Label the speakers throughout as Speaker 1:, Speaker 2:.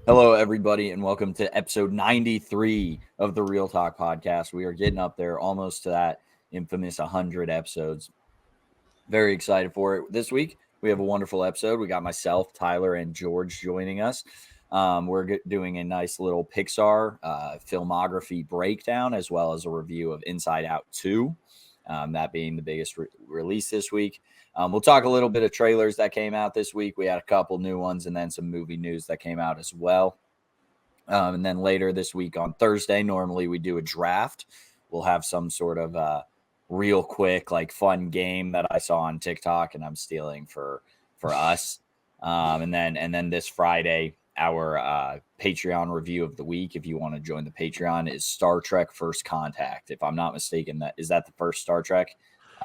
Speaker 1: Hello, everybody, and welcome to episode 93 of the ReelTok podcast. We are getting up there almost to that infamous 100 episodes. Very excited for it. This week, we have a wonderful episode. We got myself, Tyler, and George joining us. We're doing a nice little Pixar filmography breakdown, as well as a review of Inside Out 2, that being the biggest release this week. We'll talk a little bit of trailers that came out this week. We had a couple new ones and then some movie news that came out as well. And then later this week on Thursday, normally we do a draft. We'll have some sort of real quick, like fun game that I saw on TikTok and I'm stealing for us. And then this Friday, our Patreon review of the week, if you want to join the Patreon, is Star Trek First Contact. If I'm not mistaken, is that the first Star Trek?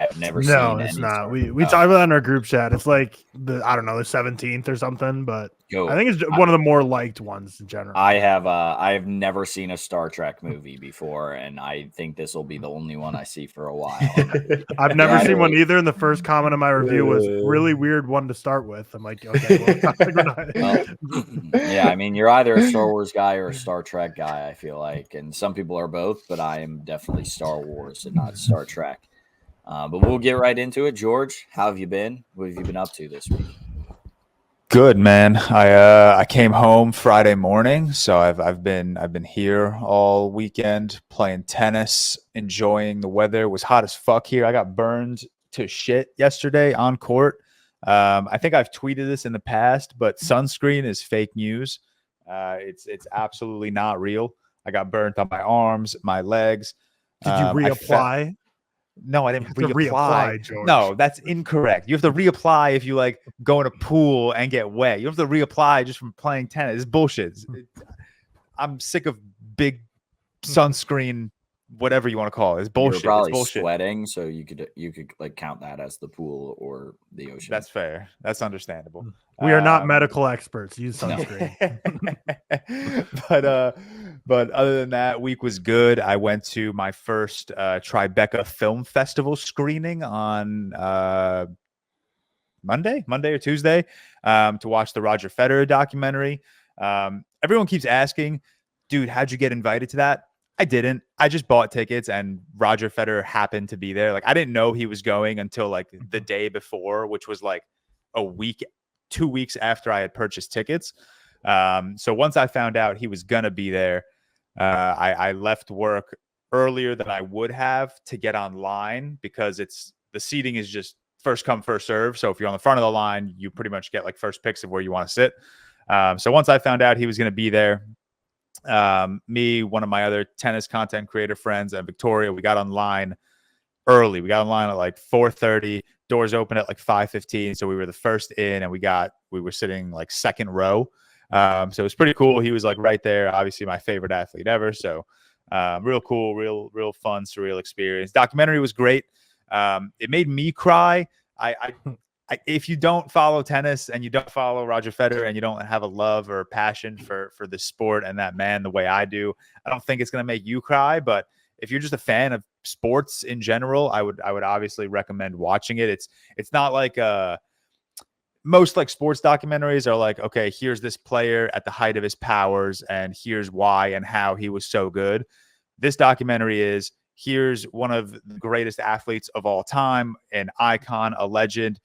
Speaker 1: I've never seen.
Speaker 2: No, it's not. We talked about that in our group chat. It's like the 17th or something, but I think it's one of the more liked ones in general.
Speaker 1: I have never seen a Star Trek movie before, and I think this will be the only one I see for a while.
Speaker 2: I've never seen one either, and the first comment of my review was really weird one to start with. I'm like, okay,
Speaker 1: well, yeah, I mean, you're either a Star Wars guy or a Star Trek guy, I feel like, and some people are both, but I am definitely Star Wars and not Star Trek. But we'll get right into it. George, how have you been? What have you been up to this week?
Speaker 3: Good, man. I came home Friday morning, so I've been here all weekend playing tennis, enjoying the weather. It was hot as fuck here. I got burned to shit yesterday on court. I think I've tweeted this in the past, but sunscreen is fake news. It's absolutely not real. I got burnt on my arms, my legs.
Speaker 2: Did you reapply?
Speaker 3: No, I didn't reapply.
Speaker 2: George.
Speaker 3: No, that's incorrect. You have to reapply if you like go in a pool and get wet. You have to reapply just from playing tennis. It's bullshit. I'm sick of big sunscreen, whatever you want to call it. It's bullshit.
Speaker 1: You're probably
Speaker 3: it's bullshit.
Speaker 1: Sweating, so you could like count that as the pool or the ocean.
Speaker 3: That's fair. That's understandable.
Speaker 2: We are not medical experts. Use sunscreen.
Speaker 3: But other than that, week was good. I went to my first Tribeca Film Festival screening on Monday or Tuesday to watch the Roger Federer documentary. Everyone keeps asking, dude, how'd you get invited to that? I didn't. I just bought tickets and Roger Federer happened to be there. Like, I didn't know he was going until like the day before, which was like a week, 2 weeks after I had purchased tickets. So once I found out he was going to be there, I left work earlier than I would have to get online because the seating is just first come, first serve. So if you're on the front of the line, you pretty much get like first picks of where you want to sit. So once I found out he was going to be there, me, one of my other tennis content creator friends, and Victoria, we got online early. We got online at like 4:30. Doors open at like 5:15. So we were the first in, and we were sitting like second row. So it was pretty cool. He was like right there. Obviously, my favorite athlete ever. So real cool, real fun, surreal experience. Documentary was great. It made me cry. If you don't follow tennis and you don't follow Roger Federer and you don't have a love or passion for the sport and that man the way I do, I don't think it's going to make you cry. But if you're just a fan of sports in general, I would obviously recommend watching it. It's not like most like sports documentaries are like, okay, here's this player at the height of his powers and here's why and how he was so good. This documentary is, here's one of the greatest athletes of all time, an icon, a legend,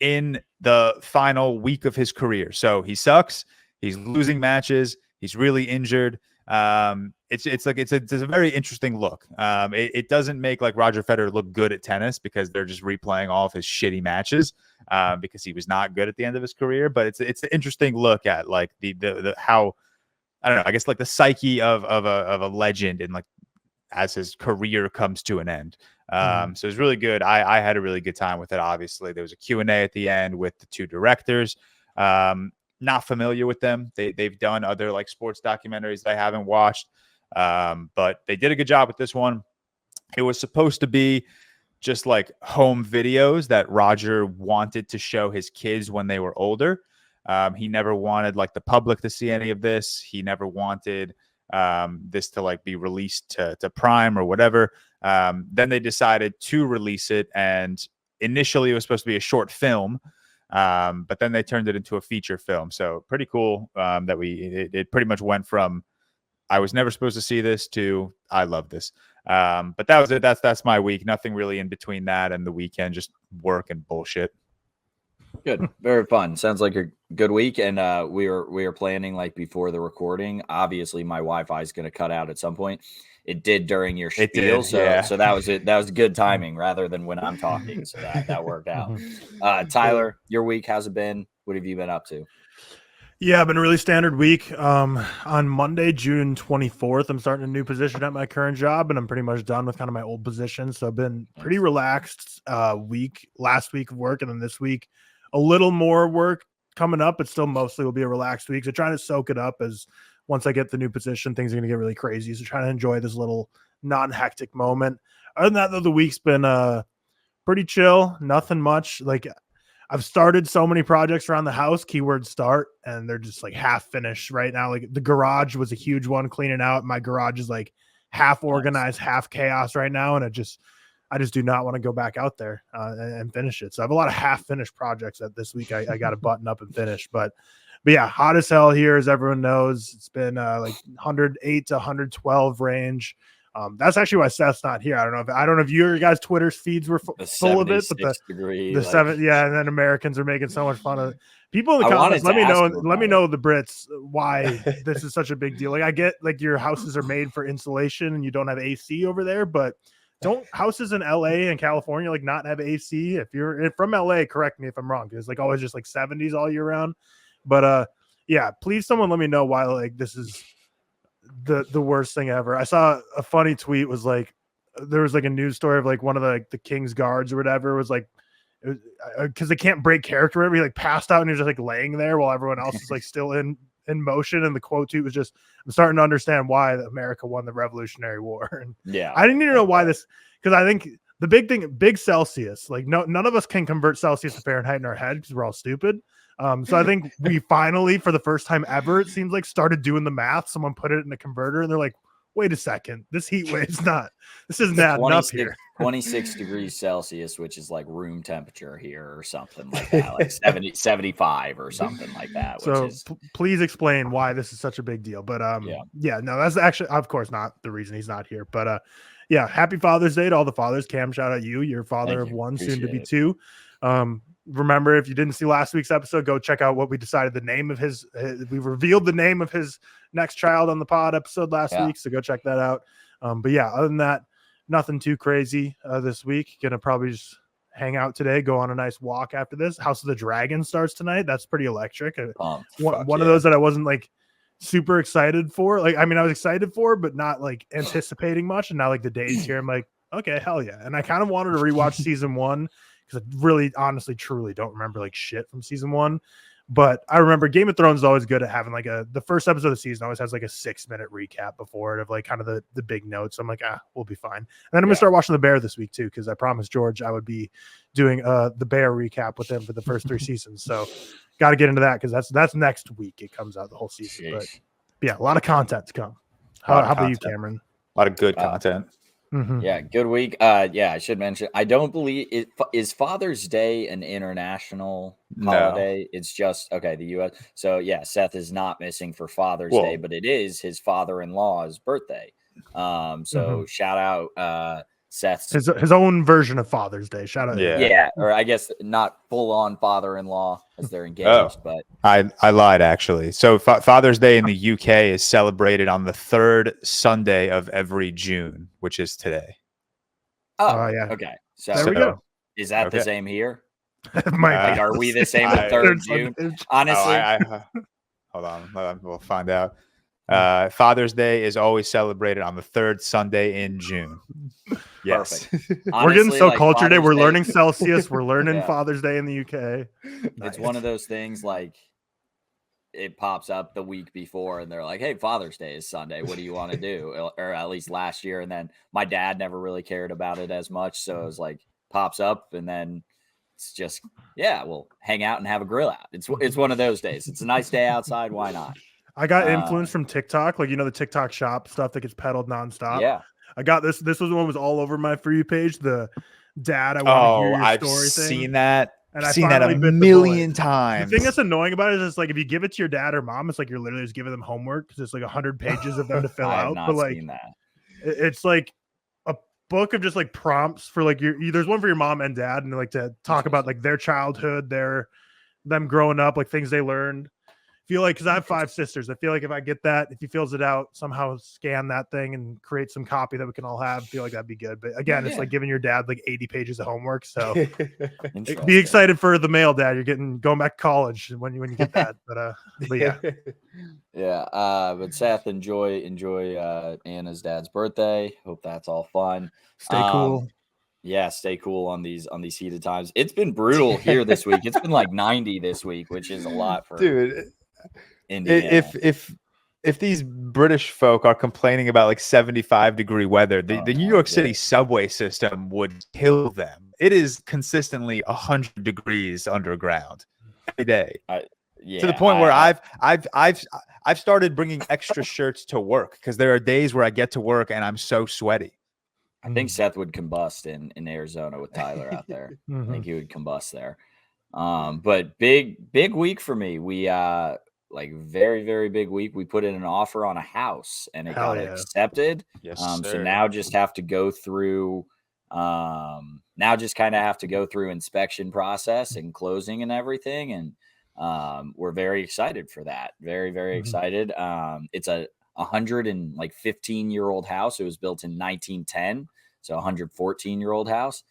Speaker 3: in the final week of his career. So he sucks. He's losing matches. He's really injured. It's a very interesting look. It doesn't make like Roger Federer look good at tennis because they're just replaying all of his shitty matches because he was not good at the end of his career. But it's an interesting look at like the how, I don't know, I guess like the psyche of a legend and like as his career comes to an end. So it was really good. I had a really good time with it. Obviously, there was a Q&A at the end with the two directors. Not familiar with them. They've done other like sports documentaries that I haven't watched, but they did a good job with this one. It was supposed to be just like home videos that Roger wanted to show his kids when they were older. He never wanted like the public to see any of this. He never wanted this to like be released to Prime or whatever. Then they decided to release it, and initially it was supposed to be a short film. But then they turned it into a feature film. So pretty cool that it pretty much went from I was never supposed to see this to I love this. But that was it. That's my week. Nothing really in between that and the weekend, just work and bullshit.
Speaker 1: Good. Very fun. Sounds like a good week. And we are planning like before the recording. Obviously, my Wi-Fi is going to cut out at some point. It did during your spiel. So that was it. That was good timing rather than when I'm talking. So that worked out. Tyler, your week, how's it been? What have you been up to?
Speaker 2: Yeah, been a really standard week. On Monday, June 24th, I'm starting a new position at my current job, and I'm pretty much done with kind of my old position. So I've been pretty relaxed week, last week of work, and then this week, a little more work coming up, but still mostly will be a relaxed week. So trying to soak it up as once I get the new position, things are going to get really crazy. So trying to enjoy this little non-hectic moment. Other than that, though, the week's been pretty chill, nothing much. Like I've started so many projects around the house, keyword start, and they're just like half finished right now. Like the garage was a huge one cleaning out. My garage is like half organized, half chaos right now. And I just do not want to go back out there and finish it. So I have a lot of half finished projects that this week I got to button up and finish, but yeah, hot as hell here, as everyone knows. It's been like 108 to 112 range. That's actually why Seth's not here. I don't know if your guys' Twitter's feeds were full of it, but and then Americans are making so much fun of it. People in the comments, let me know the Brits why this is such a big deal. Like I get like your houses are made for insulation and you don't have AC over there, but don't houses in LA and California like not have AC? If you're from LA, correct me if I'm wrong, because it's like always just like 70s all year round. But yeah, please someone let me know why like this is the worst thing ever. I saw a funny tweet was like there was like a news story of like one of the King's guards or whatever was like because they can't break character, whatever, he like passed out and he was just like laying there while everyone else is like still in motion. And the quote tweet was just, I'm starting to understand why America won the Revolutionary War. And
Speaker 1: yeah,
Speaker 2: I didn't even know why this, because I think the big thing, big Celsius, like none of us can convert Celsius to Fahrenheit in our head because we're all stupid. So I think we finally, for the first time ever, it seems like started doing the math. Someone put it in a converter and they're like, wait a second, this heat wave's this isn't adding up here.
Speaker 1: 26 degrees Celsius, which is like room temperature here or something like that, like 75 or something like that.
Speaker 2: So please explain why this is such a big deal. But yeah, no, that's actually, of course, not the reason he's not here. But yeah, happy Father's Day to all the fathers. Cam, shout out you. You're father of one, soon to be two. Remember, if you didn't see last week's episode, go check out what we decided the name of his. We revealed the name of his next child on the pod episode last week, so go check that out. But yeah, other than that, nothing too crazy this week. Gonna probably just hang out today, go on a nice walk after this. House of the Dragon starts tonight. That's pretty electric. One of those that I wasn't like super excited for. Like, I mean, I was excited for, but not like anticipating much. And now like the day's here, I'm like, okay, hell yeah. And I kind of wanted to rewatch season 1. Because I really, honestly, truly don't remember like shit from season 1. But I remember Game of Thrones is always good at having like the first episode of the season always has like a 6-minute recap before it of like kind of the big notes. So I'm like, we'll be fine. And then I'm gonna start watching The Bear this week too, because I promised George I would be doing The Bear recap with him for the first 3 seasons. So got to get into that because that's next week. It comes out the whole season. But yeah, a lot of content to come. How about you, Cameron?
Speaker 3: A lot of good content.
Speaker 1: Mm-hmm. Yeah, good week. Yeah, I should mention, I don't believe it is Father's Day an international holiday. It's just the US. So yeah, Seth is not missing for Father's Day, but it is his father-in-law's birthday. So shout out Seth's
Speaker 2: his own version of Father's Day. Shout out.
Speaker 1: Yeah, or I guess not full on father-in-law as they're engaged, but
Speaker 3: I lied actually. So Father's Day in the UK is celebrated on the 3rd Sunday of every June, which is today.
Speaker 1: Oh yeah. Okay. So
Speaker 2: there we go.
Speaker 1: Is that the same here?
Speaker 2: Are
Speaker 1: we the same with 3rd June? Honestly,
Speaker 3: hold on, we'll find out. Father's Day is always celebrated on the 3rd Sunday in June. Yes.
Speaker 1: Perfect.
Speaker 2: Honestly, we're getting so cultured today. We're learning Celsius. We're learning Father's Day in the UK.
Speaker 1: It's one of those things like it pops up the week before and they're like, hey, Father's Day is Sunday. What do you want to do? Or at least last year. And then my dad never really cared about it as much. So it was like pops up and then it's just, we'll hang out and have a grill out. It's one of those days. It's a nice day outside. Why not?
Speaker 2: I got influence from TikTok, like the TikTok shop stuff that gets peddled nonstop.
Speaker 1: Yeah,
Speaker 2: I got this. This was the one was all over my For You page. The dad, I want to hear your story
Speaker 3: I've
Speaker 2: thing.
Speaker 3: seen that.
Speaker 2: And
Speaker 3: I've
Speaker 2: I
Speaker 3: seen that a
Speaker 2: finally bit the
Speaker 3: million
Speaker 2: bullet.
Speaker 3: times.
Speaker 2: The thing that's annoying about it is it's like if you give it to your dad or mom, it's like you're literally just giving them homework because it's like 100 pages of them to fill
Speaker 1: I have
Speaker 2: out.
Speaker 1: not
Speaker 2: But like
Speaker 1: seen that.
Speaker 2: it's like a book of just like prompts for like there's one for your mom and dad, and like to talk about like their childhood, them growing up, like things they learned. Feel like because I have 5 sisters, I feel like if I get that, if he fills it out, somehow scan that thing and create some copy that we can all have, feel like that'd be good. But again, it's like giving your dad like 80 pages of homework. So be excited for the mail, Dad. You're going back to college when you get that. But yeah.
Speaker 1: Yeah. But Seth, enjoy Anna's dad's birthday. Hope that's all fun.
Speaker 2: Stay cool.
Speaker 1: Yeah, stay cool on these heated times. It's been brutal here this week. It's been like 90 this week, which is a lot for
Speaker 3: dude.
Speaker 1: Indiana.
Speaker 3: If these British folk are complaining about like 75-degree weather, the New York City subway system would kill them. It is consistently 100 degrees underground every day. To the point where I've started bringing extra shirts to work because there are days where I get to work and I'm so sweaty.
Speaker 1: I think Seth would combust in Arizona with Tyler out there. I think he would combust there. But big week for me. We like very, very big week. We put in an offer on a house and it got accepted.
Speaker 3: Yes,
Speaker 1: so now just have to go through inspection process and closing and everything. And we're very excited for that. Very, very excited. It's a 115-year-old house. It was built in 1910. So 114-year-old house.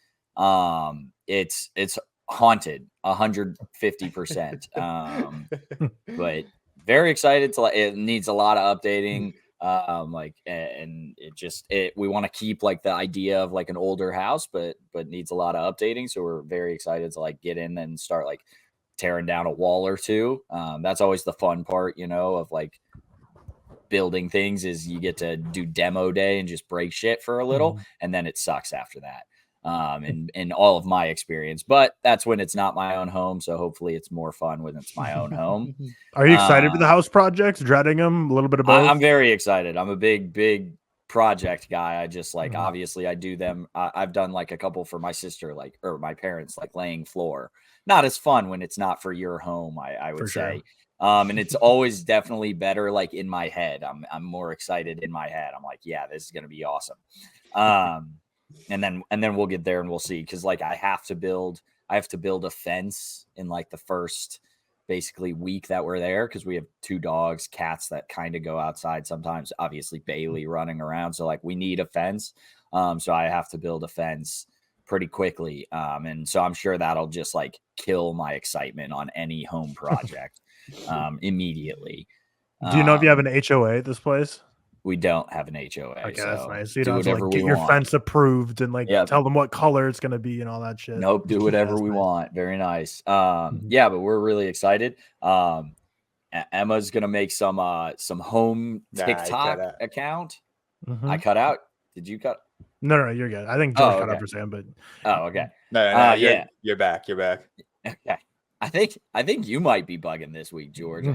Speaker 1: It's haunted 150%. But very excited it needs a lot of updating. And we want to keep like the idea of like an older house, but needs a lot of updating. So we're very excited to like get in and start like tearing down a wall or two. That's always the fun part, of like building things is you get to do demo day and just break shit for a little, and then it sucks after that. In all of my experience, but that's when it's not my own home. So hopefully it's more fun when it's my own home.
Speaker 2: Are you excited for the house projects? Dreading them? A little bit of both?
Speaker 1: I'm very excited. I'm a big project guy. I just like, obviously I do them. I've done like a couple for my sister, or my parents, like laying floor. Not as fun when it's not for your home, I would say. And it's always definitely better like in my head. I'm more excited in my head. I'm like, yeah, this is gonna be awesome. And then we'll get there and we'll see, because like I have to build a fence in like the first basically week that we're there, because we have 2 dogs, cats that kind of go outside sometimes, obviously Bailey running around, so like we need a fence. So I have to build a fence pretty quickly. And so I'm sure that'll just like kill my excitement on any home project immediately.
Speaker 2: Do you know if you have an HOA at this place?
Speaker 1: We don't have an HOA.
Speaker 2: Okay,
Speaker 1: so
Speaker 2: that's nice. So you don't have to like get your fence approved and like tell them what color it's going to be and all that shit.
Speaker 1: Nope, do whatever we want. Very nice. Yeah, but we're really excited. Emma's going to make some home TikTok account. I cut out. Did you cut?
Speaker 2: No, you're good. I think George cut out for Sam, but
Speaker 1: okay.
Speaker 3: No, you're back.
Speaker 1: Okay. I think you might be bugging this week, George.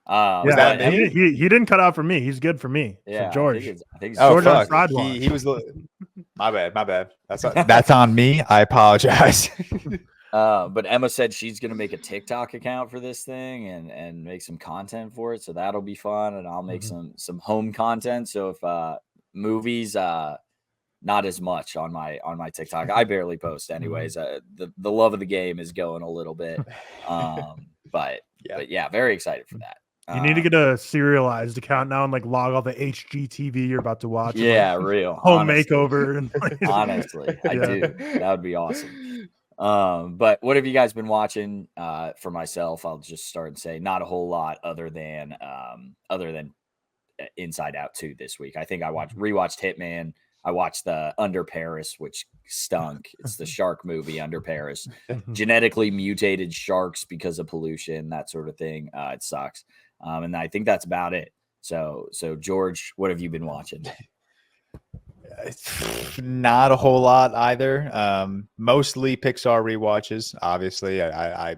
Speaker 3: Was that me?
Speaker 2: He didn't cut out for me. He's good for me.
Speaker 1: Yeah,
Speaker 2: so George.
Speaker 1: I think
Speaker 3: George on fraud he was. My bad. That's on me. I apologize.
Speaker 1: But Emma said she's gonna make a TikTok account for this thing and make some content for it, so that'll be fun. And I'll make some home content. So if movies, not as much on my TikTok. I barely post anyways. The love of the game is going a little bit. But yeah, very excited for that.
Speaker 2: You need to get a serialized account now and like log all the HGTV you're about to watch.
Speaker 1: Yeah,
Speaker 2: and, like,
Speaker 1: real
Speaker 2: home makeover. And, like,
Speaker 1: honestly, I do. That would be awesome. But what have you guys been watching? For myself, I'll just start and say not a whole lot other than Inside Out 2 this week. I think I rewatched Hitman. I watched the Under Paris, which stunk. It's the shark movie Under Paris. Genetically mutated sharks because of pollution, that sort of thing. It sucks. And I think that's about it. So George, what have you been watching?
Speaker 3: Not a whole lot either. Mostly Pixar rewatches. Obviously, I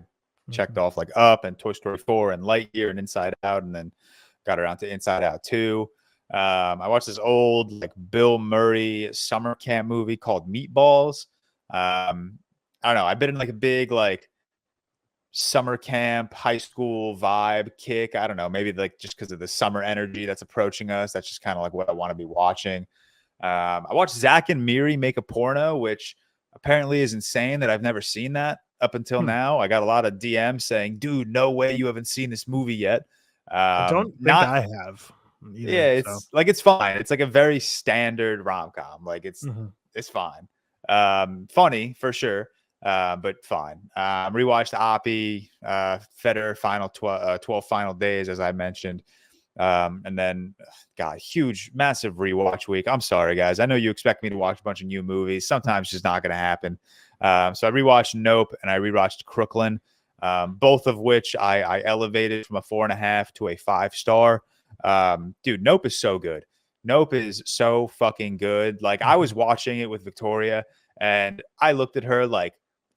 Speaker 3: checked off like Up and Toy Story 4 and Lightyear and Inside Out, and then got around to Inside Out 2. I watched this old like Bill Murray summer camp movie called Meatballs. I don't know. I've been in like a big like summer camp, high school vibe kick. I don't know, maybe like just because of the summer energy that's approaching us. That's just kind of like what I want to be watching. I watched Zach and Miri make a porno, which apparently is insane that I've never seen that up until now. I got a lot of DMs saying, dude, no way you haven't seen this movie yet.
Speaker 2: I don't think I have either,
Speaker 3: yeah, it's like, it's fine. It's like a very standard rom-com. Like it's fine. Funny for sure. But fine. Rewatched Oppie, Federer final 12 final days, as I mentioned. And then, God, huge, massive rewatch week. I'm sorry, guys. I know you expect me to watch a bunch of new movies. Sometimes it's just not going to happen. So I rewatched Nope and I rewatched Crooklyn, both of which I elevated from a 4.5 to a 5-star. Dude, Nope is so good. Nope is so fucking good. Like, I was watching it with Victoria and I looked at her like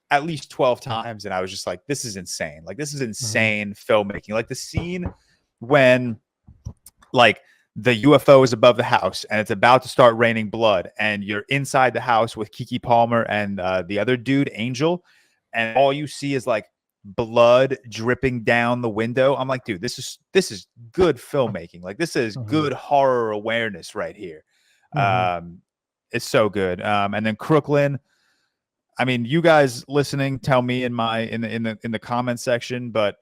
Speaker 3: at least 12 times and I was just like, this is insane. Like, this is insane filmmaking. Like the scene when like the UFO is above the house and it's about to start raining blood and you're inside the house with Keke Palmer and the other dude, Angel, and all you see is like blood dripping down the window. I'm like, dude, this is good filmmaking. Like, this is good horror awareness right here. It's so good. And then Crooklyn, I mean, you guys listening, tell me in the comment section, but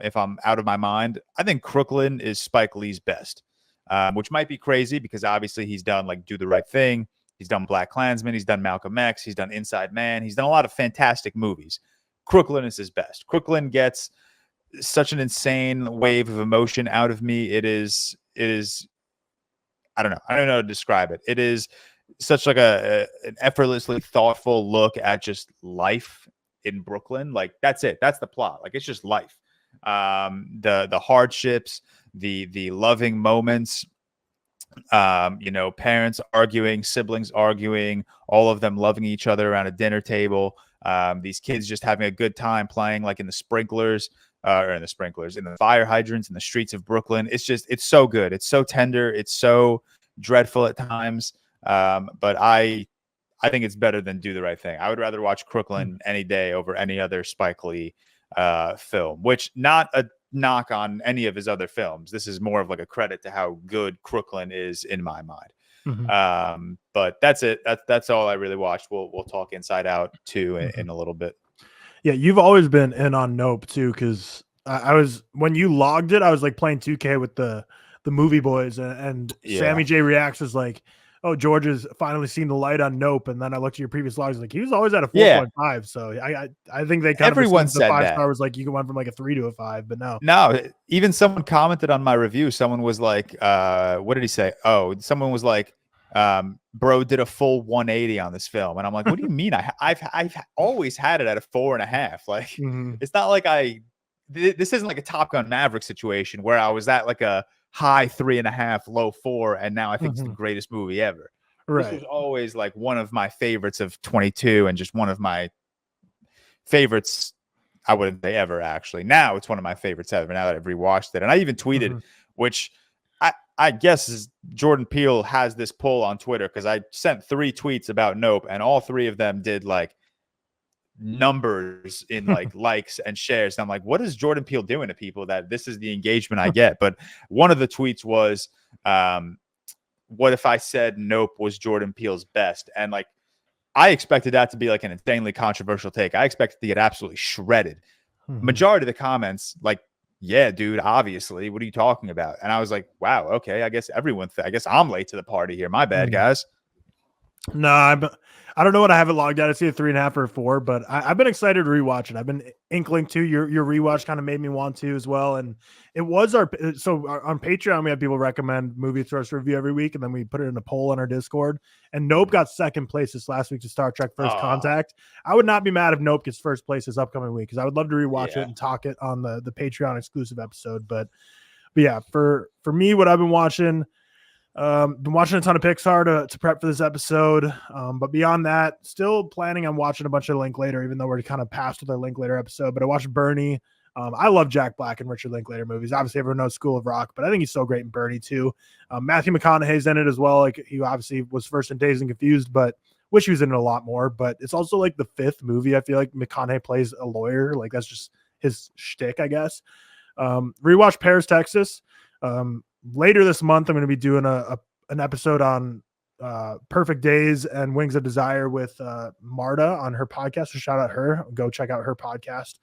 Speaker 3: if I'm out of my mind, I think Crooklyn is Spike Lee's best, which might be crazy because obviously he's done like Do the Right Thing. He's done Black Klansman. He's done Malcolm X. He's done Inside Man. He's done a lot of fantastic movies. Crooklyn is his best. Crooklyn gets such an insane wave of emotion out of me. It is, I don't know how to describe it. It is such like an effortlessly thoughtful look at just life in Brooklyn. Like, that's it. That's the plot. Like, it's just life. The hardships, the loving moments, parents arguing, siblings arguing, all of them loving each other around a dinner table. These kids just having a good time playing like in the sprinklers, in the fire hydrants in the streets of Brooklyn. It's so good. It's so tender. It's so dreadful at times. But I think it's better than Do the Right Thing. I would rather watch Crooklyn any day over any other Spike Lee film, which not a knock on any of his other films. This is more of like a credit to how good Crooklyn is in my mind. But that's it. That's all I really watched. We'll talk Inside Out too in a little bit.
Speaker 2: Yeah, you've always been in on Nope too, because I was, when you logged it, I was like playing 2K with the movie boys, and Sammy J Reacts was like, oh, George has finally seen the light on Nope. And then I looked at your previous logs, like he was always at a 4.5. So I think they kind
Speaker 3: everyone
Speaker 2: of
Speaker 3: said
Speaker 2: the 5-star
Speaker 3: that
Speaker 2: was like you went from like a 3 to a 5, but no.
Speaker 3: Even someone commented on my review. Someone was like, what did he say? Oh, someone was like, bro did a full 180 on this film. And I'm like, what do you mean? I've always had it at a 4.5. Like, it's not like this isn't like a Top Gun Maverick situation where I was at like a high 3.5, low 4, and now I think it's the greatest movie ever. Right. This was always like one of my favorites of 22, and just one of my favorites. I wouldn't say ever, actually. Now it's one of my favorites ever. Now that I've rewatched it, and I even tweeted, which I guess is Jordan Peele has this pull on Twitter, because I sent 3 tweets about Nope, and all 3 of them did like numbers in like likes and shares. And I'm like, what is Jordan Peele doing to people that this is the engagement I get? But one of the tweets was, what if I said Nope was Jordan Peele's best? And like, I expected that to be like an insanely controversial take. I expected to get absolutely shredded. Majority of the comments, like, yeah, dude, obviously, what are you talking about? And I was like, wow, okay, I guess I guess I'm late to the party here. My bad, guys.
Speaker 2: No, I don't know what I have it logged at. I see a 3.5 or a 4, but I've been excited to rewatch it. I've been inkling to your rewatch kind of made me want to as well. And it was on Patreon, we have people recommend movies to us review every week, and then we put it in a poll on our Discord. And Nope got second place this last week to Star Trek First Contact. I would not be mad if Nope gets first place this upcoming week, because I would love to rewatch it and talk it on the Patreon exclusive episode. But yeah, for me, what I've been watching. Been watching a ton of Pixar to prep for this episode, but beyond that, still planning on watching a bunch of Linklater, even though we're kind of past with our Linklater episode. But I watched Bernie. I love Jack Black and Richard Linklater movies. Obviously, everyone knows School of Rock, but I think he's so great in Bernie too. Matthew McConaughey's in it as well. Like, he obviously was first in Dazed and Confused, but wish he was in it a lot more. But it's also like the 5th movie I feel like McConaughey plays a lawyer. Like, that's just his shtick, I guess. Rewatch Paris, Texas. Later this month, I'm going to be doing an episode on Perfect Days and Wings of Desire with Marta on her podcast. So shout out her. Go check out her podcast.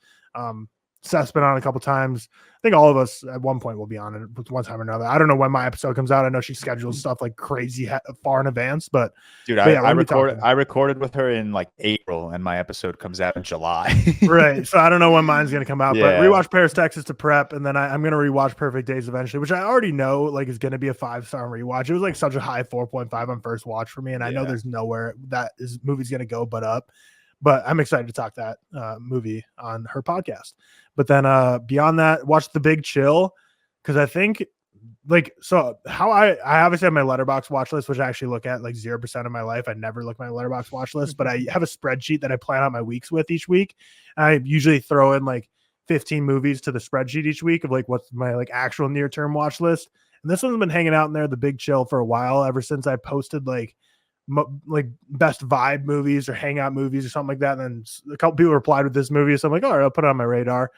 Speaker 2: Seth's been on a couple times. I think all of us at one point will be on it one time or another. I don't know when my episode comes out. I know she schedules stuff like crazy far in advance, but
Speaker 3: dude,
Speaker 2: yeah,
Speaker 3: I recorded with her in like April, and my episode comes out in July.
Speaker 2: Right. So I don't know when mine's going to come out, but
Speaker 3: Yeah.
Speaker 2: rewatch Paris, Texas to prep. And then I'm going to rewatch Perfect Days eventually, which I already know like is going to be a 5-star rewatch. It was like such a high 4.5 on first watch for me. And I know there's nowhere that movie's going to go but up. But I'm excited to talk that movie on her podcast. But then beyond that, watch The Big Chill, because I think like, so how I obviously have my Letterboxd watch list, which I actually look at like 0% of my life. I never look at my Letterboxd watch list, but I have a spreadsheet that I plan out my weeks with each week. And I usually throw in like 15 movies to the spreadsheet each week of like what's my like actual near-term watch list. And this one's been hanging out in there, The Big Chill, for a while, ever since I posted like best vibe movies or hangout movies or something like that. And then a couple people replied with this movie. So I'm like, all right, I'll put it on my radar.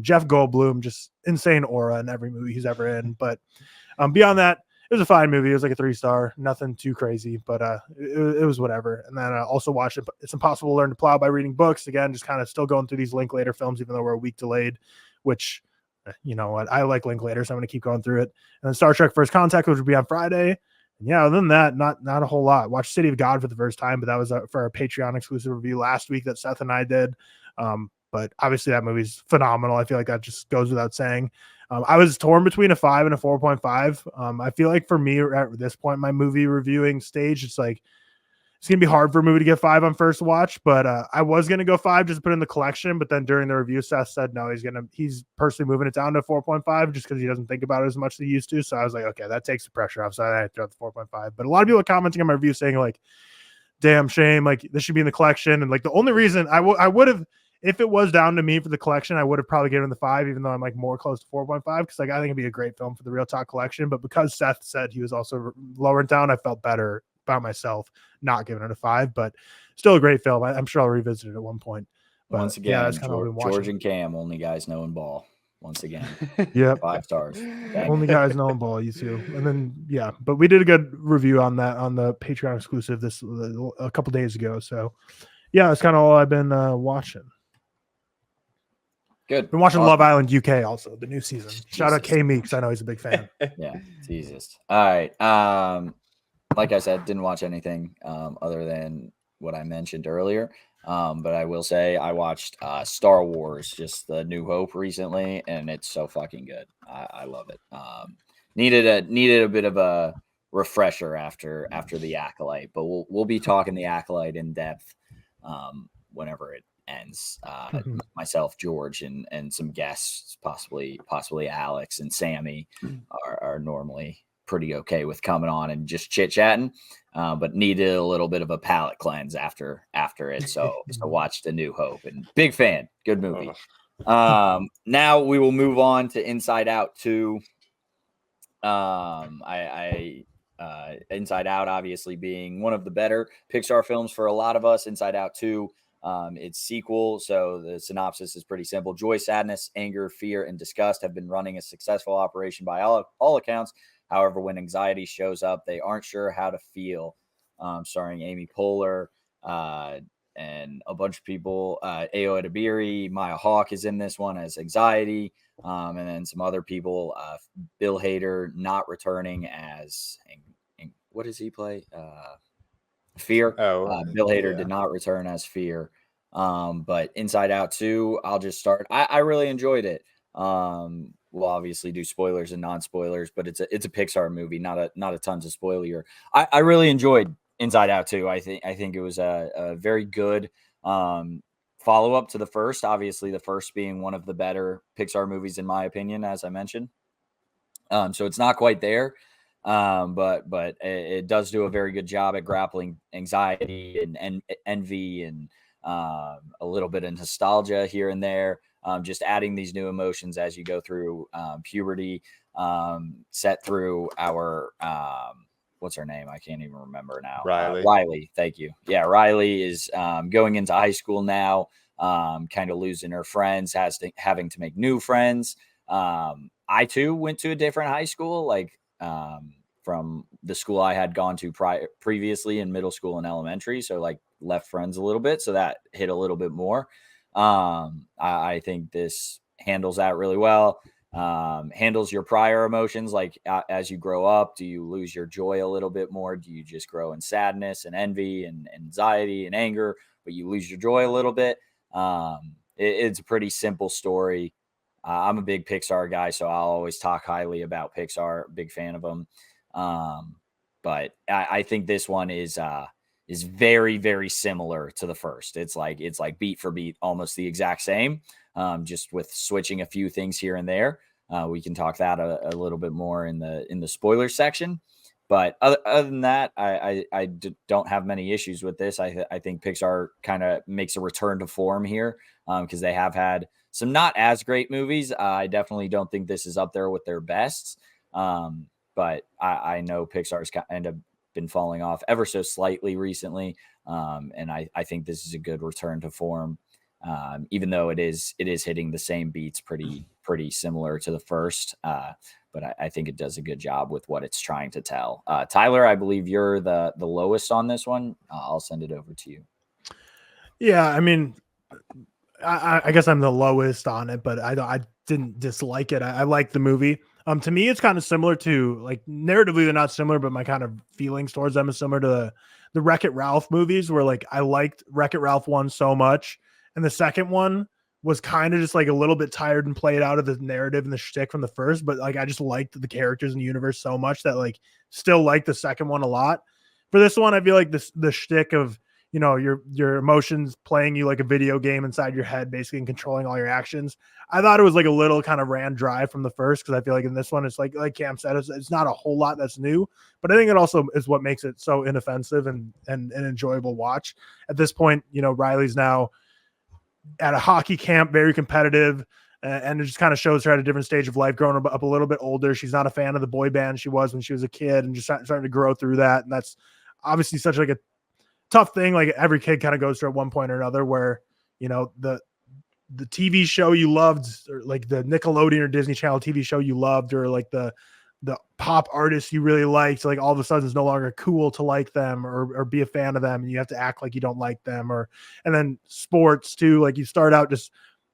Speaker 2: Jeff Goldblum, just insane aura in every movie he's ever in. But beyond that, it was a fine movie. It was like a 3-star, nothing too crazy, but it was whatever. And then I also watched It's Impossible to Learn to Plow by Reading Books. Again, just kind of still going through these Linklater films, even though we're a week delayed, which, you know what, I like Linklater, so I'm going to keep going through it. And then Star Trek First Contact, which will be on Friday. And yeah, other than that, not a whole lot. Watched City of God for the first time, but that was for our Patreon exclusive review last week that Seth and I did. But obviously that movie's phenomenal. I feel like that just goes without saying. I was torn between a 5 and a 4.5. I feel like for me at this point in my movie reviewing stage, it's like it's gonna be hard for a movie to get 5 on first watch. But I was gonna go 5 just to put in the collection. But then during the review, Seth said no, he's personally moving it down to 4.5 just because he doesn't think about it as much as he used to. So I was like, okay, that takes the pressure off. So I threw out the 4.5. But a lot of people are commenting on my review saying like, damn shame, like this should be in the collection. And like the only reason I would have, if it was down to me for the collection, I would have probably given the 5, even though I'm like more close to 4.5, because like I think it'd be a great film for the ReelTok collection. But because Seth said he was also lower down, I felt better about myself not giving it a 5. But still a great film. I'm sure I'll revisit it at one point. But
Speaker 1: once again,
Speaker 2: yeah, that's kind of
Speaker 1: George and Cam, only guys knowing ball. Once again,
Speaker 2: yeah,
Speaker 1: 5 stars.
Speaker 2: Only guys knowing ball, you two. And then yeah, but we did a good review on that on the Patreon exclusive a couple days ago. So yeah, that's kind of all I've been watching.
Speaker 1: Good.
Speaker 2: Been watching Love Island UK also, the new season. Shout out K Meeks. I know he's a big fan.
Speaker 1: Yeah, Jesus. All right. Like I said, didn't watch anything other than what I mentioned earlier. But I will say I watched Star Wars, just the New Hope recently, and it's so fucking good. I love it. Needed a bit of a refresher after the Acolyte, but we'll be talking the Acolyte in depth whenever it ends. Myself, George, and some guests, possibly Alex and Sammy, are normally pretty okay with coming on and just chit chatting, but needed a little bit of a palate cleanse after it. So watched A New Hope, and big fan, good movie. Now we will move on to Inside Out 2. Inside Out obviously being one of the better Pixar films for a lot of us. Inside Out 2. Its sequel. So the synopsis is pretty simple. Joy, sadness, anger, fear, and disgust have been running a successful operation by all accounts. However, when anxiety shows up, they aren't sure how to feel. Starring Amy Poehler and a bunch of people. Ayo Edebiri, Maya Hawke is in this one as anxiety. And then some other people. Bill Hader not returning as what does he play? Fear. Bill Hader did not return as Fear. But Inside Out 2, I'll just start. I really enjoyed it. We'll obviously do spoilers and non-spoilers, but it's a Pixar movie, not a tons of spoiler. I really enjoyed Inside Out 2. I think it was a very good follow-up to the first. Obviously, the first being one of the better Pixar movies, in my opinion, as I mentioned. So it's not quite there. But it does do a very good job at grappling anxiety and envy and a little bit of nostalgia here and there. Just adding these new emotions as you go through puberty, set through our what's her name? I can't even remember now.
Speaker 3: Riley.
Speaker 1: Riley, thank you. Yeah, Riley is going into high school now. kind of losing her friends, having to make new friends. I too went to a different high school, like from the school I had gone to previously in middle school and elementary. So like left friends a little bit. So that hit a little bit more. I think this handles that really well. Handles your prior emotions. Like as you grow up, do you lose your joy a little bit more? Do you just grow in sadness and envy and anxiety and anger, but you lose your joy a little bit? It's a pretty simple story. I'm a big Pixar guy, so I'll always talk highly about Pixar. Big fan of them. But I think this one is very, very similar to the first. It's like beat for beat, almost the exact same, just with switching a few things here and there. We can talk that a little bit more in the spoiler section. But other than that, I don't have many issues with this. I think Pixar kind of makes a return to form here because they have had some not as great movies. I definitely don't think this is up there with their bests. But I know Pixar's kind of been falling off ever so slightly recently. And I think this is a good return to form, even though it is hitting the same beats pretty similar to the first. But I think it does a good job with what it's trying to tell. Tyler, I believe you're the lowest on this one. I'll send it over to you.
Speaker 2: Yeah, I mean, I guess I'm the lowest on it, but I didn't dislike it. I like the movie. To me, it's kind of similar to, like, narratively they're not similar, but my kind of feelings towards them is similar to the Wreck-It Ralph movies, where like I liked Wreck-It Ralph 1 so much, and the second one was kind of just like a little bit tired and played out of the narrative and the shtick from the first, but like I just liked the characters in the universe so much that like still like the second one a lot. For this one, I feel like the shtick of, you know, your emotions playing you like a video game inside your head, basically, and controlling all your actions. I thought it was like a little kind of ran dry from the first, because I feel like in this one, it's like Cam said, it's not a whole lot that's new, but I think it also is what makes it so inoffensive and an enjoyable watch. At this point, you know, Riley's now at a hockey camp, very competitive, and it just kind of shows her at a different stage of life, growing up a little bit older. She's not a fan of the boy band she was when she was a kid, and just starting to grow through that. And that's obviously such like a tough thing. Like every kid kind of goes through at one point or another, where, you know, the TV show you loved, or like the Nickelodeon or Disney Channel TV show you loved, or like the pop artists you really liked, like all of a sudden it's no longer cool to like them or be a fan of them, and you have to act like you don't like them. And then sports too, like you start out just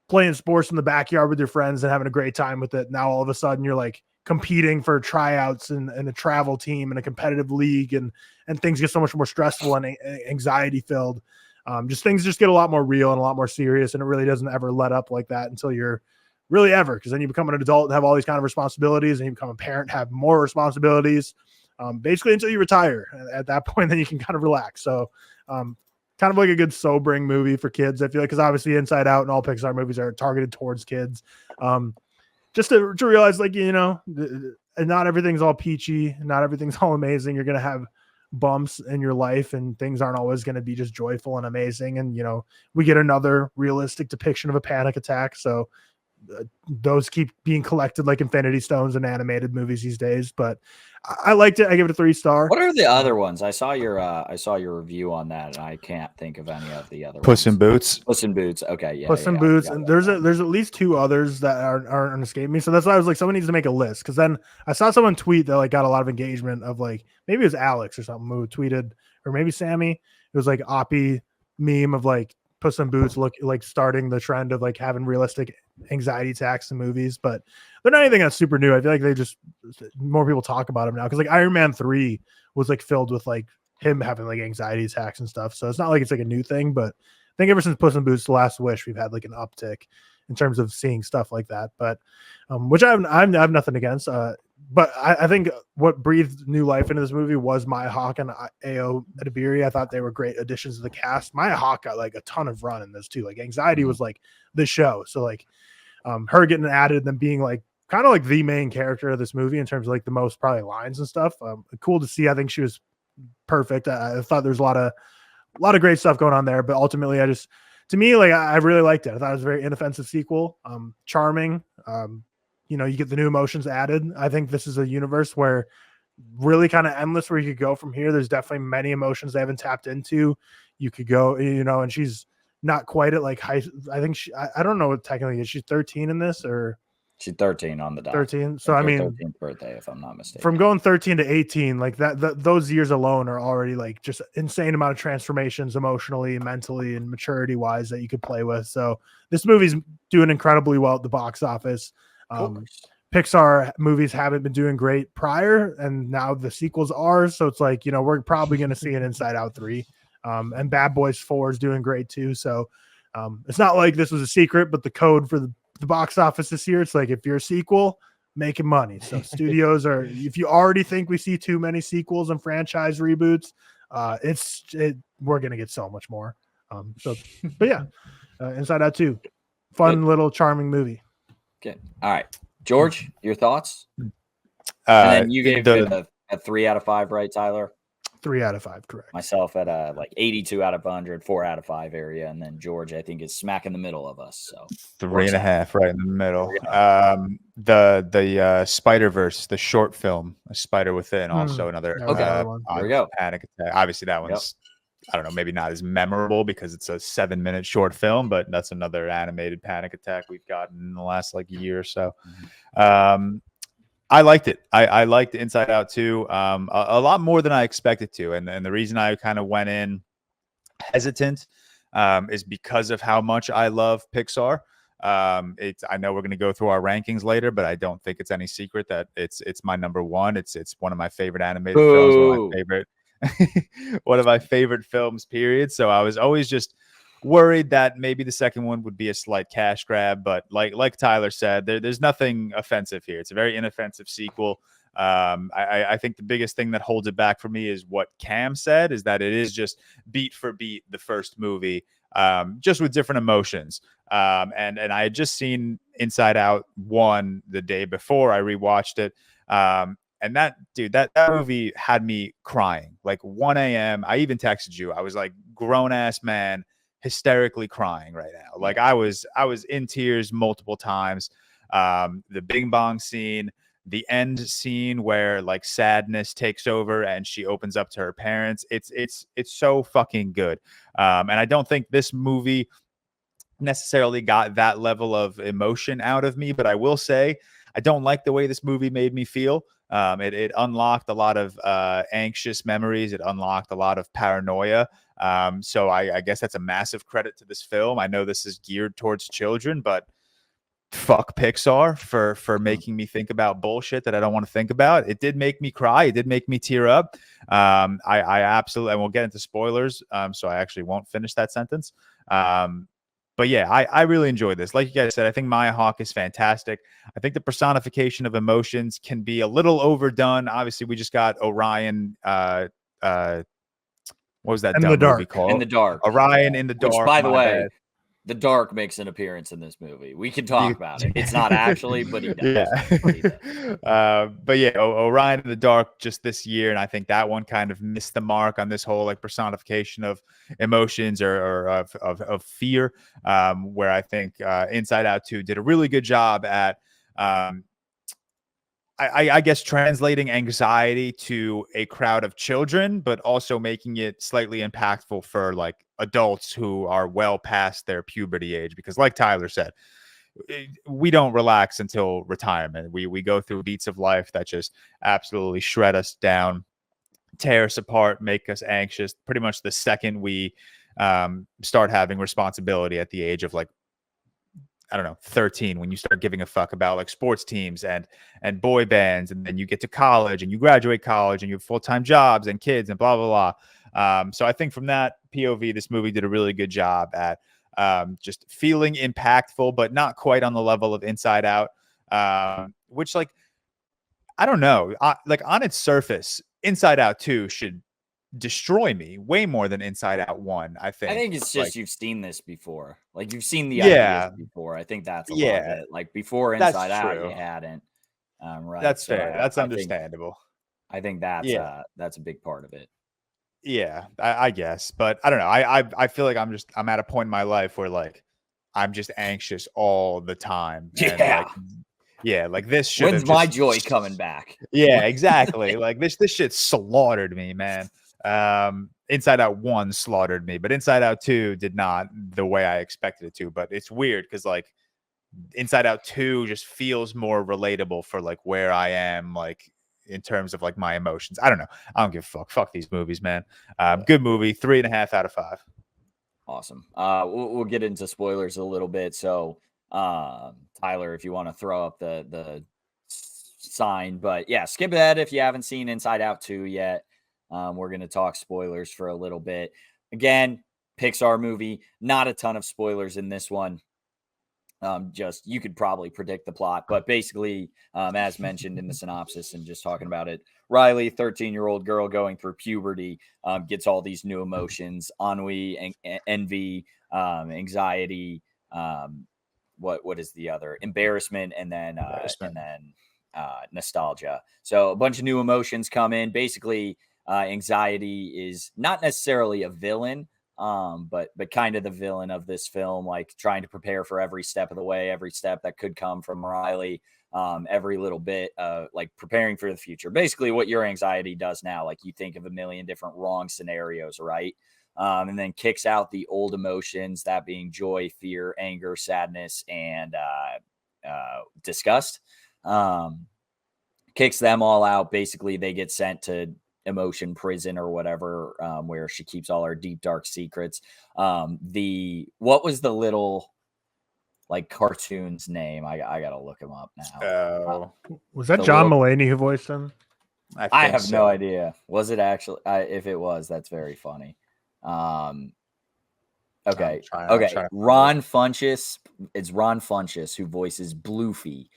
Speaker 2: playing sports in the backyard with your friends and having a great time with it. Now all of a sudden you're like competing for tryouts and a travel team and a competitive league, and things get so much more stressful and anxiety filled. Just things just get a lot more real and a lot more serious, and it really doesn't ever let up like that until you're really ever, because then you become an adult and have all these kind of responsibilities, and you become a parent, have more responsibilities, basically until you retire. At that point, then you can kind of relax. So kind of like a good sobering movie for kids, I feel like, because obviously Inside Out and all Pixar movies are targeted towards kids. Just to realize, like, you know, not everything's all peachy, not everything's all amazing. You're going to have bumps in your life, and things aren't always going to be just joyful and amazing. And, you know, we get another realistic depiction of a panic attack. So those keep being collected like Infinity Stones in animated movies these days. But I liked it. I give it a 3-star.
Speaker 1: What are the other ones? I saw your review on that, and I can't think of any of the other
Speaker 3: Puss
Speaker 1: ones.
Speaker 3: in Boots.
Speaker 1: Puss in Boots. Okay, yeah.
Speaker 2: Puss in Boots, and there's at least 2 others that aren't escaping me. So that's why I was like, someone needs to make a list, because then I saw someone tweet that like got a lot of engagement of, like, maybe it was Alex or something who tweeted, or maybe Sammy. It was like Oppie meme of like Puss in Boots look like starting the trend of like having realistic anxiety attacks in movies, but they're not anything that's super new. I feel like they just, more people talk about them now, because like Iron Man 3 was like filled with like him having like anxiety attacks and stuff. So it's not like it's like a new thing, but I think ever since Puss in Boots: The Last Wish, we've had like an uptick in terms of seeing stuff like that. But which I have nothing against. But I think what breathed new life into this movie was Maya Hawke and Ayo Edebiri. I thought they were great additions to the cast. Maya Hawke got like a ton of run in this too. Like Anxiety was like the show. So like her getting added and then being like kind of like the main character of this movie in terms of like the most probably lines and stuff. Cool to see. I think she was perfect. I thought there's a lot of great stuff going on there, but ultimately to me, like, I really liked it. I thought it was a very inoffensive sequel. Charming. You know, you get the new emotions added. I think this is a universe where really kind of endless where you could go from here. There's definitely many emotions they haven't tapped into. You could go, you know, and she's not quite at like high. I think I don't know what technically is. She's 13 in this, or
Speaker 1: She's 13 on the dot.
Speaker 2: 13. So I mean,
Speaker 1: 13th birthday, if I'm not mistaken.
Speaker 2: From going 13 to 18, like those years alone are already like just insane amount of transformations emotionally, mentally, and maturity wise that you could play with. So this movie's doing incredibly well at the box office. Pixar movies haven't been doing great prior, and now the sequels are. So it's like, we're probably going to see an Inside Out 3. And Bad Boys 4 is doing great too. So it's not like this was a secret, but the code for the box office this year, it's like if you're a sequel, making money. So studios are, if you already think we see too many sequels and franchise reboots, we're going to get so much more. But yeah, Inside Out 2, fun little charming movie.
Speaker 1: Good. All right. George, your thoughts? And then you gave it a 3 out of 5, right, Tyler?
Speaker 2: 3 out of 5, correct.
Speaker 1: Myself at a like 82 out of 100, 4 out of 5 area, and then George, I think, is smack in the middle of us. So
Speaker 3: 3.5, right in the middle. The Spider-Verse, the short film, A Spider Within, also another
Speaker 1: there we go.
Speaker 3: panic attack. Obviously, that one's I don't know, maybe not as memorable because it's a 7-minute short film, but that's another animated panic attack we've gotten in the last like year or so. I liked it. I liked Inside Out 2 a lot more than I expected to. And the reason I kind of went in hesitant is because of how much I love Pixar. I know we're going to go through our rankings later, but I don't think it's any secret that it's my number one. It's one of my favorite animated films, one of my favorite films, period. So I was always just worried that maybe the second one would be a slight cash grab, but like Tyler said, there's nothing offensive here. It's a very inoffensive sequel. I think the biggest thing that holds it back for me is what Cam said, is that it is just beat for beat the first movie, just with different emotions. And I had just seen Inside Out 1 the day before I rewatched it. And that movie had me crying like 1 a.m. I even texted you. I was like, grown ass man, hysterically crying right now. Like I was in tears multiple times. The Bing Bong scene, the end scene where like sadness takes over and she opens up to her parents. It's so fucking good. And I don't think this movie necessarily got that level of emotion out of me, but I will say I don't like the way this movie made me feel. It unlocked a lot of anxious memories. It unlocked a lot of paranoia. So I guess that's a massive credit to this film. I know this is geared towards children, but fuck Pixar for making me think about bullshit that I don't want to think about. It did make me cry. It did make me tear up. I absolutely, and we'll get into spoilers. So I actually won't finish that sentence. But yeah, I really enjoyed this. Like you guys said, I think Maya Hawke is fantastic. I think the personification of emotions can be a little overdone. Obviously, we just got Orion. What was that dumb movie called?
Speaker 1: In the Dark.
Speaker 3: Orion in the Dark.
Speaker 1: Which, by the way, The Dark makes an appearance in this movie. We can talk about it. It's not actually, but he does.
Speaker 3: But yeah, Orion in the Dark just this year, and I think that one kind of missed the mark on this whole like personification of emotions or of fear. Where I think Inside Out 2 did a really good job at I guess translating anxiety to a crowd of children, but also making it slightly impactful for like adults who are well past their puberty age. Because like Tyler said, we don't relax until retirement. We go through beats of life that just absolutely shred us down, tear us apart, make us anxious. Pretty much the second we start having responsibility at the age of like, I don't know, 13, when you start giving a fuck about like sports teams and boy bands, and then you get to college and you graduate college and you have full-time jobs and kids and blah, blah, blah. So I think from that POV, this movie did a really good job at just feeling impactful, but not quite on the level of Inside Out, which like, I don't know, like on its surface, Inside Out 2 should destroy me way more than Inside Out 1. I think
Speaker 1: it's just like, you've seen this before. Like you've seen the ideas before. I think that's a lot of it. Like before Inside Out, you hadn't. Right.
Speaker 3: That's fair. That's understandable.
Speaker 1: I think that's a big part of it.
Speaker 3: Yeah, I guess, but I don't know. I feel like I'm at a point in my life where like I'm just anxious all the time. Like this shit.
Speaker 1: When's my joy coming back?
Speaker 3: Yeah, exactly. Like this shit slaughtered me, man. Inside Out 1 slaughtered me, but Inside Out 2 did not the way I expected it to. But it's weird because like Inside Out 2 just feels more relatable for like where I am, like in terms of like my emotions. I don't know. I don't give a fuck. Fuck these movies, man. Good movie. 3.5 out of 5.
Speaker 1: Awesome. We'll get into spoilers a little bit. So, Tyler, if you want to throw up the sign, but yeah, skip ahead if you haven't seen Inside Out 2 yet. We're going to talk spoilers for a little bit. Again, Pixar movie, not a ton of spoilers in this one. Just you could probably predict the plot, but basically, as mentioned in the synopsis and just talking about it, Riley, 13-year-old girl going through puberty, gets all these new emotions: ennui, envy, anxiety. What is the other? Embarrassment, and then nostalgia. So a bunch of new emotions come in. Basically, anxiety is not necessarily a villain. But kind of the villain of this film, like trying to prepare for every step of the way, every step that could come from Riley, every little bit, like preparing for the future. Basically, what your anxiety does now, like you think of a million different wrong scenarios, right? And then kicks out the old emotions, that being joy, fear, anger, sadness, and disgust. Kicks them all out. Basically, they get sent to emotion prison or whatever, where she keeps all her deep dark secrets. What was the little like cartoon's name? I gotta look him up now.
Speaker 2: Was that John Mulaney who voiced him?
Speaker 1: I have no idea. Was it actually? If it was, that's very funny. Okay. Ron Funches. It's Ron Funches who voices Bluefy.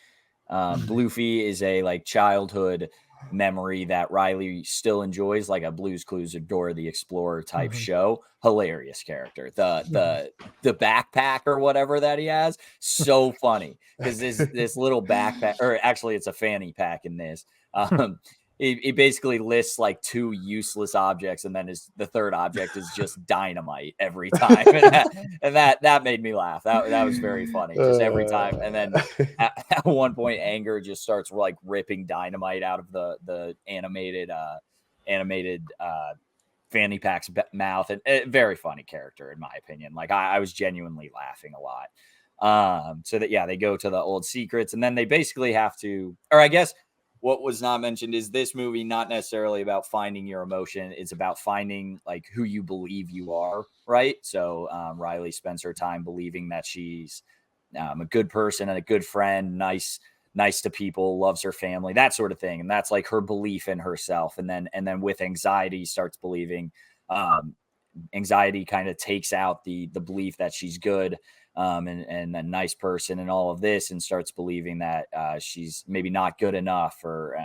Speaker 1: Bluefy is a like childhood memory that Riley still enjoys, like a Blue's Clues or Dora the Explorer type show. Hilarious character. The backpack or whatever that he has, so funny because this little backpack, or actually it's a fanny pack in this. He basically lists like 2 useless objects, and then the third object is just dynamite every time, and that made me laugh. That was very funny, just every time. And then at one point, Anger just starts like ripping dynamite out of the animated fanny pack's mouth, and very funny character in my opinion. Like I was genuinely laughing a lot. So that they go to the old secrets, and then they basically have to, or I guess. What was not mentioned is this movie not necessarily about finding your emotion. It's about finding like who you believe you are, right? So Riley spends her time believing that she's a good person and a good friend, nice to people, loves her family, that sort of thing. And that's like her belief in herself. And then with anxiety, starts believing anxiety kind of takes out the belief that she's good. And a nice person and all of this, and starts believing that she's maybe not good enough, or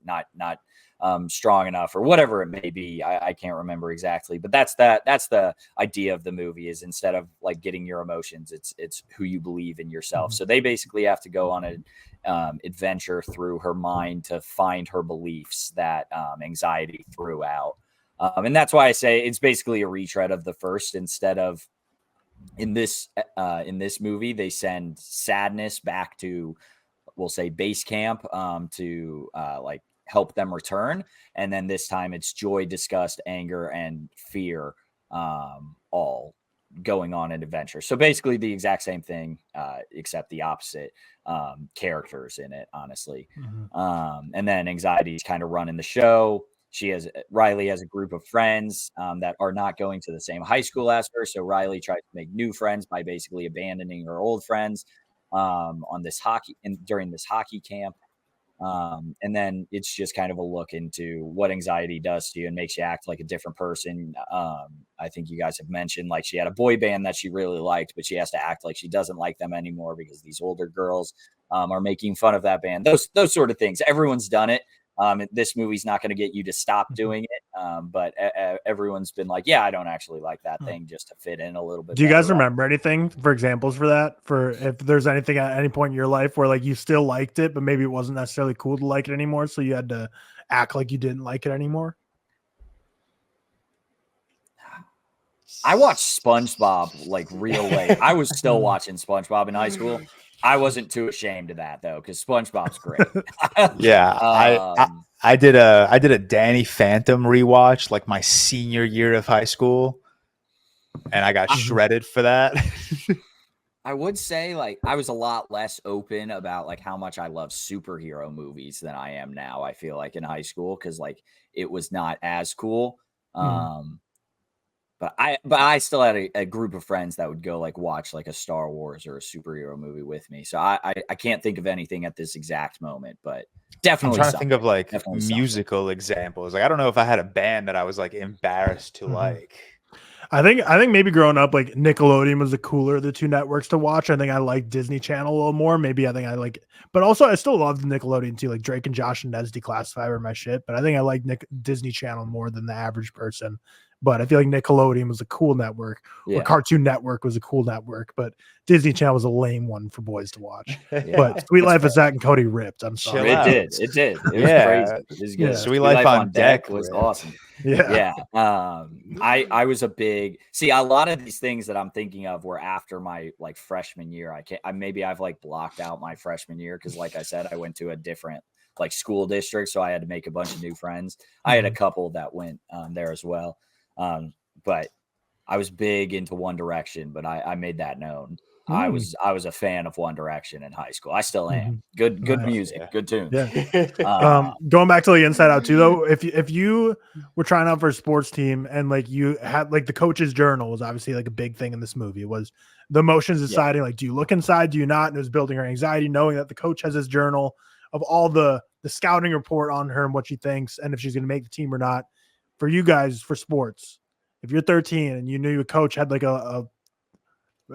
Speaker 1: not strong enough, or whatever it may be. I can't remember exactly, but that's the idea of the movie, is instead of like getting your emotions, it's who you believe in yourself. So they basically have to go on an adventure through her mind to find her beliefs that anxiety threw out, and that's why I say it's basically a retread of the first. Instead of in this movie, they send sadness back to, we'll say, base camp to like help them return. And then this time it's joy, disgust, anger, and fear all going on an adventure. So basically the exact same thing, except the opposite characters in it, honestly. And then anxiety is kind of running the show. Riley has a group of friends that are not going to the same high school as her. So Riley tries to make new friends by basically abandoning her old friends during this hockey camp. And then it's just kind of a look into what anxiety does to you and makes you act like a different person. I think you guys have mentioned, like, she had a boy band that she really liked, but she has to act like she doesn't like them anymore because these older girls are making fun of that band. Those sort of things. Everyone's done it. This movie's not going to get you to stop doing it, but everyone's been like, yeah, I don't actually like that thing, just to fit in a little bit.
Speaker 2: Do you guys remember anything for examples for that? For if there's anything at any point in your life where like you still liked it, but maybe it wasn't necessarily cool to like it anymore, so you had to act like you didn't like it anymore?
Speaker 1: I watched SpongeBob like real late. I was still watching SpongeBob in high school. I wasn't too ashamed of that though, because SpongeBob's great.
Speaker 3: Yeah, I did a Danny Phantom rewatch like my senior year of high school, and I got shredded for that.
Speaker 1: I would say like I was a lot less open about like how much I love superhero movies than I am now. I feel like in high school because like it was not as cool. But I still had a group of friends that would go like watch like a Star Wars or a superhero movie with me. So I can't think of anything at this exact moment, but definitely
Speaker 3: I'm trying to think of like
Speaker 1: Definitely
Speaker 3: musical examples. Like I don't know if I had a band that I was like embarrassed to like.
Speaker 2: I think maybe growing up, like Nickelodeon was the cooler of the two networks to watch. I think I like Disney Channel a little more. Maybe I think I like, but also I still love Nickelodeon too. Like Drake and Josh and Ned's Declassified were my shit. But I think I like Disney Channel more than the average person. But I feel like Nickelodeon was a cool network, or Cartoon Network was a cool network. But Disney Channel was a lame one for boys to watch. But Sweet Life of Zack and Cody ripped. I'm sorry.
Speaker 1: It did. It was crazy. It was good.
Speaker 3: Sweet Life on Deck
Speaker 1: was awesome.
Speaker 2: Yeah.
Speaker 1: I was a big a lot of these things that I'm thinking of were after my like freshman year. Maybe I've like blocked out my freshman year because like I said, I went to a different like school district, so I had to make a bunch of new friends. I had a couple that went there as well. But I was big into One Direction, but I made that known. I was a fan of One Direction in high school. I still am. Good music, good tunes.
Speaker 2: Yeah. Going back to the Inside Out too, though, if you were trying out for a sports team and like you had like the coach's journal was obviously like a big thing in this movie. It was the emotions deciding like, do you look inside, do you not? And it was building her anxiety, knowing that the coach has his journal of all the scouting report on her and what she thinks and if she's going to make the team or not. For you guys, for sports, if you're 13 and you knew your coach had like a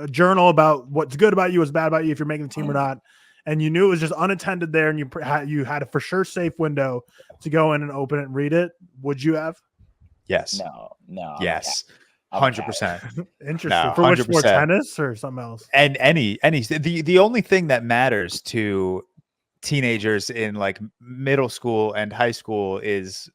Speaker 2: journal about what's good about you, what's bad about you, if you're making the team or not, and you knew it was just unattended there, and you had a for sure safe window to go in and open it and read it, would you have?
Speaker 3: Yes.
Speaker 1: No.
Speaker 3: Yes. 100%.
Speaker 2: Interesting.
Speaker 3: No,
Speaker 2: for which sport? Tennis or something else?
Speaker 3: And the only thing that matters to teenagers in like middle school and high school is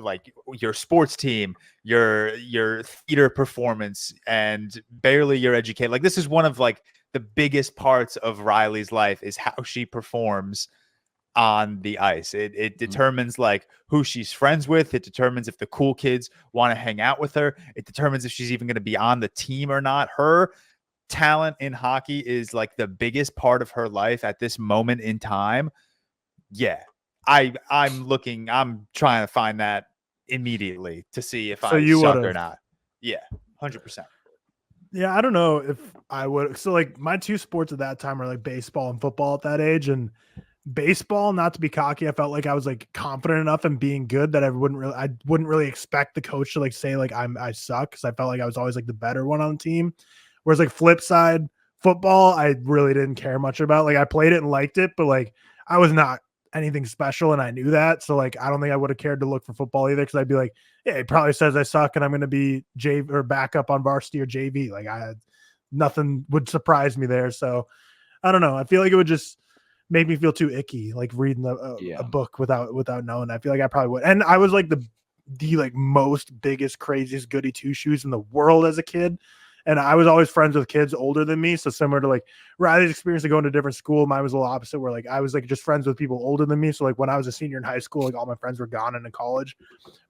Speaker 3: like your sports team, your theater performance, and barely your education. Like this is one of like the biggest parts of Riley's life is how she performs on the ice. It determines like who she's friends with. It determines if the cool kids want to hang out with her. It determines if she's even going to be on the team or not. Her talent in hockey is like the biggest part of her life at this moment in time. Yeah. I'm trying to find that immediately to see if I suck or not. Yeah, 100%.
Speaker 2: Yeah, I don't know if I would. So like my two sports at that time were like baseball and football at that age. And baseball, not to be cocky, I felt like I was like confident enough in being good that I wouldn't really expect the coach to like say like I suck, because I felt like I was always like the better one on the team. Whereas like flip side, football, I really didn't care much about. Like I played it and liked it, but like I was not anything special, and I knew that. So like I don't think I would have cared to look for football either, because I'd be like, yeah, it probably says I suck and I'm going to be JV or backup on varsity or JV. Like nothing would surprise me there. So I don't know. I feel like it would just make me feel too icky, like reading a book without knowing. I feel like I probably would. And I was like the like most biggest, craziest goody two shoes in the world as a kid. And I was always friends with kids older than me. So similar to like Riley's experience of going to a different school, mine was a little opposite, where like I was like just friends with people older than me. So like when I was a senior in high school, like all my friends were gone and in college,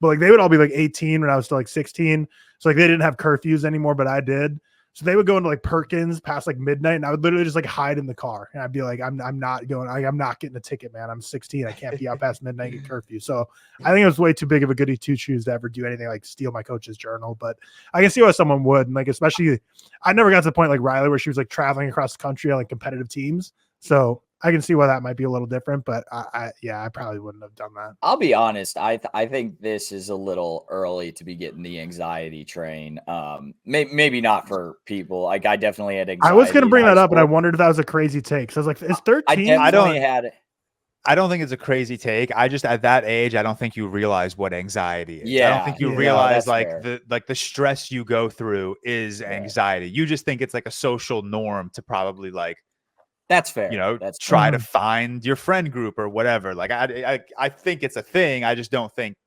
Speaker 2: but like they would all be like 18 when I was still like 16. So like they didn't have curfews anymore, but I did. So they would go into like Perkins past like midnight, and I would literally just like hide in the car, and I'd be like, I'm not going, I'm not getting a ticket, man. I'm 16. I can't be out past midnight and get curfew. So I think it was way too big of a goody two shoes to ever do anything like steal my coach's journal. But I can see why someone would, and like especially, I never got to the point like Riley where she was like traveling across the country on like competitive teams. So I can see why that might be a little different, but I probably wouldn't have done that.
Speaker 1: I'll be honest. I think this is a little early to be getting the anxiety train. Maybe not for people. Like I definitely had anxiety.
Speaker 2: I was going to bring that up, and I wondered if that was a crazy take. So I was like, it's 13.
Speaker 3: I don't think it's a crazy take. I just at that age, I don't think you realize what anxiety is.
Speaker 1: Yeah,
Speaker 3: I don't think you realize the stress you go through is anxiety. You just think it's like a social norm to probably like.
Speaker 1: That's fair.
Speaker 3: That's try to find your friend group or whatever. Like I think it's a thing. I just don't think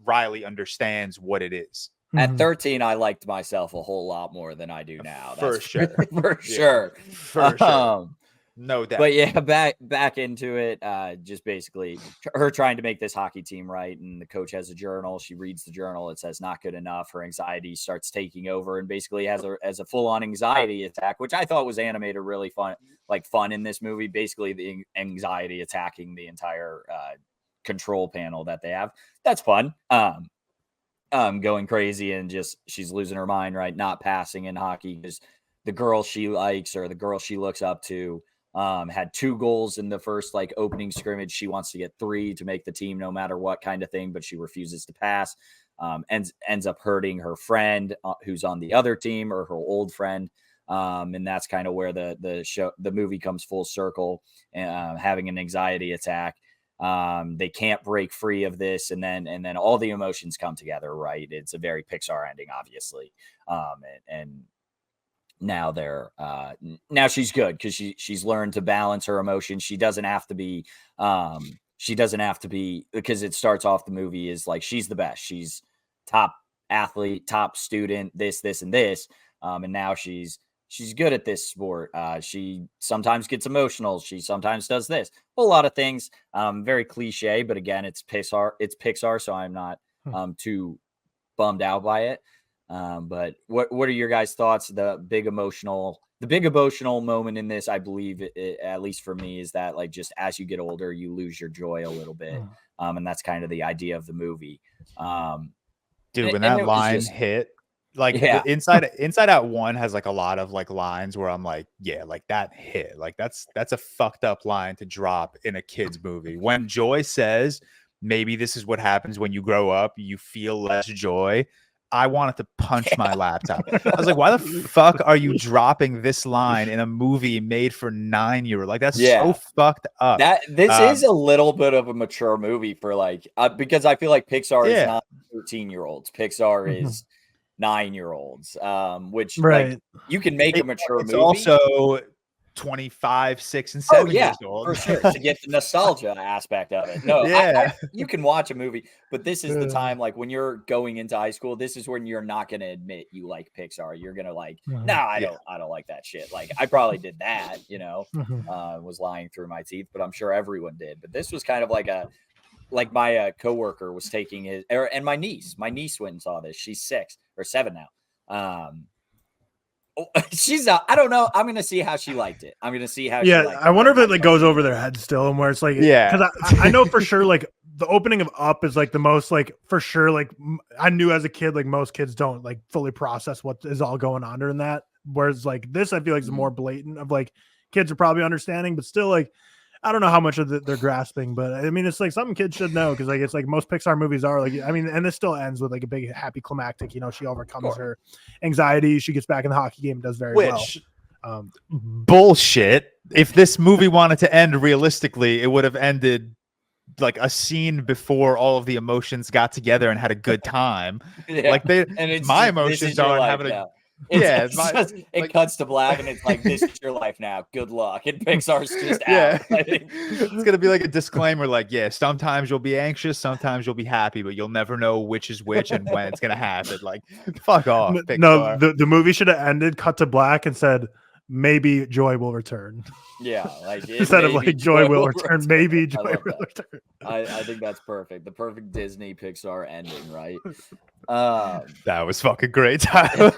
Speaker 3: Riley understands what it is.
Speaker 1: At 13, I liked myself a whole lot more than I do now.
Speaker 3: For sure.
Speaker 1: For sure.
Speaker 3: For sure. No doubt.
Speaker 1: But yeah, back into it. Just basically her trying to make this hockey team right, and the coach has a journal. She reads the journal. It says not good enough. Her anxiety starts taking over, and basically has a full on anxiety attack, which I thought was animated really fun in this movie. Basically, the anxiety attacking the entire control panel that they have. That's fun. Going crazy and just she's losing her mind, right? Not passing in hockey because the girl she likes or the girl she looks up to had 2 goals in the first like opening scrimmage. She wants to get 3 to make the team no matter what kind of thing, but she refuses to pass. Ends up hurting her friend who's on the other team, or her old friend. And that's kind of where the movie comes full circle, having an anxiety attack. They can't break free of this, and then all the emotions come together, right? It's a very Pixar ending, obviously. And now now she's good because she's learned to balance her emotions. She doesn't have to be because it starts off the movie is like she's the best. She's top athlete, top student, this, and this. And now she's good at this sport. She sometimes gets emotional. She sometimes does this. A whole lot of things. Very cliche, but again, it's Pixar, so I'm not too bummed out by it. But what are your guys' thoughts? The big emotional moment in this, I believe, at least for me, is that like just as you get older, you lose your joy a little bit, and that's kind of the idea of the movie.
Speaker 3: Dude, when that line hit, like Inside Out 1 has like a lot of like lines where I'm like, yeah, like that hit, like that's a fucked up line to drop in a kid's movie. When Joy says, maybe this is what happens when you grow up, you feel less joy. I wanted to punch my laptop. I was like, why the fuck are you dropping this line in a movie made for 9-year-olds? Like, that's so fucked up.
Speaker 1: This is a little bit of a mature movie for like, because I feel like Pixar is not 13-year-olds. Pixar is 9-year-olds, which like you can make a mature movie.
Speaker 3: It's also 25, 6, and 7 years old.
Speaker 1: For sure, to get the nostalgia aspect of it. No, you can watch a movie, but this is the time, like when you're going into high school, this is when you're not going to admit you like Pixar. You're going to like, I don't like that shit. Like I probably did that, was lying through my teeth, but I'm sure everyone did. But this was kind of like my coworker was taking and my niece went and saw this. She's 6 or 7 now. She's I don't know. I'm gonna see how she liked it. I'm gonna see how.
Speaker 2: Yeah, I wonder if it like goes over their head still, and where it's like, because I know for sure like the opening of Up is like the most like for sure like I knew as a kid like most kids don't like fully process what is all going on during that. Whereas like this, I feel like is more blatant of like kids are probably understanding, but still like I don't know how much of they're grasping, but I mean, it's like something kids should know because like it's like most Pixar movies are like, I mean, and this still ends with like a big happy climactic. She overcomes her anxiety. She gets back in the hockey game, does very well.
Speaker 3: Bullshit. If this movie wanted to end realistically, it would have ended like a scene before all of the emotions got together and had a good time. Like my emotions are having a.
Speaker 1: It cuts to black and it's like, this is your life now. Good luck. And Pixar's just out.
Speaker 3: It's gonna be like a disclaimer, like, sometimes you'll be anxious, sometimes you'll be happy, but you'll never know which is which and when it's gonna happen. Like, fuck off. Pixar.
Speaker 2: No, the movie should have ended, cut to black, and said, maybe joy will return.
Speaker 1: Yeah, like
Speaker 2: instead of like joy will return, maybe joy will return.
Speaker 1: I think that's perfect. The perfect Disney Pixar ending, right?
Speaker 3: That was fucking great, Tyler.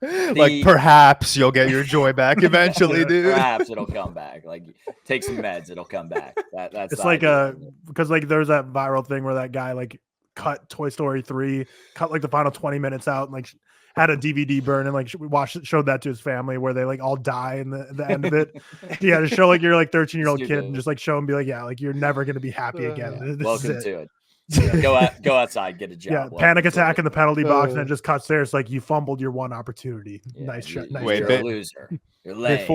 Speaker 3: Like perhaps you'll get your joy back eventually, dude.
Speaker 1: Perhaps it'll come back. Like take some meds, it'll come back. That's
Speaker 2: it's like because like there's that viral thing where that guy like cut Toy Story 3, cut like the final 20 minutes out and like had a DVD burn and like showed that to his family where they like all die in the end of it. Yeah, to show like you're like 13-year-old kid and just like show and be like, yeah, like you're never gonna be happy again.
Speaker 1: Welcome to it. Yeah, go outside, get a job.
Speaker 2: Yeah, panic attack in the penalty box, and it just cuts there. It's like you fumbled your one opportunity. Nice shot.
Speaker 1: You're a loser. You're lame.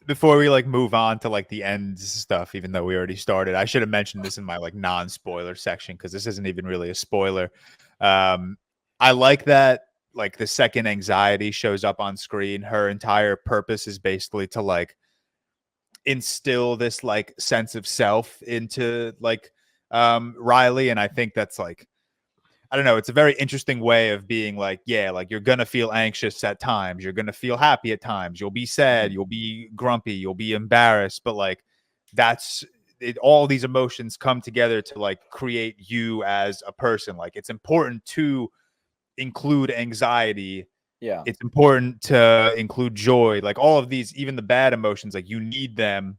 Speaker 3: Before we like move on to like the end stuff, even though we already started, I should have mentioned this in my like non-spoiler section because this isn't even really a spoiler. I like that like the second anxiety shows up on screen. Her entire purpose is basically to like instill this like sense of self into like Riley, and I think that's like I don't know. It's a very interesting way of being like, yeah, like you're going to feel anxious at times. You're going to feel happy at times. You'll be sad. You'll be grumpy. You'll be embarrassed. But like, that's it. All these emotions come together to like create you as a person. Like, it's important to include anxiety.
Speaker 1: Yeah.
Speaker 3: It's important to include joy. Like all of these, even the bad emotions, like you need them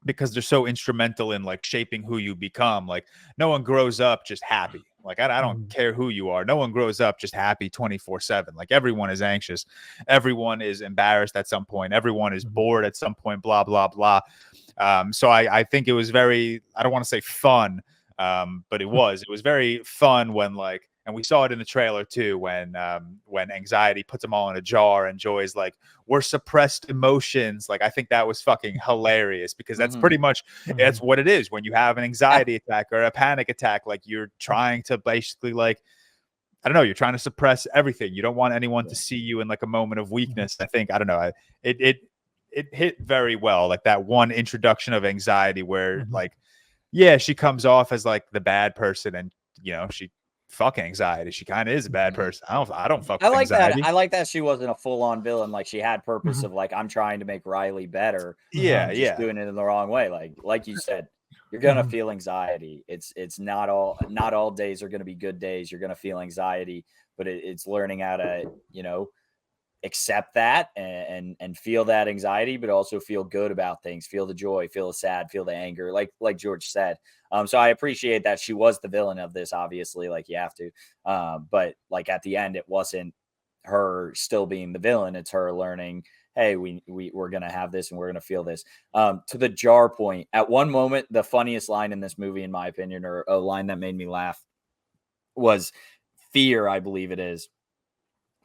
Speaker 3: because they're so instrumental in like shaping who you become. Like no one grows up just happy. Like I don't care who you are. No one grows up just happy 24/7. Like everyone is anxious. Everyone is embarrassed at some point. Everyone is bored at some point, blah, blah, blah. So I think it was very, I don't want to say fun, but it was very fun when like, and we saw it in the trailer too, when anxiety puts them all in a jar and Joy's like, we're suppressed emotions. Like, I think that was fucking hilarious because that's pretty much, that's what it is. When you have an anxiety attack or a panic attack, like you're trying to basically like, I don't know, you're trying to suppress everything. You don't want anyone to see you in like a moment of weakness. I think, I don't know, it hit very well. Like that one introduction of anxiety where like, yeah, she comes off as like the bad person and, you know, she fuck anxiety. She kind of is a bad person. I don't fuck with anxiety.
Speaker 1: I like that she wasn't a full-on villain. Like she had purpose of like, I'm trying to make Riley better.
Speaker 3: Yeah,
Speaker 1: just doing it in the wrong way. Like you said, you're gonna feel anxiety. It's not all days are gonna be good days. You're gonna feel anxiety, but it's learning how to, you know, accept that and feel that anxiety, but also feel good about things, feel the joy, feel the sad, feel the anger, like George said. So I appreciate that she was the villain of this, obviously, like you have to. But like at the end, it wasn't her still being the villain. It's her learning, hey, we're gonna have this and we're gonna feel this. To the jar point, at one moment, the funniest line in this movie, in my opinion, or a line that made me laugh, was Fear, I believe it is,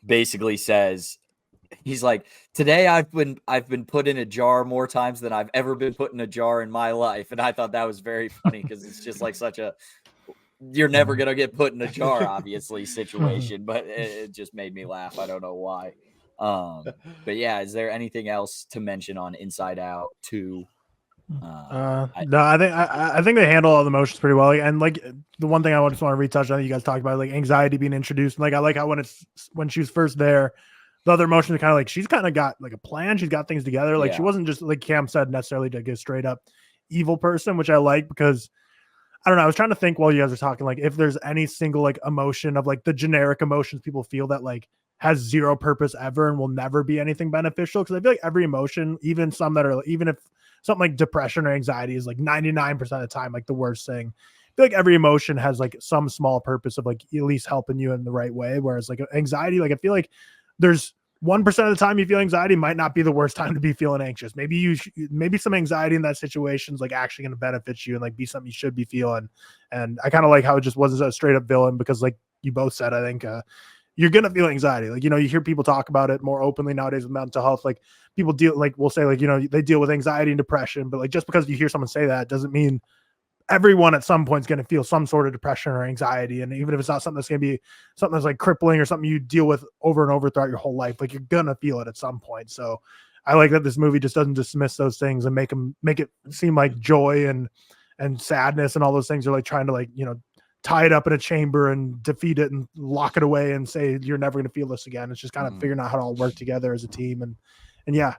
Speaker 1: basically says, he's like, today I've been put in a jar more times than I've ever been put in a jar in my life. And I thought that was very funny because it's just like such a, you're never going to get put in a jar, obviously, situation, but it just made me laugh. I don't know why. But yeah, is there anything else to mention on Inside Out 2?
Speaker 2: No, I think they handle all the emotions pretty well. And like the one thing I just want to retouch on, you guys talked about, like anxiety being introduced. And like I like how when she was first there, the other emotions are kind of like she's kind of got like a plan. She's got things together. Like she wasn't just, like Cam said, necessarily like a straight up evil person, which I like because I don't know. I was trying to think while you guys are talking, like if there's any single like emotion of like the generic emotions people feel that like has zero purpose ever and will never be anything beneficial. Because I feel like every emotion, even some that are, even if something like depression or anxiety is like 99% of the time like the worst thing, I feel like every emotion has like some small purpose of like at least helping you in the right way. Whereas like anxiety, like I feel like there's 1% of the time you feel anxiety might not be the worst time to be feeling anxious. Maybe maybe some anxiety in that situation is like actually going to benefit you and like be something you should be feeling. And I kind of like how it just wasn't a straight up villain because like you both said, I think you're going to feel anxiety. Like, you know, you hear people talk about it more openly nowadays with mental health. Like people deal, like we'll say like, you know, they deal with anxiety and depression, but like just because you hear someone say that doesn't mean everyone at some point is going to feel some sort of depression or anxiety. And even if it's not something that's going to be something that's like crippling or something you deal with over and over throughout your whole life, like you're going to feel it at some point. So I like that this movie just doesn't dismiss those things and make it seem like joy and sadness and all those things are like trying to like, you know, tie it up in a chamber and defeat it and lock it away and say, you're never going to feel this again. It's just kind of figuring out how to all work together as a team. And yeah,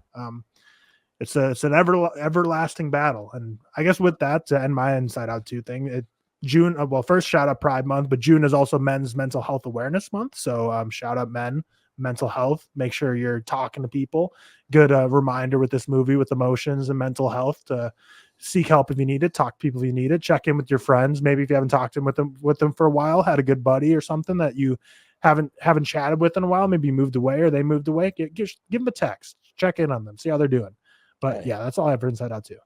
Speaker 2: it's an everlasting battle. And I guess with that, to end my Inside Out 2 thing, June, well, first shout out Pride Month, but June is also Men's Mental Health Awareness Month. So shout out men, mental health. Make sure you're talking to people. Good reminder with this movie with emotions and mental health to seek help if you need it, talk to people if you need it, check in with your friends. Maybe if you haven't talked with them for a while, had a good buddy or something that you haven't chatted with in a while, maybe you moved away or they moved away, give them a text, check in on them, see how they're doing. But yeah, that's all I have for Inside Out 2.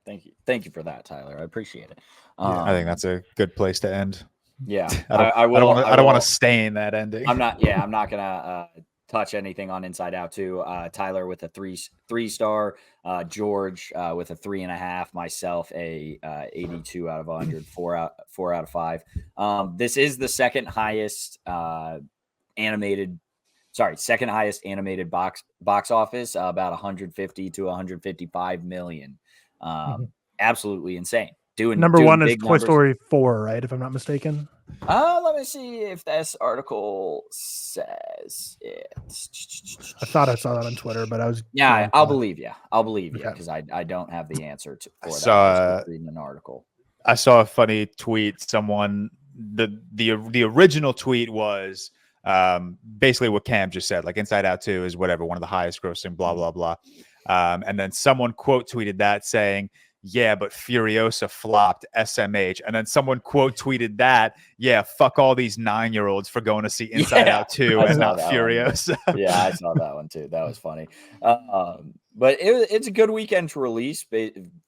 Speaker 1: Thank you for that, Tyler. I appreciate it.
Speaker 3: I think that's a good place to end.
Speaker 1: Yeah,
Speaker 3: I don't want to stain that ending.
Speaker 1: I'm not gonna touch anything on Inside Out 2. Tyler with a three star, George with a 3.5, myself a 82 out of 100, 4 out of 5. This is the second highest animated box office, about 150 to 155 million. Absolutely insane. doing
Speaker 2: Number one is
Speaker 1: big
Speaker 2: Toy
Speaker 1: numbers.
Speaker 2: Story 4, right? If I'm not mistaken.
Speaker 1: Let me see if this article says it.
Speaker 2: I thought I saw that on Twitter, but I was
Speaker 1: I'll believe you. I'll believe you
Speaker 2: Okay.
Speaker 1: because I don't have the answer for that.
Speaker 3: saw,
Speaker 1: I was reading an article.
Speaker 3: I saw a funny tweet. Someone the original tweet was basically what Cam just said. Like Inside Out 2 is whatever, one of the highest grossing, blah blah blah. And then someone quote tweeted that saying, "Yeah, but Furiosa flopped SMH." And then someone quote tweeted that, "Yeah, fuck all these 9-year-olds for going to see Inside Out 2 and not Furiosa."
Speaker 1: Yeah, I saw that one too. That was funny. But it's a good weekend to release.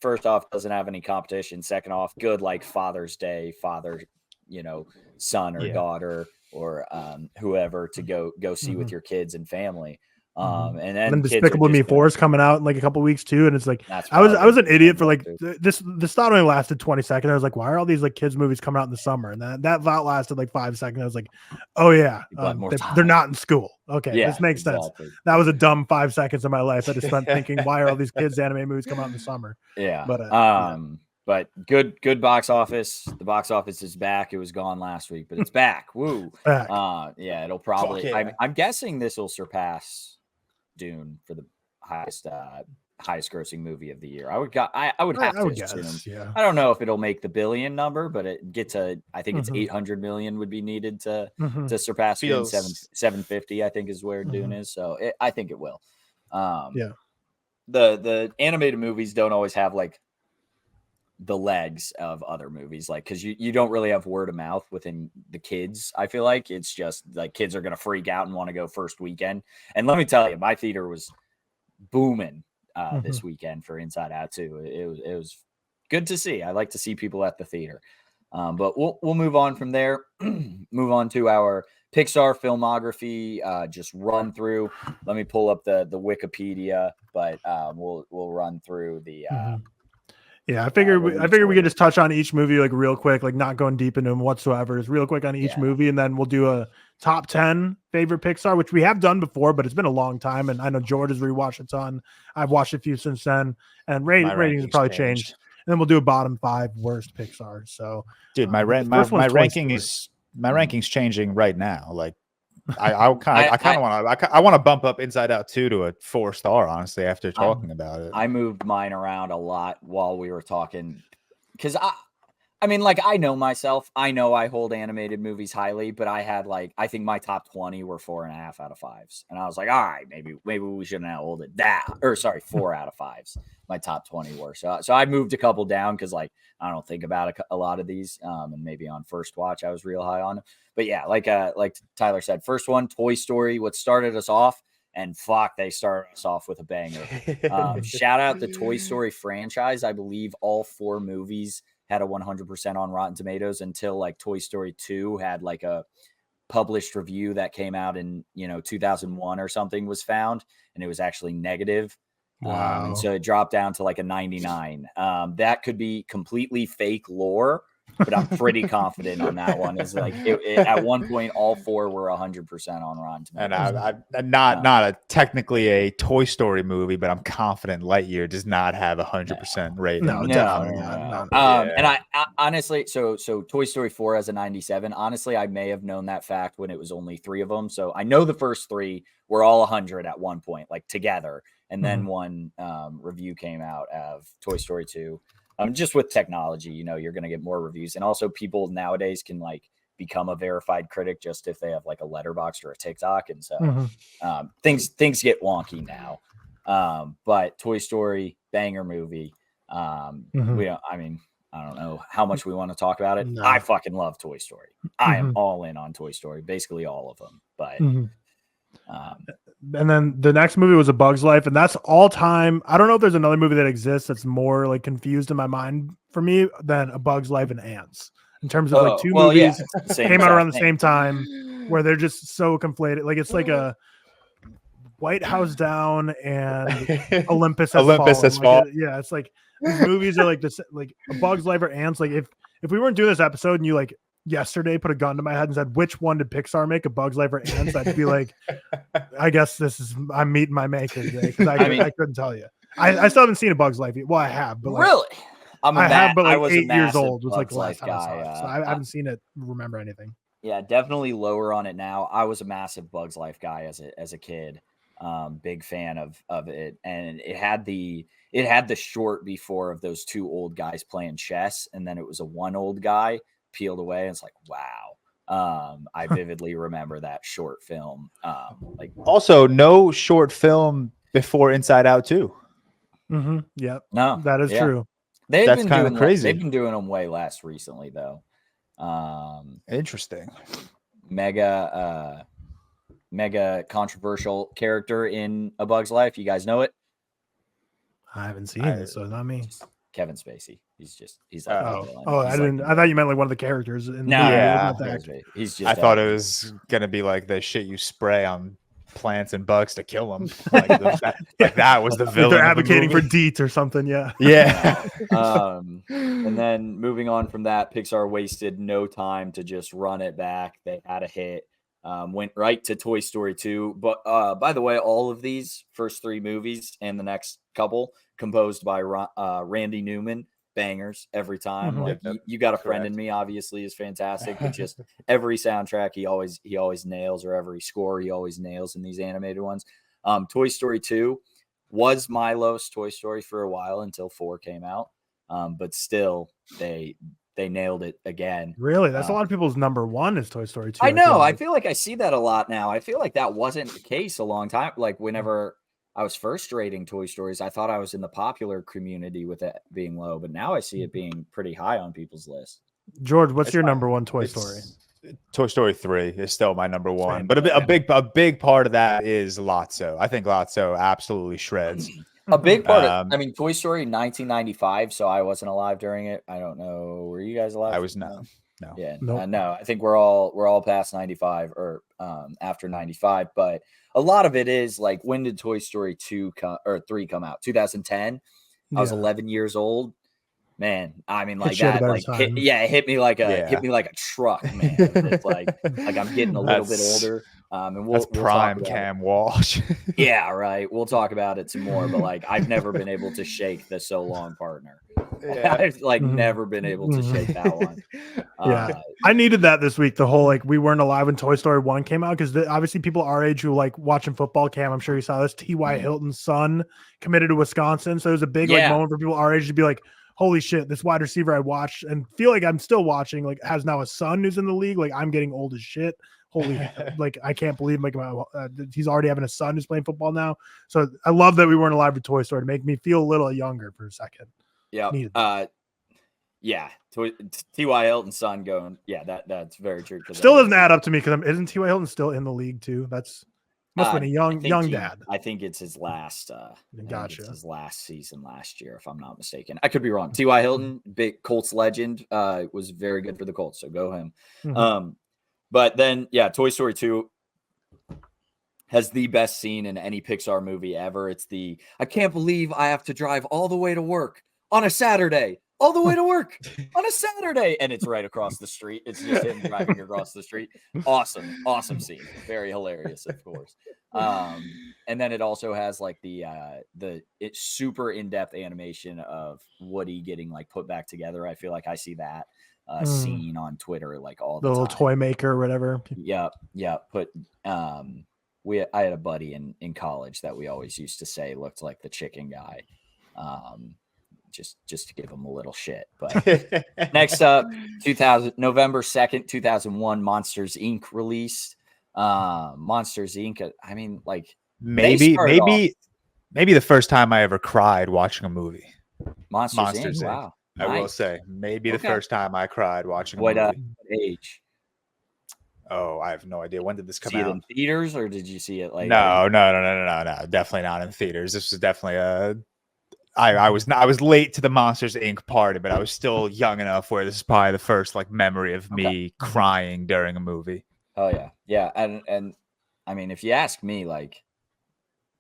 Speaker 1: First off, doesn't have any competition. Second off, good like Father's Day, son or daughter or whoever to go see with your kids and family. And then
Speaker 2: Despicable Me 4 is coming out in like a couple weeks too, and it's like I was an idiot for like this thought only lasted 20 seconds. I was like, why are all these like kids movies coming out in the summer? And that thought lasted like 5 seconds. I was like, oh yeah, they're not in school. Okay, this makes sense. That was a dumb 5 seconds of my life I just spent thinking, why are all these kids anime movies coming out in the summer?
Speaker 1: Yeah, but good box office. The box office is back. It was gone last week, but it's back. Woo!
Speaker 2: Back.
Speaker 1: It'll probably. I'm guessing this will surpass Dune for the highest grossing movie of the year. I would have to assume. Yeah. I don't know if it'll make the billion number, but it gets I think it's 800 million would be needed to surpass Dune. 750 I think is where Dune is. So I think it will. The animated movies don't always have like the legs of other movies, like because you don't really have word of mouth within the kids. I feel like it's just like kids are gonna freak out and want to go first weekend. And let me tell you, my theater was booming this weekend for Inside Out 2. It was good to see. I like to see people at the theater. But we'll move on from there. Move on to our Pixar filmography. Just run through. Let me pull up the Wikipedia, but we'll run through the.
Speaker 2: Yeah, I figured we could just touch on each movie like real quick, like not going deep into them whatsoever. Just real quick on each movie, and then we'll do a top 10 favorite Pixar, which we have done before, but it's been a long time. And I know George has rewatched a ton. I've watched a few since then, and ratings have probably changed. And then we'll do a bottom 5 worst Pixar. So,
Speaker 3: dude, my ranking's changing right now. Like, I want to bump up Inside Out 2 to a 4-star, honestly, after talking about it.
Speaker 1: I moved mine around a lot while we were talking because I mean, like, I know myself. I know I hold animated movies highly, but I had I think my top 20 were 4.5 out of 5s. And I was like, all right, maybe we shouldn't have hold it that, or sorry, 4 out of 5s. My top 20 were. So I moved a couple down because I don't think about a lot of these. And maybe on first watch, I was real high on them. But yeah, like Tyler said, first one, Toy Story, what started us off, and fuck, they started us off with a banger. Shout out the Toy Story franchise. I believe all 4 movies had a 100% on Rotten Tomatoes until Toy Story 2 had a published review that came out in 2001 or something was found, and it was actually negative. Wow. And so it dropped down to a 99. That could be completely fake lore, but I'm pretty confident on that one. Is at one point all 4 were 100% on Rotten Tomatoes.
Speaker 3: And not technically a Toy Story movie, but I'm confident Lightyear does not have 100% rating.
Speaker 2: No.
Speaker 1: And I honestly, so Toy Story 4 has a 97. Honestly, I may have known that fact when it was only 3 of them. So I know the first 3 were all 100 at one point, together. And then one review came out of Toy Story 2. Just with technology, you're going to get more reviews. And also people nowadays can become a verified critic just if they have a Letterboxd or a TikTok. And so things get wonky now. But Toy Story, banger movie. I don't know how much we want to talk about it. No. I fucking love Toy Story. I am all in on Toy Story, basically all of them. But
Speaker 2: and then the next movie was A Bug's Life, and that's all time. I don't know if there's another movie that exists that's more confused in my mind for me than A Bug's Life and Ants, in terms of two movies came out around the same time, where they're just so conflated. It's like a White House Down and Olympus Has Fallen. It's these movies are this, A Bug's Life or Ants. If we weren't doing this episode and you yesterday put a gun to my head and said, which one did Pixar make, A Bug's Life or Ants, I'd be I guess I'm meeting my maker today, because I couldn't tell you. I still haven't seen A Bug's Life yet. Well, I have, but
Speaker 1: really,
Speaker 2: I have, but like
Speaker 1: was a
Speaker 2: 8 years
Speaker 1: massive
Speaker 2: old was like
Speaker 1: Bugs
Speaker 2: the last
Speaker 1: Life
Speaker 2: time I saw
Speaker 1: guy.
Speaker 2: it. So I haven't seen it. Remember anything?
Speaker 1: Yeah, definitely lower on it now. I was a massive Bugs Life guy as a kid. Big fan of it, and it had the short before of those two old guys playing chess, and then it was a one old guy peeled away. And it's like, wow. I vividly remember that short film. Like
Speaker 3: Also, no short film before Inside Out 2.
Speaker 2: Yep.
Speaker 1: no,
Speaker 2: That is true.
Speaker 3: That's kind of crazy.
Speaker 1: They've been doing them way less recently though.
Speaker 3: Interesting.
Speaker 1: Mega controversial character in A Bug's Life. You guys know it?
Speaker 2: I haven't seen it, so not me.
Speaker 1: Kevin Spacey. He's like the villain.
Speaker 2: I didn't. I thought you meant like one of the characters. In
Speaker 1: No,
Speaker 3: yeah.
Speaker 1: He's just.
Speaker 3: I thought it was gonna be like the shit you spray on plants and bugs to kill them. Like, that was the villain.
Speaker 2: They're advocating for DEET or something. Yeah.
Speaker 3: Yeah.
Speaker 1: And then moving on from that, Pixar wasted no time to just run it back. They had a hit. Went right to Toy Story 2. But by the way, all of these first three movies and the next couple composed by Randy Newman. Bangers every time. Like you got a friend in me, obviously, is fantastic. But just every soundtrack he always nails, or every score he always nails in these animated ones. Toy Story 2 was Milo's Toy Story for a while until 4 came out. But still, they nailed it again.
Speaker 2: Really? That's a lot of people's number one is Toy Story 2.
Speaker 1: I know. I feel like I see that a lot now. I feel like that wasn't the case a long time. Like whenever I was first rating Toy Stories, I thought I was in the popular community with it being low, but now I see it being pretty high on people's list.
Speaker 2: George, what's your number one Toy Story?
Speaker 3: Toy Story 3 is still my number one, but a big part of that is Lotso. I think Lotso absolutely shreds.
Speaker 1: A big part of, I mean, Toy Story 1995, so I wasn't alive during it. I don't know. Were you guys alive?
Speaker 3: I was not. No.
Speaker 1: Yeah. Nope. No. I think we're all past 95 or after 95, but a lot of it is like, when did Toy Story 3 come out? 2010. I was 11 years old. Man, I mean, like that, like it hit me like a truck, man. It's like I'm getting a little bit older. And we'll
Speaker 3: prime Cam Walsh.
Speaker 1: Yeah, right. We'll talk about it some more, but like I've never been able to shake the So Long Partner. Yeah. I've never been able to shake that one.
Speaker 2: I needed that this week. The whole like we weren't alive when Toy Story 1 came out, because obviously people our age who like watching football, Cam, I'm sure you saw this. T.Y. Hilton's son committed to Wisconsin, so it was a big like moment for people our age to be like, holy shit, this wide receiver I watched and feel like I'm still watching, like has now a son who's in the league. Like I'm getting old as shit. Holy, like I can't believe like he's already having a son who's playing football now. So I love that we weren't alive with Toy Story to make me feel a little younger for a second.
Speaker 1: Yeah. T.Y. Hilton's son going. Yeah, that's very true.
Speaker 2: Still doesn't add up to me because isn't T.Y. Hilton still in the league too? That's must have been a young dad.
Speaker 1: I think it's his last.
Speaker 2: Gotcha.
Speaker 1: His last season last year, if I'm not mistaken. I could be wrong. T.Y. Hilton, big Colts legend, was very good for the Colts. So go him. Mm-hmm. But then, Toy Story 2 has the best scene in any Pixar movie ever. It's I can't believe I have to drive all the way to work on a Saturday. All the way to work on a Saturday. And it's right across the street. It's just him driving across the street. Awesome scene. Very hilarious, of course. And then it also has like it's super in-depth animation of Woody getting like put back together. I feel like I see that scene on Twitter like all the
Speaker 2: little
Speaker 1: time.
Speaker 2: Toy maker or whatever.
Speaker 1: Yeah. I had a buddy in college that we always used to say looked like the chicken guy. Just to give him a little shit. But next up, November 2nd, 2001, Monsters Inc. released. Monsters Inc. I mean, like
Speaker 3: maybe the first time I ever cried watching a movie.
Speaker 1: Monsters Inc. Wow.
Speaker 3: I will say maybe the first time I cried watching a movie.
Speaker 1: What age?
Speaker 3: Oh, I have no idea. When did this come out?
Speaker 1: See it in theaters, or did you see it like?
Speaker 3: No. Definitely not in theaters. This was definitely I was late to the Monsters Inc. party, but I was still young enough where this is probably the first like memory of me crying during a movie.
Speaker 1: Oh yeah, and I mean, if you ask me, like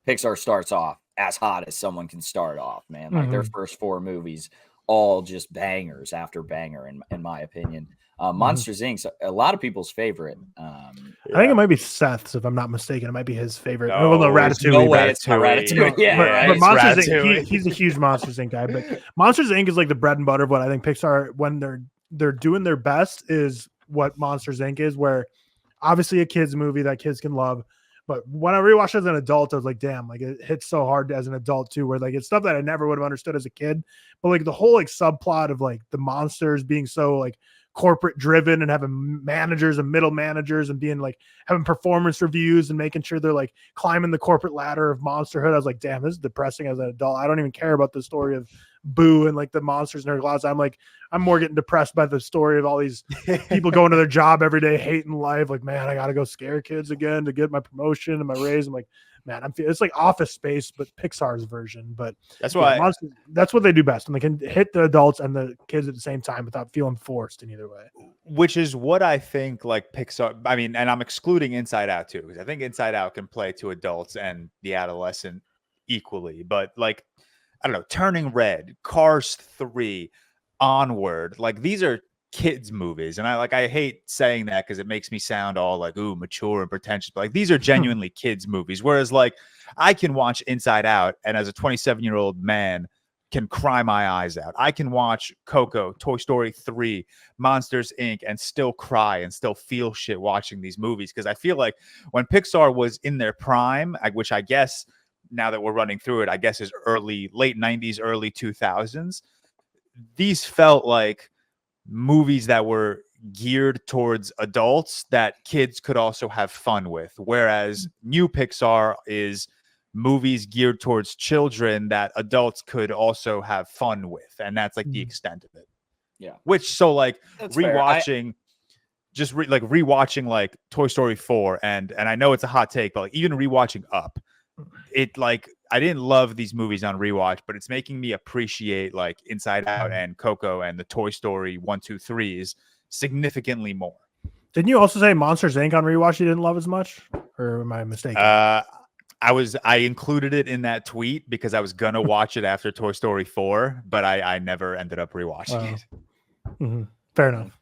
Speaker 1: Pixar starts off as hot as someone can start off, man. Like their first 4 movies all just bangers after banger, in my opinion.
Speaker 2: Mm-hmm.
Speaker 1: Monsters Inc. a lot of people's favorite.
Speaker 2: I think it might be Seth's, if I'm not mistaken. It might be his favorite.
Speaker 3: No,
Speaker 2: Well, no,
Speaker 3: there's
Speaker 2: Ratatouille.
Speaker 1: no way it's not Ratatouille. Yeah, right.
Speaker 2: But Monsters Inc.
Speaker 3: Ratatouille.
Speaker 2: He's a huge Monsters Inc. guy. But Monsters Inc. is like the bread and butter of what I think Pixar, when they're doing their best, is what Monsters Inc. is. Where obviously a kids movie that kids can love. But when I rewatched it as an adult, I was like, damn, like it hits so hard as an adult too, where like it's stuff that I never would have understood as a kid. But like the whole like subplot of like the monsters being so like corporate driven and having managers and middle managers and being like having performance reviews and making sure they're like climbing the corporate ladder of monsterhood. I was like, damn, this is depressing as an adult. I don't even care about the story of Boo and like the monsters in her closet. I'm more getting depressed by the story of all these people going to their job every day, hating life. Like, man, I got to go scare kids again to get my promotion and my raise. I'm like, man, it's like Office Space, but Pixar's version. But
Speaker 3: that's why
Speaker 2: that's what they do best, and they can hit the adults and the kids at the same time without feeling forced in either way.
Speaker 3: Which is what I think like Pixar. I mean, and I'm excluding Inside Out too, because I think Inside Out can play to adults and the adolescent equally. But like, I don't know, Turning Red, Cars 3, Onward, like these are kids movies, and I hate saying that because it makes me sound all like ooh mature and pretentious, but like these are genuinely kids movies, whereas like I can watch Inside Out and as a 27-year-old man can cry my eyes out. I can watch Coco, Toy Story 3, Monsters Inc. and still cry and still feel shit watching these movies, because I feel like when Pixar was in their prime, which I guess now that we're running through it, I guess is late 90s, early 2000s, these felt like movies that were geared towards adults that kids could also have fun with, whereas new Pixar is movies geared towards children that adults could also have fun with, and that's like the extent of it.
Speaker 1: Yeah,
Speaker 3: which so like
Speaker 1: that's
Speaker 3: rewatching rewatching like Toy Story 4, and I know it's a hot take, but like even rewatching Up, it like I didn't love these movies on rewatch, but it's making me appreciate like Inside Out and Coco and the Toy Story 1, 2, 3s significantly more.
Speaker 2: Didn't you also say Monsters Inc. on rewatch you didn't love as much, or am I mistaken?
Speaker 3: I included it in that tweet because I was gonna watch it after Toy Story 4, but I never ended up rewatching it.
Speaker 2: Mm-hmm. Fair enough.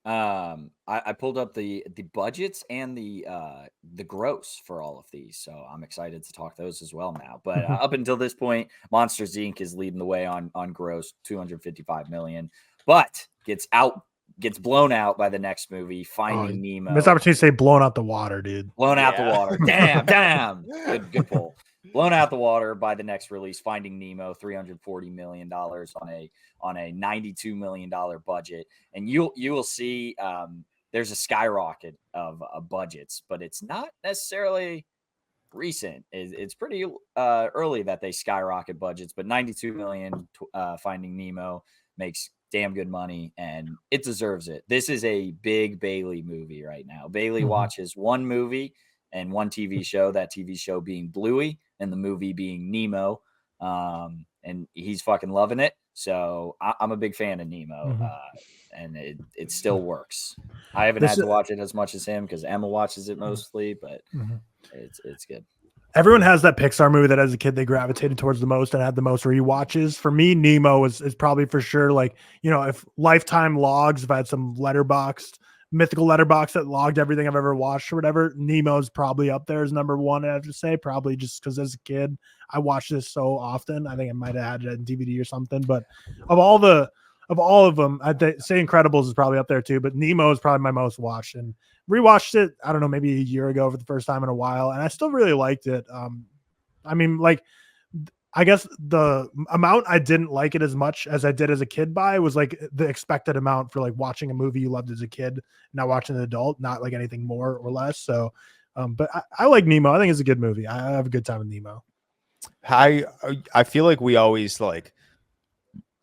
Speaker 1: I pulled up the budgets and the gross for all of these, so I'm excited to talk those as well now. But up until this point, Monsters Inc. is leading the way on gross, 255 million, but gets blown out by the next movie, Finding Nemo.
Speaker 2: Missed opportunity to say blown out the water, dude.
Speaker 1: Blown out the water. Damn. Good pull. Blown out the water by the next release, Finding Nemo, $340 million on a $92 million budget. And you will see there's a skyrocket of budgets, but it's not necessarily recent. It's pretty early that they skyrocket budgets, but 92 million Finding Nemo makes damn good money, and it deserves it. This is a big Bailey movie right now. Bailey watches one movie and one TV show, that TV show being Bluey and the movie being Nemo. And he's fucking loving it. So I'm a big fan of Nemo, and it still works. I haven't had to watch it as much as him because Emma watches it mostly, but it's good.
Speaker 2: Everyone has that Pixar movie that as a kid they gravitated towards the most and had the most rewatches. For me, Nemo is probably for sure, like, you know, if Lifetime logs, if I had some mythical letterbox that logged everything I've ever watched or whatever, Nemo's probably up there as number one. I have to say, probably just because as a kid I watched this so often. I think I might have had it on DVD or something. But of all of them, I'd say Incredibles is probably up there too. But Nemo is probably my most watched, and rewatched it, I don't know, maybe a year ago for the first time in a while, and I still really liked it. I mean, like, I guess the amount I didn't like it as much as I did as a kid by was like the expected amount for like watching a movie you loved as a kid, not watching an adult, not like anything more or less. So, but I like Nemo. I think it's a good movie. I have a good time with Nemo.
Speaker 3: I feel like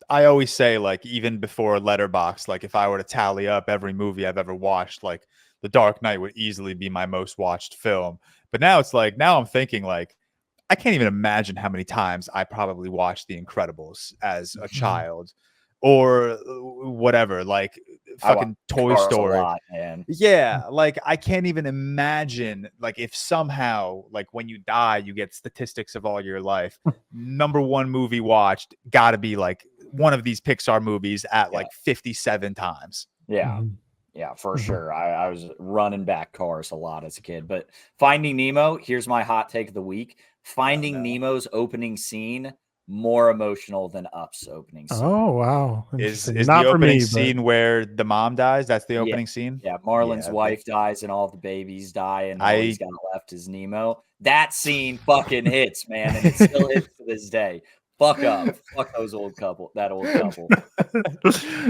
Speaker 3: I always say, like, even before Letterboxd, like if I were to tally up every movie I've ever watched, like The Dark Knight would easily be my most watched film. But now it's like, now I'm thinking like, I can't even imagine how many times I probably watched The Incredibles as a child or whatever, like fucking Toy Story.
Speaker 1: A lot, man.
Speaker 3: Yeah, like I can't even imagine, like, if somehow, like, when you die, you get statistics of all your life. Number one movie watched, gotta be like one of these Pixar movies at like 57 times.
Speaker 1: Yeah. Yeah, for sure. I was running back Cars a lot as a kid. But Finding Nemo, here's my hot take of the week. Finding Nemo's opening scene more emotional than Up's opening scene.
Speaker 2: Oh, wow.
Speaker 3: Is
Speaker 2: Not
Speaker 3: the
Speaker 2: for
Speaker 3: opening
Speaker 2: me,
Speaker 3: scene where the mom dies? That's the opening scene?
Speaker 1: Yeah, Marlin's wife dies and all the babies die, and all he's got left is Nemo. That scene fucking hits, man, and it still hits to this day. Fuck up. Fuck those old couple. That old couple.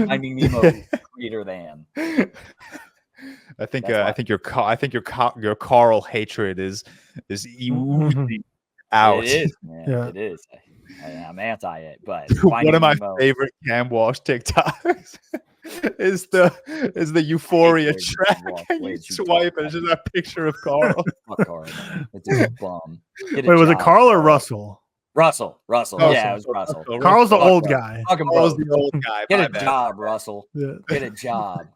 Speaker 1: Finding Nemo greater than.
Speaker 3: I think your Carl hatred is out.
Speaker 1: It is, man. Yeah. It is. I'm anti it, but
Speaker 3: one of my favorite Cam Walsh TikToks is the Euphoria track. And you swipe and it's just a picture of Carl.
Speaker 1: Fuck Carl, man. It's a bum.
Speaker 2: Wait, was it Carl or Russell?
Speaker 1: Russell. Yeah, it was Russell.
Speaker 2: Carl's the old guy.
Speaker 3: Carl's the old guy.
Speaker 1: Get a job, Russell. Yeah. Get a job.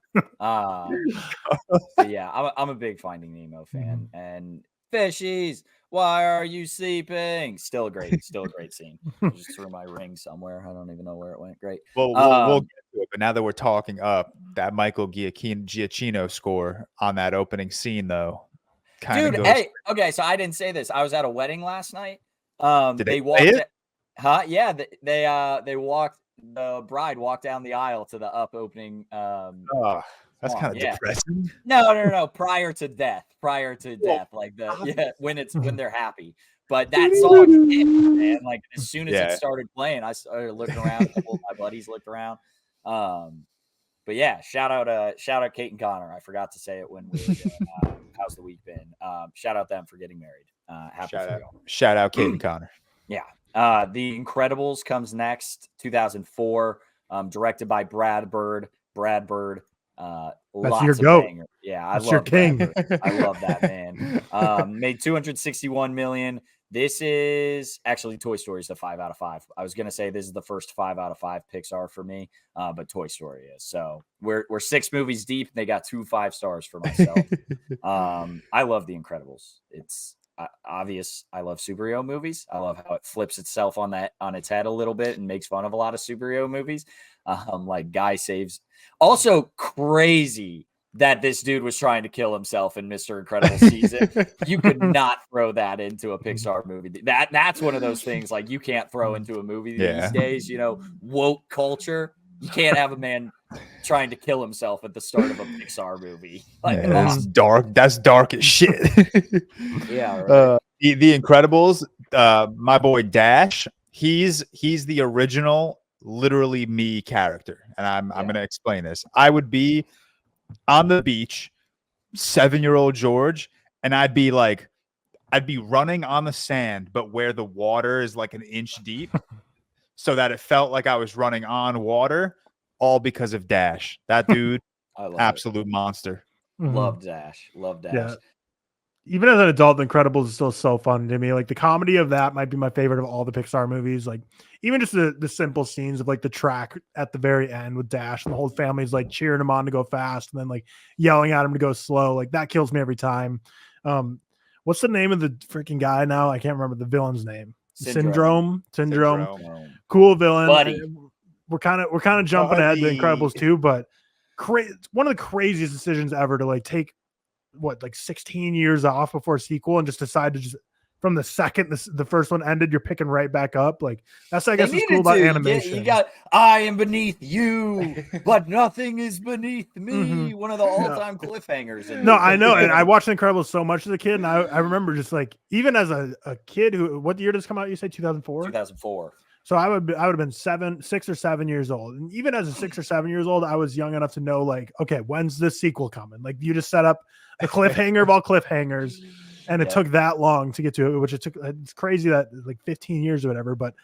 Speaker 1: Yeah, I'm a big Finding Nemo fan. And fishies, why are you sleeping? Still a great scene. I just threw my ring somewhere. I don't even know where it went. Great.
Speaker 3: Well, we'll get to it. But now that we're talking up, that Michael Giacchino score on that opening scene, though,
Speaker 1: dude. Hey, okay. So I didn't say this. I was at a wedding last night. They walked. Yeah. They walked. The bride walked down the aisle to the Up opening.
Speaker 3: That's kind of depressing.
Speaker 1: No. Prior to death, when they're happy. But that song hit, man. Like as soon as it started playing, I started looking around. A couple of my buddies looked around. But yeah, shout out Kate and Connor. I forgot to say it when we were doing How's the Week Been. Shout out them for getting married.
Speaker 3: Shout out Kate and Connor.
Speaker 1: Yeah. The Incredibles comes next, 2004, directed by Brad Bird.
Speaker 2: That's your goat.
Speaker 1: Yeah,
Speaker 2: that's your king.
Speaker 1: I love that, man. Made $261 million. This is actually Toy Story is a 5 out of 5. I was gonna say this is the first 5 out of 5 Pixar for me, but Toy Story is. So we're 6 movies deep. And they got 2 5 stars for myself. I love The Incredibles. It's obvious. I love superhero movies. I love how it flips itself on its head a little bit and makes fun of a lot of superhero movies. Like Guy saves. Also crazy that this dude was trying to kill himself in Mr. Incredible season. You could not throw that into a Pixar movie. That's one of those things like you can't throw into a movie these days. You know, woke culture. You can't have a man trying to kill himself at the start of a Pixar movie. Like,
Speaker 3: that's dark. That's dark as shit.
Speaker 1: Yeah. Right.
Speaker 3: The Incredibles. My boy Dash. He's the original, literally me character, and I'm going to explain this. I would be on the beach, 7-year-old George, and I'd be running on the sand, but where the water is like an inch deep. So that it felt like I was running on water, all because of Dash. That dude, absolute monster.
Speaker 1: Love Dash.
Speaker 2: Yeah. Even as an adult, The Incredibles is still so fun to me. Like the comedy of that might be my favorite of all the Pixar movies. Like even just the simple scenes of like the track at the very end with Dash and the whole family's like cheering him on to go fast and then like yelling at him to go slow. Like that kills me every time. What's the name of the freaking guy now? I can't remember the villain's name. Syndrome. Cool villain.
Speaker 1: Buddy.
Speaker 2: We're kind of jumping ahead to The Incredibles too, but one of the craziest decisions ever to like take 16 years off before a sequel and just decide to just from the second the first one ended, you're picking right back up. Like that's I guess what's cool about animation.
Speaker 1: You got I am beneath you, but nothing is beneath me. One of the all-time cliffhangers.
Speaker 2: No, I know, and I watched The Incredibles so much as a kid, and I remember just like even as a kid who what year does this come out? You say 2004?
Speaker 1: 2004.
Speaker 2: So I would have been 6 or 7 years old, and even as a 6 or 7 years old, I was young enough to know like, okay, when's this sequel coming? Like you just set up the cliffhanger of all cliffhangers. And it took that long to get to it, which it's crazy that like 15 years or whatever. But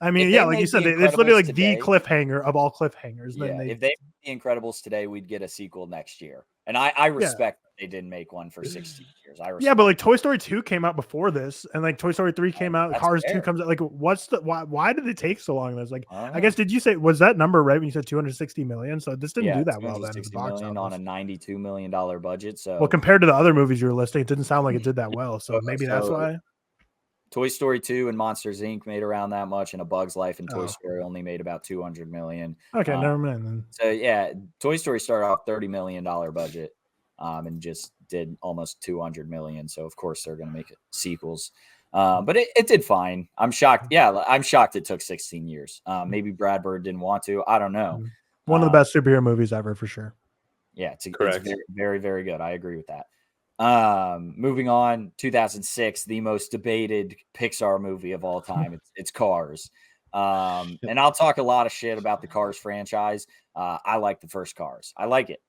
Speaker 2: I mean, like you said, it's literally like today, the cliffhanger of all cliffhangers.
Speaker 1: Yeah, if they made The Incredibles today, we'd get a sequel next year. And I respect that they didn't make one for 16 years. Yeah,
Speaker 2: but like Toy Story 2 came out before this, and like Toy Story 3 came out, Cars 2 comes out. Like, why did it take so long? That's like, I guess, did you say, was that number right when you said 260 million? So this didn't do that well then.
Speaker 1: On a $92 million budget. So
Speaker 2: well, compared to the other movies you were listing, it didn't sound like it did that well. So maybe that's why.
Speaker 1: Toy Story 2 and Monsters Inc. made around that much, and A Bug's Life and Toy
Speaker 2: Oh.
Speaker 1: Story only made about 200 million.
Speaker 2: Okay, never mind then.
Speaker 1: So yeah, Toy Story started off $30 million budget, and just did almost 200 million. So of course they're going to make sequels. But it did fine. I'm shocked. Yeah, I'm shocked it took 16 years. Maybe Brad Bird didn't want to. I don't know.
Speaker 2: One of the best superhero movies ever, for sure.
Speaker 1: Yeah, it's
Speaker 3: Correct.
Speaker 1: very, very, very good. I agree with that. Moving on, 2006, the most debated Pixar movie of all time. It's Cars. And I'll talk a lot of shit about the Cars franchise. I like the first Cars. I like it.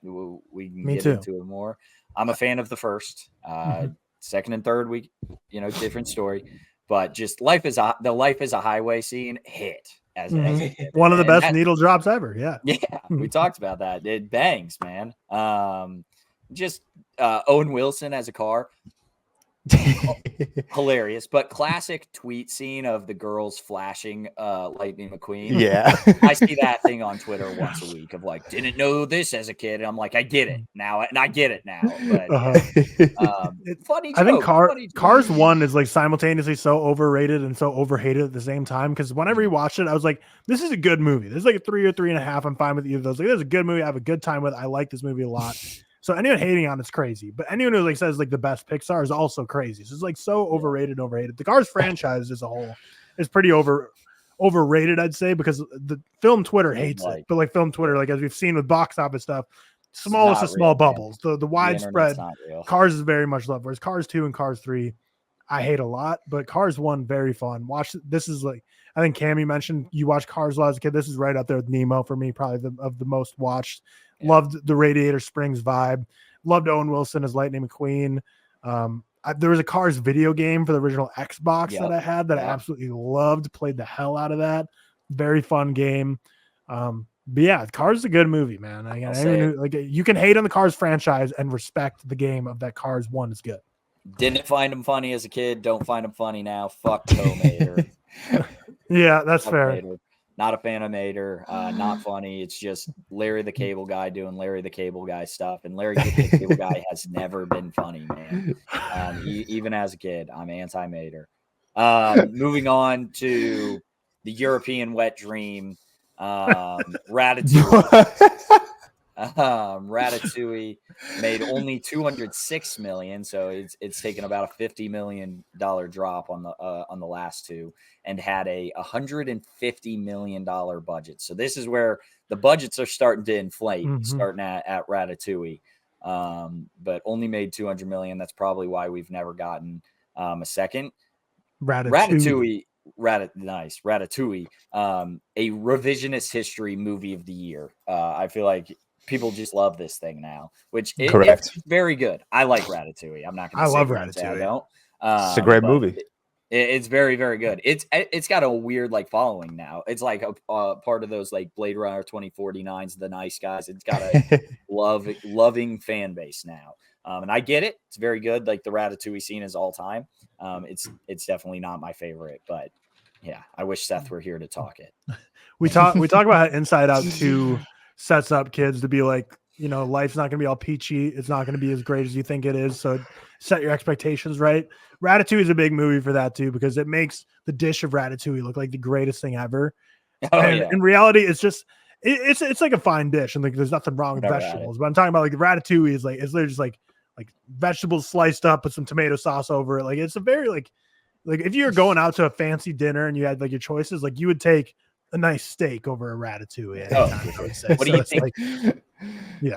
Speaker 1: We can get into it more. I'm a fan of the first. Second and third, different story. But just the Life is a Highway scene hit as
Speaker 2: one of the best needle drops ever. Yeah.
Speaker 1: Yeah, we talked about that. It bangs, man. Just Owen Wilson as a car. Hilarious, but classic tweet scene of the girls flashing Lightning McQueen.
Speaker 3: Yeah.
Speaker 1: I see that thing on Twitter once a week of like, didn't know this as a kid. And I'm like, I get it now. And I get it now. But funny joke.
Speaker 2: I think Cars 1 is like simultaneously so overrated and so overhated at the same time. Because whenever you watched it, I was like, this is a good movie. This is like a 3 or 3.5. I'm fine with either of those. Like, this is a good movie. I have a good time with it. I like this movie a lot. So anyone hating on it's crazy, but anyone who like says like the best Pixar is also crazy. So it's like so overrated. The Cars franchise as a whole is pretty overrated, I'd say, because the film Twitter hates it. But like film Twitter, like as we've seen with box office stuff, smallest of small bubbles. The widespread Cars is very much loved. Whereas Cars 2 and Cars 3, I hate a lot. But Cars 1, very fun. This is like, I think Cammy mentioned you watched Cars a lot as a kid. This is right up there with Nemo for me, probably of the most watched. Yeah. Loved the Radiator Springs vibe. Loved Owen Wilson as Lightning McQueen. There was a Cars video game for the original Xbox that I had that I absolutely loved. Played the hell out of that. Very fun game. But yeah, Cars is a good movie, man. You can hate on the Cars franchise and respect the game of that Cars 1 is good.
Speaker 1: Didn't find him funny as a kid. Don't find him funny now. Fuck Mater.
Speaker 2: Yeah, that's fair.
Speaker 1: Mater. Not a fan of Mater. Not funny. It's just Larry the Cable Guy doing Larry the Cable Guy stuff. And Larry the Cable Guy has never been funny, man. Even as a kid, I'm anti-Mater. Moving on to the European wet dream, Ratatouille. Ratatouille made only 206 million, so it's taken about a $50 million drop on the last two, and had a $150 million budget. So this is where the budgets are starting to inflate, starting at Ratatouille, but only made 200 million. That's probably why we've never gotten a second Ratatouille. Ratatouille, a revisionist history movie of the year. I feel like people just love this thing now, which it's very good. I like Ratatouille. I'm not going to say
Speaker 2: love Ratatouille.
Speaker 1: I don't.
Speaker 3: It's a great movie.
Speaker 1: It's very, very good. It's got a weird like following now. It's like a part of those like Blade Runner 2049s, the nice guys. It's got a loving fan base now. And I get it. It's very good. Like the Ratatouille scene is all time. It's definitely not my favorite, but yeah, I wish Seth were here to talk it.
Speaker 2: We talk about how Inside Out 2 sets up kids to be like, life's not going to be all peachy. It's not going to be as great as you think it is. So set your expectations right. Ratatouille is a big movie for that too, because it makes the dish of Ratatouille look like the greatest thing ever. In reality, it's just, it's like a fine dish, and like there's nothing wrong with vegetables. But I'm talking about like the Ratatouille is like, it's literally just like vegetables sliced up with some tomato sauce over it. Like it's a very like if you're going out to a fancy dinner and you had like your choices, like you would take a nice steak over a Ratatouille.
Speaker 1: What do you think?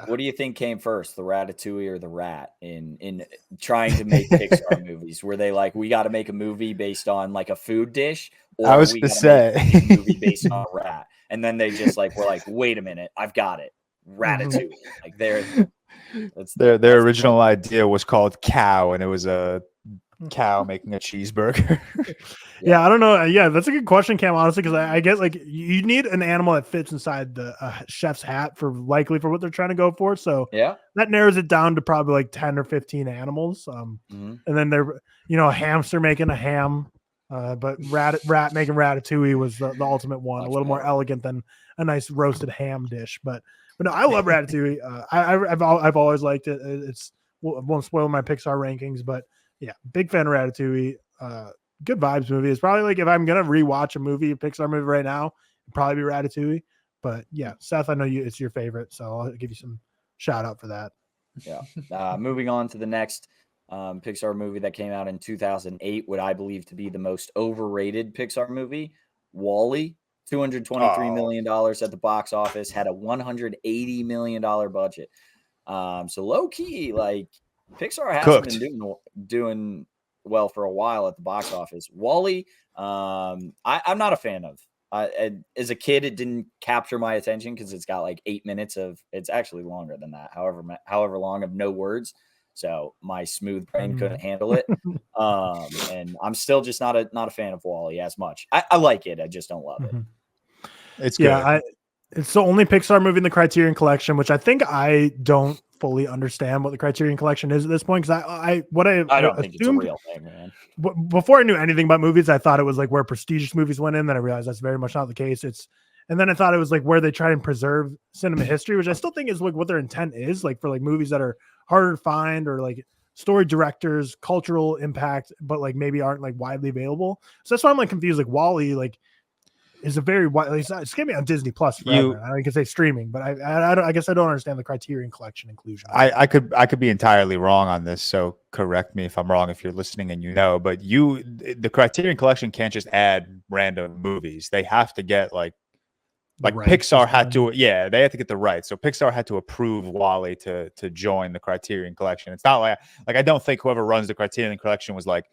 Speaker 1: What do you think came first, the Ratatouille or the rat in trying to make Pixar movies? Were they like, we got to make a movie based on like a food dish? Or
Speaker 3: I was going to say
Speaker 1: make a movie based on a rat. And then they just like, were like, wait a minute, I've got it. Ratatouille. Like
Speaker 3: their original idea was called Cow, and it was a cow making a cheeseburger.
Speaker 2: Yeah, I don't know. Yeah, that's a good question, Cam, honestly, because I guess like you need an animal that fits inside the chef's hat for what they're trying to go for. So
Speaker 1: yeah,
Speaker 2: that narrows it down to probably like 10 or 15 animals. And then they're a hamster making a ham, but rat making Ratatouille was the ultimate one. A little more elegant than a nice roasted ham dish. But no, I love Ratatouille. I've always liked it. I won't spoil my Pixar rankings, but yeah, big fan of Ratatouille. good vibes movie. It's probably like if I'm gonna rewatch a Pixar movie right now, it'd probably be Ratatouille. But yeah, Seth, I know it's your favorite, so I'll give you some shout out for that.
Speaker 1: Yeah. Moving on to the next Pixar movie that came out in 2008, what I believe to be the most overrated Pixar movie, Wall-E. $223 million at the box office, had a $180 million budget. So low key, like Pixar hasn't been doing well for a while at the box office. Wall-E, I'm not a fan of. As a kid, it didn't capture my attention because it's got like 8 minutes of. It's actually longer than that. However long of no words. So my smooth brain couldn't handle it. And I'm still just not a fan of Wall-E as much. I like it. I just don't love it.
Speaker 3: It's good.
Speaker 2: Yeah, it's the only Pixar movie in the Criterion Collection, which I think I don't fully understand what the Criterion Collection is at this point. Because I
Speaker 1: don't think it's a real thing, man.
Speaker 2: Before I knew anything about movies, I thought it was like where prestigious movies went in. Then I realized that's very much not the case. And then I thought it was like where they try and preserve cinema history, which I still think is like what their intent is, like for like movies that are harder to find or like story directors, cultural impact, but like maybe aren't like widely available. So that's why I'm like confused. Like Wall-E, like is a very wide. It's gonna be on Disney Plus forever. I can say streaming, but I guess I don't understand the Criterion Collection inclusion.
Speaker 3: I could be entirely wrong on this, so correct me if I'm wrong if you're listening and you know. But the Criterion Collection can't just add random movies. They have to get like Pixar had to, they had to get the rights. So Pixar had to approve Wall-E to join the Criterion Collection. It's not like I don't think whoever runs the Criterion Collection was like,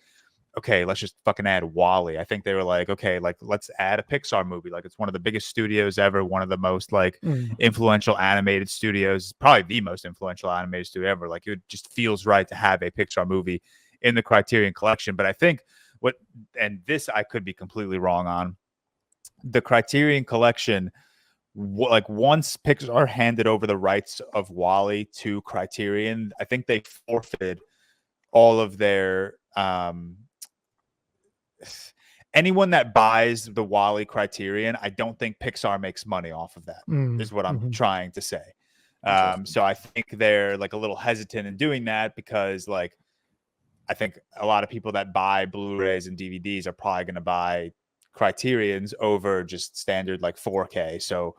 Speaker 3: okay, let's just fucking add Wall-E. I think they were like, okay, like let's add a Pixar movie. Like it's one of the biggest studios ever, one of the most like influential animated studios, probably the most influential animated studio ever. Like it just feels right to have a Pixar movie in the Criterion Collection. But I think and this I could be completely wrong on, the Criterion Collection, like once Pixar handed over the rights of Wall-E to Criterion, I think they forfeited all of their anyone that buys the Wall-E Criterion, I don't think Pixar makes money off of that, is what I'm trying to say. So I think they're like a little hesitant in doing that because like I think a lot of people that buy Blu-rays and DVDs are probably going to buy Criterions over just standard like 4K. So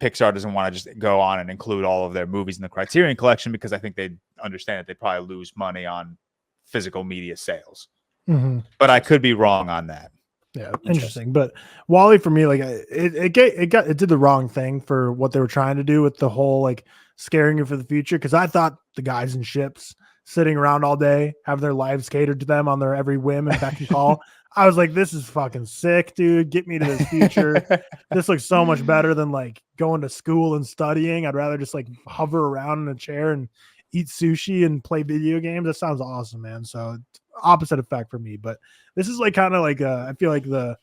Speaker 3: Pixar doesn't want to just go on and include all of their movies in the Criterion Collection because I think they understand that they probably lose money on physical media sales. But I could be wrong on that.
Speaker 2: Yeah, interesting. But Wall-E for me, like it did the wrong thing for what they were trying to do with the whole like scaring you for the future. Because I thought the guys in ships sitting around all day, have their lives catered to them on their every whim and beck and call. I was like, this is fucking sick, dude. Get me to this future. This looks so much better than like going to school and studying. I'd rather just like hover around in a chair and eat sushi and play video games. That sounds awesome, man. So opposite effect for me. But this is like kind of like I feel like the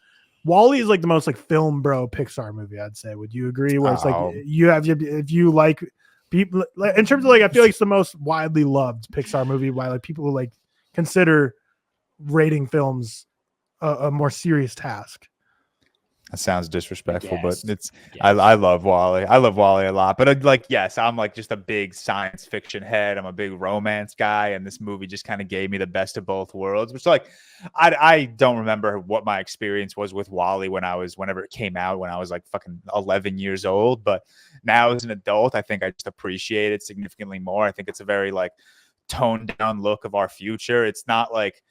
Speaker 2: Wall-E is like the most like film bro Pixar movie, I'd say. Would you agree? Where it's like if you like people in terms of like I feel like it's the most widely loved Pixar movie by like people who like consider rating films a more serious task.
Speaker 3: That sounds disrespectful, but it's I love Wall-E. I love Wall-E a lot, but yes, I'm like just a big science fiction head. I'm a big romance guy, and this movie just kind of gave me the best of both worlds. Which like I don't remember what my experience was with Wall-E whenever it came out when I was like fucking 11 years old, but now as an adult, I think I just appreciate it significantly more. I think it's a very like toned down look of our future. It's not like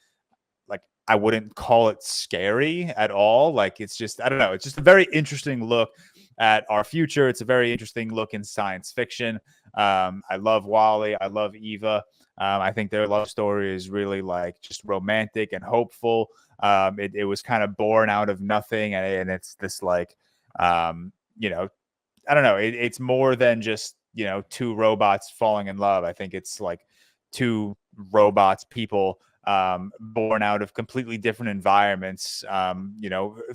Speaker 3: I wouldn't call it scary at all. Like it's just, I don't know. It's just a very interesting look at our future. It's a very interesting look in science fiction. I love Wall-E. I love Eva. I think their love story is really like just romantic and hopeful. It was kind of born out of nothing. And it's this like, I don't know. It's more than just, two robots falling in love. I think it's like two robots, people, born out of completely different environments,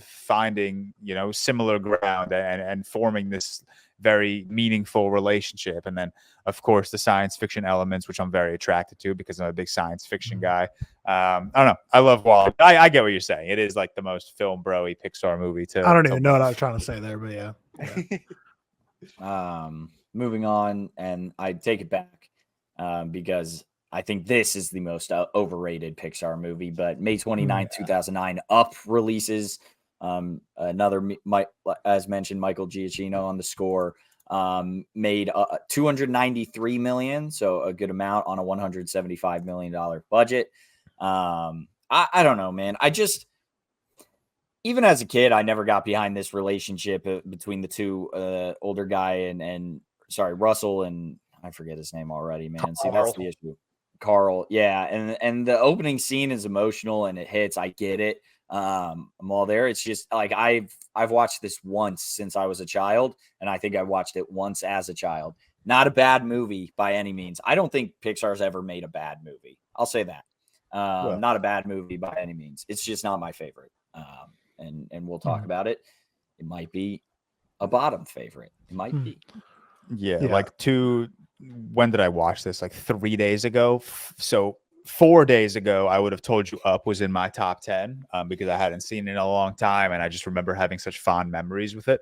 Speaker 3: finding, similar ground and forming this very meaningful relationship. And then, of course, the science fiction elements, which I'm very attracted to because I'm a big science fiction guy. I don't know. I love Wall-E. I get what you're saying. It is like the most film bro-y Pixar movie. I
Speaker 2: don't even know what I was trying to say there, but
Speaker 1: yeah. Moving on, and I take it back because I think this is the most overrated Pixar movie. But May 29th, 2009, Up releases. Another, as mentioned, Michael Giacchino on the score. Made $293 million, so a good amount on a $175 million budget. I don't know, man. Even as a kid, I never got behind this relationship between the two, older guy and Russell, and I forget his name already, man.
Speaker 3: Carl.
Speaker 1: See, that's the issue. Carl, yeah, and the opening scene is emotional and it hits. I get it. I'm all there. It's just like I've watched this once since I was a child, and I think I watched it once as a child. Not a bad movie by any means. I don't think Pixar's ever made a bad movie. I'll say that. Not a bad movie by any means. It's just not my favorite. And we'll talk about it. It might be a bottom favorite. It might be.
Speaker 3: Yeah. Like when did I watch this? Like 3 days ago. So 4 days ago, I would have told you Up was in my top 10 because I hadn't seen it in a long time. And I just remember having such fond memories with it.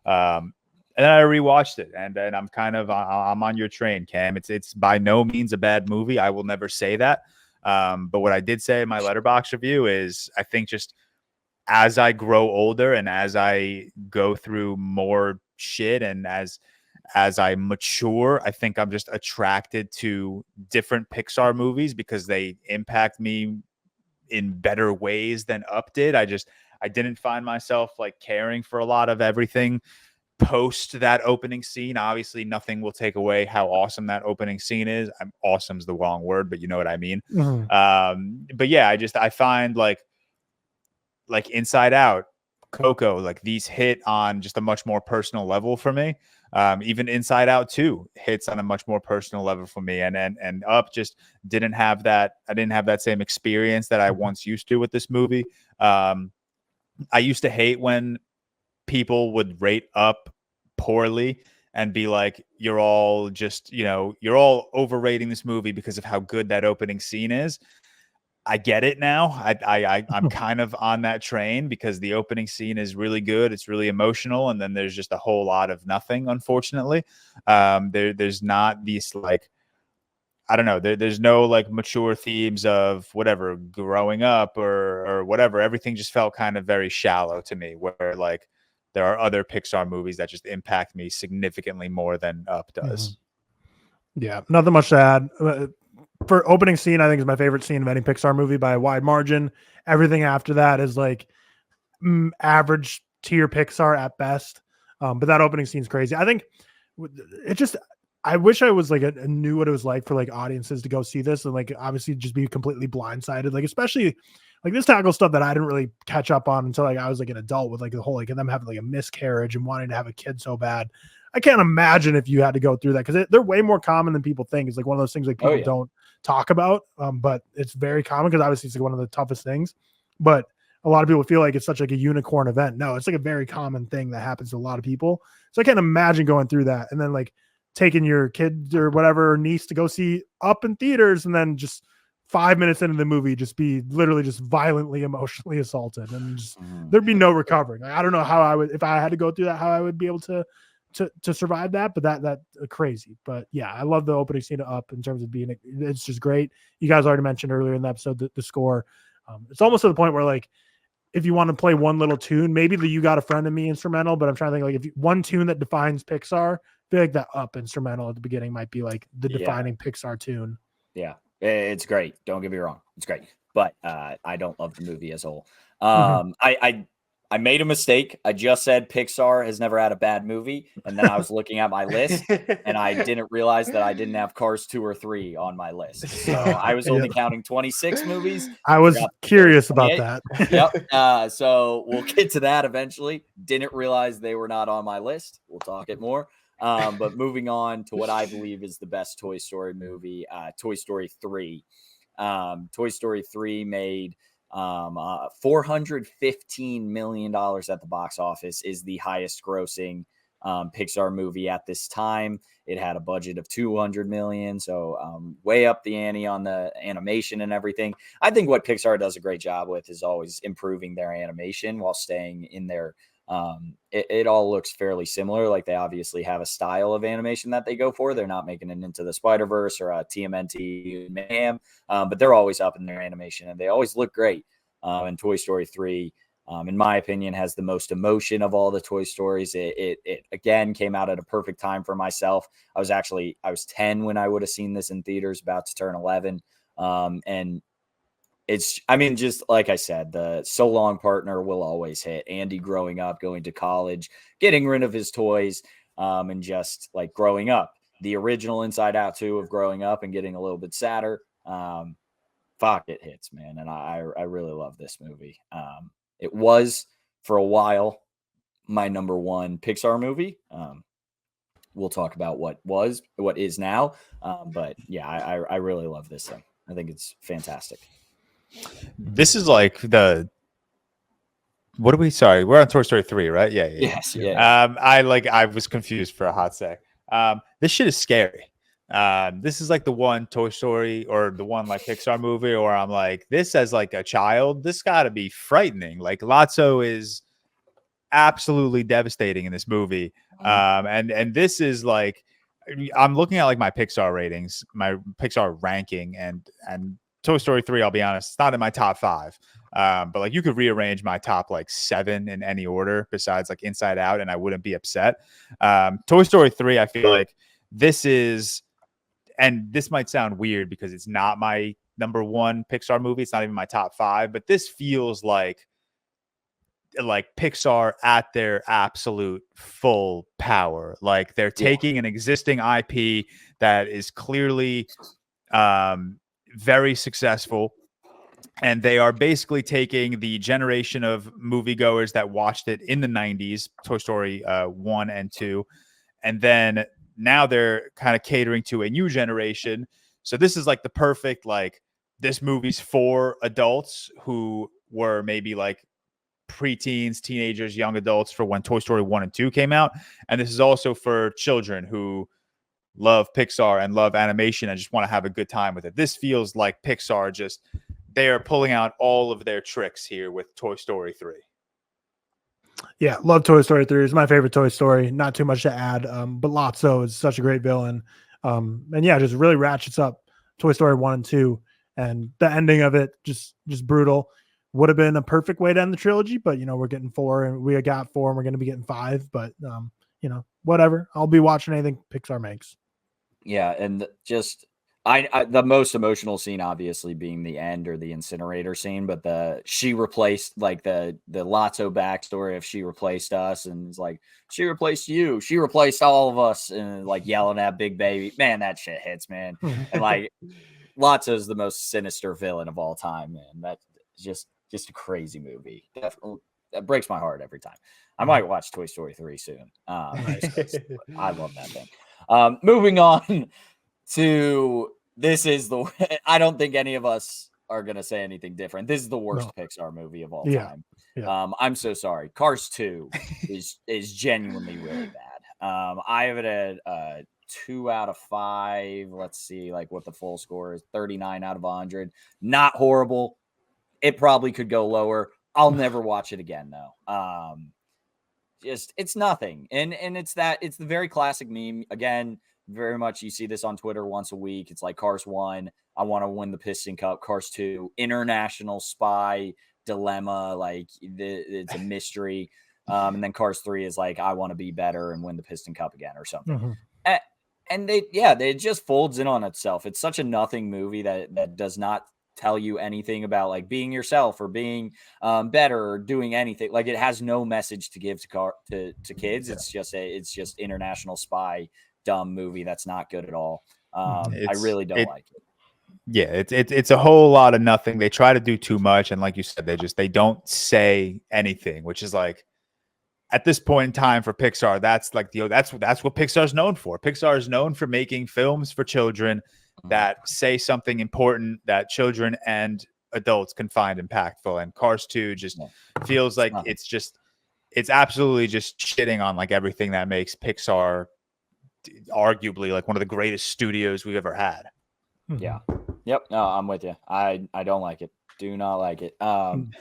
Speaker 3: And then I rewatched it, and I'm I'm on your train, Cam. It's by no means a bad movie. I will never say that. But what I did say in my Letterboxd review is I think just as I grow older and as I go through more shit and as I mature, I think I'm just attracted to different Pixar movies because they impact me in better ways than Up did. I didn't find myself like caring for a lot of everything post that opening scene. Obviously, nothing will take away how awesome that opening scene is. Awesome's the wrong word, but you know what I mean. But yeah, I find like Inside Out, Coco, like these hit on just a much more personal level for me. Even Inside Out 2 hits on a much more personal level for me, and Up just didn't have that. I didn't have that same experience that I once used to with this movie. I used to hate when people would rate Up poorly and be like, you're all just, you're all overrating this movie because of how good that opening scene is. I get it now. I'm kind of on that train because the opening scene is really good. It's really emotional. And then there's just a whole lot of nothing, unfortunately. There's not these like, I don't know. There's no like mature themes of whatever growing up or whatever. Everything just felt kind of very shallow to me, where like there are other Pixar movies that just impact me significantly more than Up does.
Speaker 2: Yeah, nothing much to add. For opening scene, I think is my favorite scene of any Pixar movie by a wide margin. Everything after that is like average tier Pixar at best. But that opening scene is crazy. I think I wish I was like knew what it was like for like audiences to go see this and like obviously just be completely blindsided. Like especially like this tackle stuff that I didn't really catch up on until like I was like an adult with like the whole like them having like a miscarriage and wanting to have a kid so bad. I can't imagine if you had to go through that because they're way more common than people think. It's like one of those things like people don't talk about, but it's very common because obviously it's like one of the toughest things. But a lot of people feel like it's such like a unicorn event. No, it's like a very common thing that happens to a lot of people. So I can't imagine going through that and then like taking your kid or whatever or niece to go see Up in theaters and then just 5 minutes into the movie just be literally just violently emotionally assaulted and just, there'd be no recovering. Like, I don't know how I would, if I had to go through that, how I would be able to survive that, but that crazy. But yeah, I love the opening scene of Up in terms of being, it's just great. You guys already mentioned earlier in the episode the score. It's almost to the point where like, if you want to play one little tune, maybe the You Got a Friend in Me instrumental, but I'm trying to think like one tune that defines Pixar, I feel like that Up instrumental at the beginning might be like the defining Pixar tune.
Speaker 1: Yeah, it's great. Don't get me wrong. It's great. But I don't love the movie as a whole. I made a mistake. I just said Pixar has never had a bad movie. And then I was looking at my list and I didn't realize that I didn't have Cars 2 or 3 on my list. So I was only counting 26 movies.
Speaker 2: I was curious about that.
Speaker 1: Yep. So we'll get to that eventually. Didn't realize they were not on my list. We'll talk it more. But moving on to what I believe is the best Toy Story movie, Toy Story 3. Toy Story 3 made $415 million at the box office, is the highest grossing Pixar movie at this time. It had a budget of $200 million, so way up the ante on the animation and everything. I think what Pixar does a great job with is always improving their animation while staying in their It all looks fairly similar. Like, they obviously have a style of animation that they go for. They're not making it into the Spider-Verse or TMNT Mayhem, but they're always up in their animation, and they always look great. And Toy Story 3, in my opinion, has the most emotion of all the Toy Stories. It again came out at a perfect time for myself. I was 10 when I would have seen this in theaters, about to turn 11. And just like I said, the so long partner will always hit. Andy growing up, going to college, getting rid of his toys, and just like growing up. The original Inside Out 2 of growing up and getting a little bit sadder. It hits, man. And I really love this movie. It was, for a while, my number one Pixar movie. We'll talk about what is now. But yeah, I really love this thing. I think it's fantastic.
Speaker 3: This is like we're on Toy Story 3, right? Yeah.
Speaker 1: Yes. Yeah.
Speaker 3: I was confused for a hot sec. This shit is scary. This is like the one Toy Story or the one like Pixar movie, or I'm like, this as like a child, this gotta be frightening. Like, Lotso is absolutely devastating in this movie. And this is like, I'm looking at like my Pixar ratings, my Pixar ranking, and Toy Story 3, I'll be honest, it's not in my top 5. But like, you could rearrange my top like 7 in any order besides like Inside Out, and I wouldn't be upset. Toy Story 3, I feel like this is, and this might sound weird because it's not my number one Pixar movie. It's not even my top 5, but this feels like Pixar at their absolute full power. Like, they're taking an existing IP that is clearly very successful, and they are basically taking the generation of moviegoers that watched it in the 90s, Toy Story 1 and 2, and then now they're kind of catering to a new generation. So this is like the perfect, like, this movie's for adults who were maybe like preteens, teenagers, young adults for when Toy Story 1 and 2 came out. And this is also for children who love Pixar and love animation and just want to have a good time with it. This feels like Pixar they are pulling out all of their tricks here with Toy Story 3.
Speaker 2: Yeah, love Toy Story 3. It's my favorite Toy Story. Not too much to add, but Lotso is such a great villain. And yeah, just really ratchets up Toy Story 1 and 2. And the ending of it, just brutal. Would have been a perfect way to end the trilogy, but, we're getting 4, and we got 4, and we're going to be getting 5. But, whatever. I'll be watching anything Pixar makes.
Speaker 1: Yeah, and just the most emotional scene, obviously, being the end or the incinerator scene, but she replaced, like, the Lotso backstory of she replaced us, and it's like, she replaced you, she replaced all of us, and like yelling at Big Baby, man, that shit hits, man. And like, Lotso is the most sinister villain of all time, man. That's just a crazy movie. That breaks my heart every time. I might watch Toy Story 3 soon. I love that thing. Moving on to I don't think any of us are going to say anything different. This is the worst Pixar movie of all time. Yeah. I'm so sorry. Cars 2 is genuinely really bad. I have it at 2 out of 5. Let's see, like, what the full score is. 39 out of 100. Not horrible. It probably could go lower. I'll never watch it again, though. It's nothing. And it's the very classic meme. Again, very much you see this on Twitter once a week. It's like Cars 1, I want to win the Piston Cup. Cars 2, international spy dilemma. Like, it's a mystery. And then Cars 3 is like, I want to be better and win the Piston Cup again or something. Mm-hmm. And it just folds in on itself. It's such a nothing movie that does not tell you anything about like being yourself or being better or doing anything. Like, it has no message to give to kids. Yeah. It's just international spy dumb movie that's not good at all. I really don't like it.
Speaker 3: Yeah, it's a whole lot of nothing. They try to do too much, and like you said, they don't say anything, which is like, at this point in time for Pixar, that's like that's what Pixar's known for. Pixar is known for making films for children that say something important that children and adults can find impactful. And Cars 2 just feels like it's absolutely just shitting on like everything that makes Pixar arguably like one of the greatest studios we've ever had.
Speaker 1: Yeah. Yep. No, I'm with you. I don't like it. Do not like it.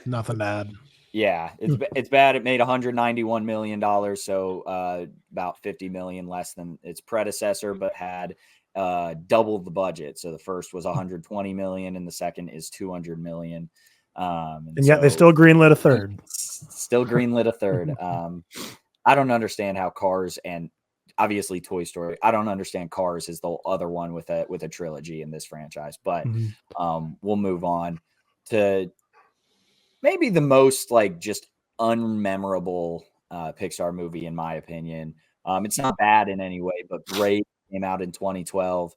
Speaker 2: Nothing bad.
Speaker 1: Yeah, it's bad. It made $191 million, so about 50 million less than its predecessor, but had double the budget. So the first was 120 million, and the second is 200 million.
Speaker 2: And yet they still greenlit a third.
Speaker 1: Still greenlit a third. I don't understand how Cars and obviously Toy Story. I don't understand Cars is the other one with a trilogy in this franchise, but we'll move on to maybe the most like just unmemorable Pixar movie in my opinion. It's not bad in any way, but Brave came out in 2012.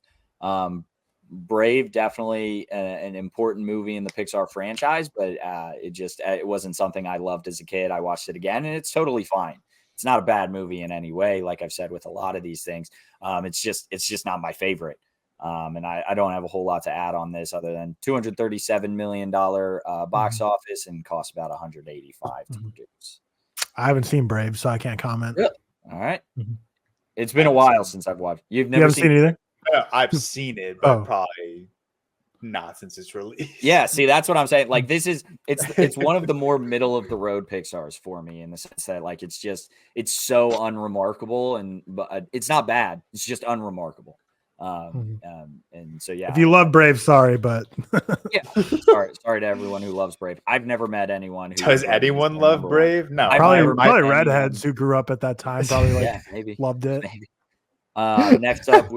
Speaker 1: Brave definitely an important movie in the Pixar franchise, but it wasn't something I loved as a kid. I watched it again, and it's totally fine. It's not a bad movie in any way, like I've said with a lot of these things. It's just not my favorite. And I don't have a whole lot to add on this other than $237 million box office and cost about 185 to produce.
Speaker 2: I haven't seen Brave, so I can't comment.
Speaker 1: Really? All right. It's been a while since I've watched. You've never
Speaker 2: seen it either?
Speaker 3: I've seen it, but probably not since its release.
Speaker 1: Yeah, see, that's what I'm saying. Like, it's one of the more middle of the road Pixars for me in the sense that like it's so unremarkable, but it's not bad. It's just unremarkable. And so yeah.
Speaker 2: If you love Brave, sorry, but
Speaker 1: yeah, sorry to everyone who loves Brave. I've never met anyone who
Speaker 3: does anyone love Brave? No,
Speaker 2: probably redheads who grew up at that time probably
Speaker 1: maybe
Speaker 2: loved it.
Speaker 1: Maybe. Next up,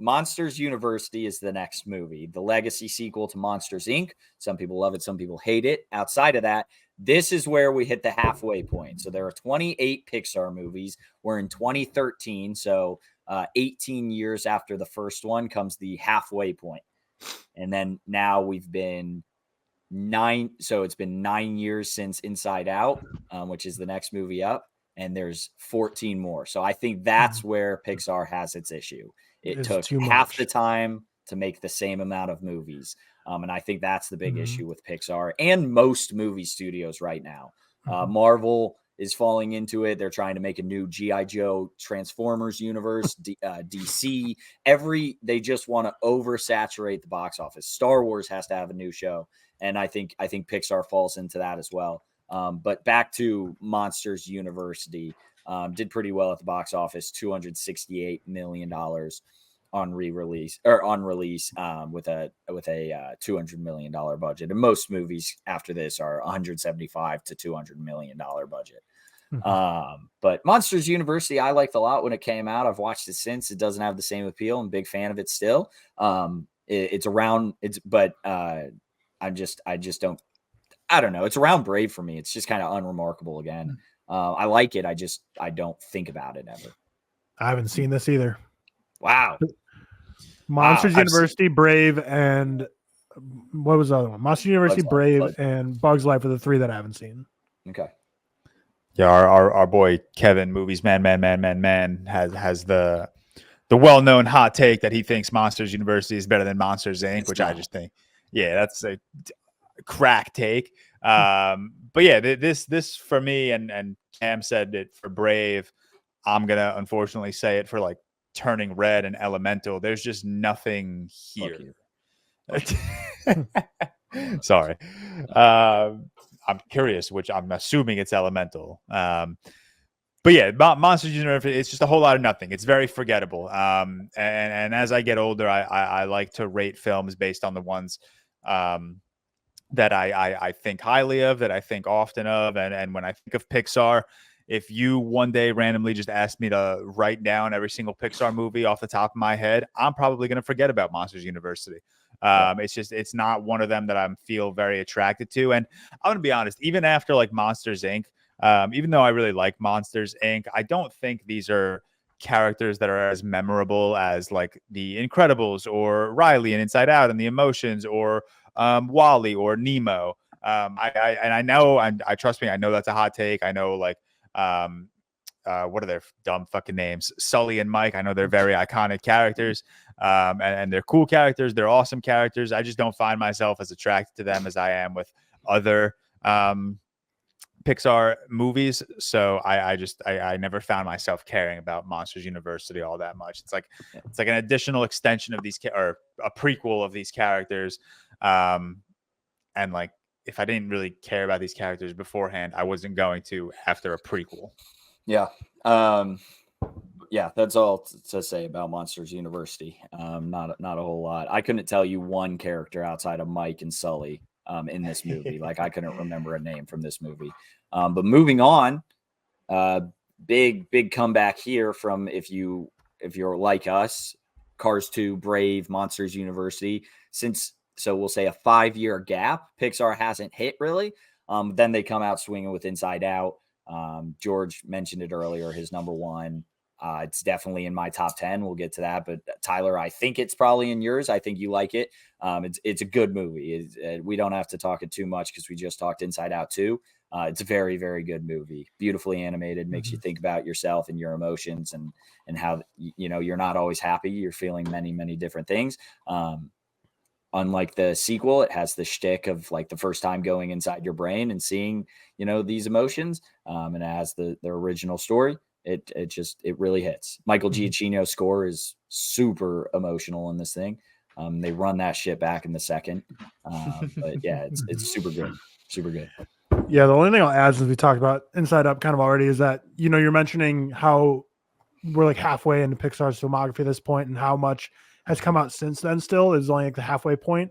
Speaker 1: Monsters University is the next movie, the legacy sequel to Monsters Inc. Some people love it, some people hate it. Outside of that, this is where we hit the halfway point. So there are 28 Pixar movies. We're in 2013, so 18 years after the first one comes the halfway point. And then now we've been it's been 9 years since Inside Out, which is the next movie up. And there's 14 more. So I think that's where Pixar has its issue. It took half the time to make the same amount of movies. And I think that's the big issue with Pixar and most movie studios right now. Marvel is falling into it. They're trying to make a new G.I. Joe Transformers universe, DC. They just want to oversaturate the box office. Star Wars has to have a new show. And I think Pixar falls into that as well. But back to Monsters University, did pretty well at the box office, $268 million on release with a $200 million budget. And most movies after this are $175 to $200 million budget. But Monsters University, I liked a lot when it came out. I've watched it since. It doesn't have the same appeal. I'm a big fan of it still. I don't know. It's around Brave for me. It's just kind of unremarkable again. I like it. I don't think about it ever.
Speaker 2: I haven't seen this either.
Speaker 1: Wow.
Speaker 2: Monsters University, Brave, and what was the other one? Monsters University, Brave, and Bugs Life are the three that I haven't seen.
Speaker 1: Okay.
Speaker 3: Yeah, our boy Kevin, Movies Man, has the well-known hot take that he thinks Monsters University is better than Monsters Inc., which I just think, yeah, that's a crack take. But yeah, this for me, and Cam said it for Brave. I'm gonna unfortunately say it for like Turning Red and Elemental. There's just nothing here. Sorry. I'm curious, which I'm assuming it's Elemental. But yeah, Monsters University, it's just a whole lot of nothing. It's very forgettable. And as I get older, I like to rate films based on the ones that I think highly of, that I think often of. And when I think of Pixar, if you one day randomly just asked me to write down every single Pixar movie off the top of my head, I'm probably going to forget about Monsters University. It's not one of them that I feel very attracted to. And I'm going to be honest, even after like Monsters Inc., even though I really like Monsters Inc., I don't think these are characters that are as memorable as like the Incredibles or Riley and Inside Out and the Emotions or Wall-E or Nemo. I trust me, I know that's a hot take. I know like what are their dumb fucking names? Sully and Mike. I know they're very iconic characters, and they're cool characters. They're awesome characters. I just don't find myself as attracted to them as I am with other Pixar movies. So I never found myself caring about Monsters University all that much. It's like an additional extension of these or a prequel of these characters, and like if I didn't really care about these characters beforehand, I wasn't going to after a prequel.
Speaker 1: Yeah. Yeah, that's all to say about Monsters University. Not a whole lot. I couldn't tell you one character outside of Mike and Sully in this movie. Like I couldn't remember a name from this movie. But moving on, big comeback here from if you're like us, Cars 2, Brave, Monsters University. So we'll say a 5-year gap. Pixar hasn't hit really. Then they come out swinging with Inside Out. George mentioned it earlier. His number one. It's definitely in my top 10. We'll get to that. But Tyler, I think it's probably in yours. I think you like it. It's a good movie. We don't have to talk it too much because we just talked Inside Out 2. It's a very, very good movie. Beautifully animated, makes you think about yourself and your emotions and how, you're not always happy. You're feeling many, many different things. Unlike the sequel, it has the shtick of like the first time going inside your brain and seeing, these emotions. And it has the original story. It really hits. Michael Giacchino's score is super emotional in this thing. They run that shit back in the second. But yeah, it's super good. Super good.
Speaker 2: Yeah, the only thing I'll add, since we talked about Inside Up kind of already, is that, you're mentioning how we're like halfway into Pixar's filmography at this point and how much has come out since then still is only like the halfway point.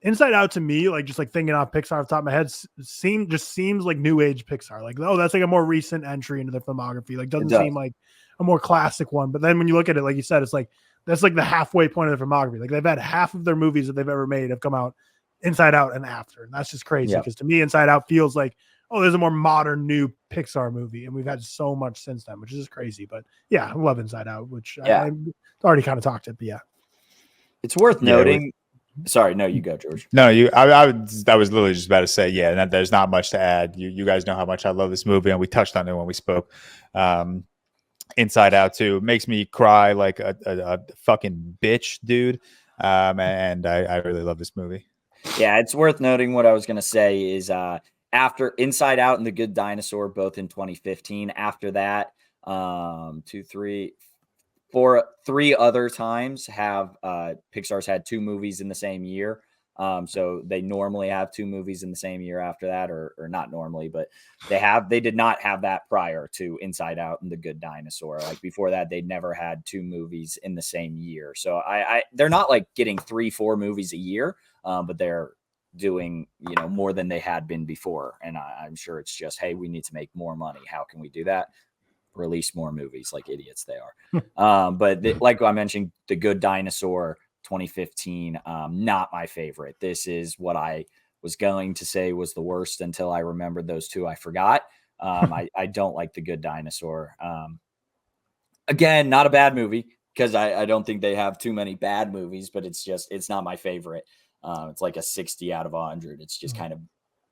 Speaker 2: Inside Out to me, like just like thinking off Pixar off the top of my head, seems like new age Pixar. Like, oh, that's like a more recent entry into the filmography. Like, doesn't seem like a more classic one. But then when you look at it, like you said, it's like that's like the halfway point of the filmography. Like they've had half of their movies that they've ever made have come out Inside Out and after. And that's just crazy because to me, Inside Out feels like, oh, there's a more modern new Pixar movie. And we've had so much since then, which is just crazy. But yeah, I love Inside Out, which I already kind of talked it. But yeah.
Speaker 1: It's worth noting. Sorry, no, you go, George.
Speaker 3: No, I was literally just about to say, yeah, there's not much to add. You guys know how much I love this movie, and we touched on it when we spoke. Inside Out 2 makes me cry like a fucking bitch, dude. And I really love this movie.
Speaker 1: Yeah, it's worth noting. What I was going to say is after Inside Out and The Good Dinosaur, both in 2015, after that, 3 other times have Pixar's had 2 movies in the same year. So they normally have 2 movies in the same year after that, or not normally, but they did not have that prior to Inside Out and The Good Dinosaur. Like before that, they'd never had 2 movies in the same year. So they're not like getting 3-4 movies a year, but they're doing, more than they had been before. And I'm sure it's just, hey, we need to make more money. How can we do that? Release more movies like idiots they are. But like I mentioned, The Good Dinosaur 2015, not my favorite. This is what I was going to say was the worst until I remembered those 2 I forgot. I don't like The Good Dinosaur. Again, not a bad movie because I don't think they have too many bad movies, but it's not my favorite. It's like a 60 out of 100. It's just kind of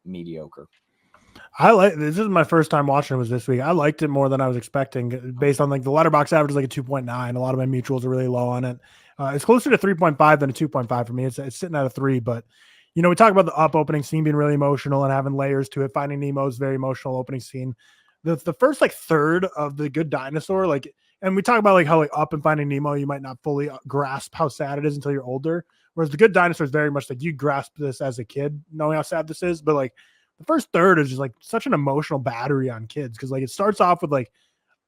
Speaker 1: mediocre.
Speaker 2: This is my first time watching it was this week. I liked it more than I was expecting based on like the Letterboxd average is like a 2.9. A lot of my mutuals are really low on it. It's closer to 3.5 than a 2.5 for me. It's sitting at a 3, but we talk about the Up opening scene being really emotional and having layers to it. Finding Nemo's very emotional opening scene. The first like third of The Good Dinosaur, like, and we talk about like how like Up and Finding Nemo, you might not fully grasp how sad it is until you're older. Whereas The Good Dinosaur is very much like you grasp this as a kid, knowing how sad this is, but like the first third is just like such an emotional battery on kids because like it starts off with like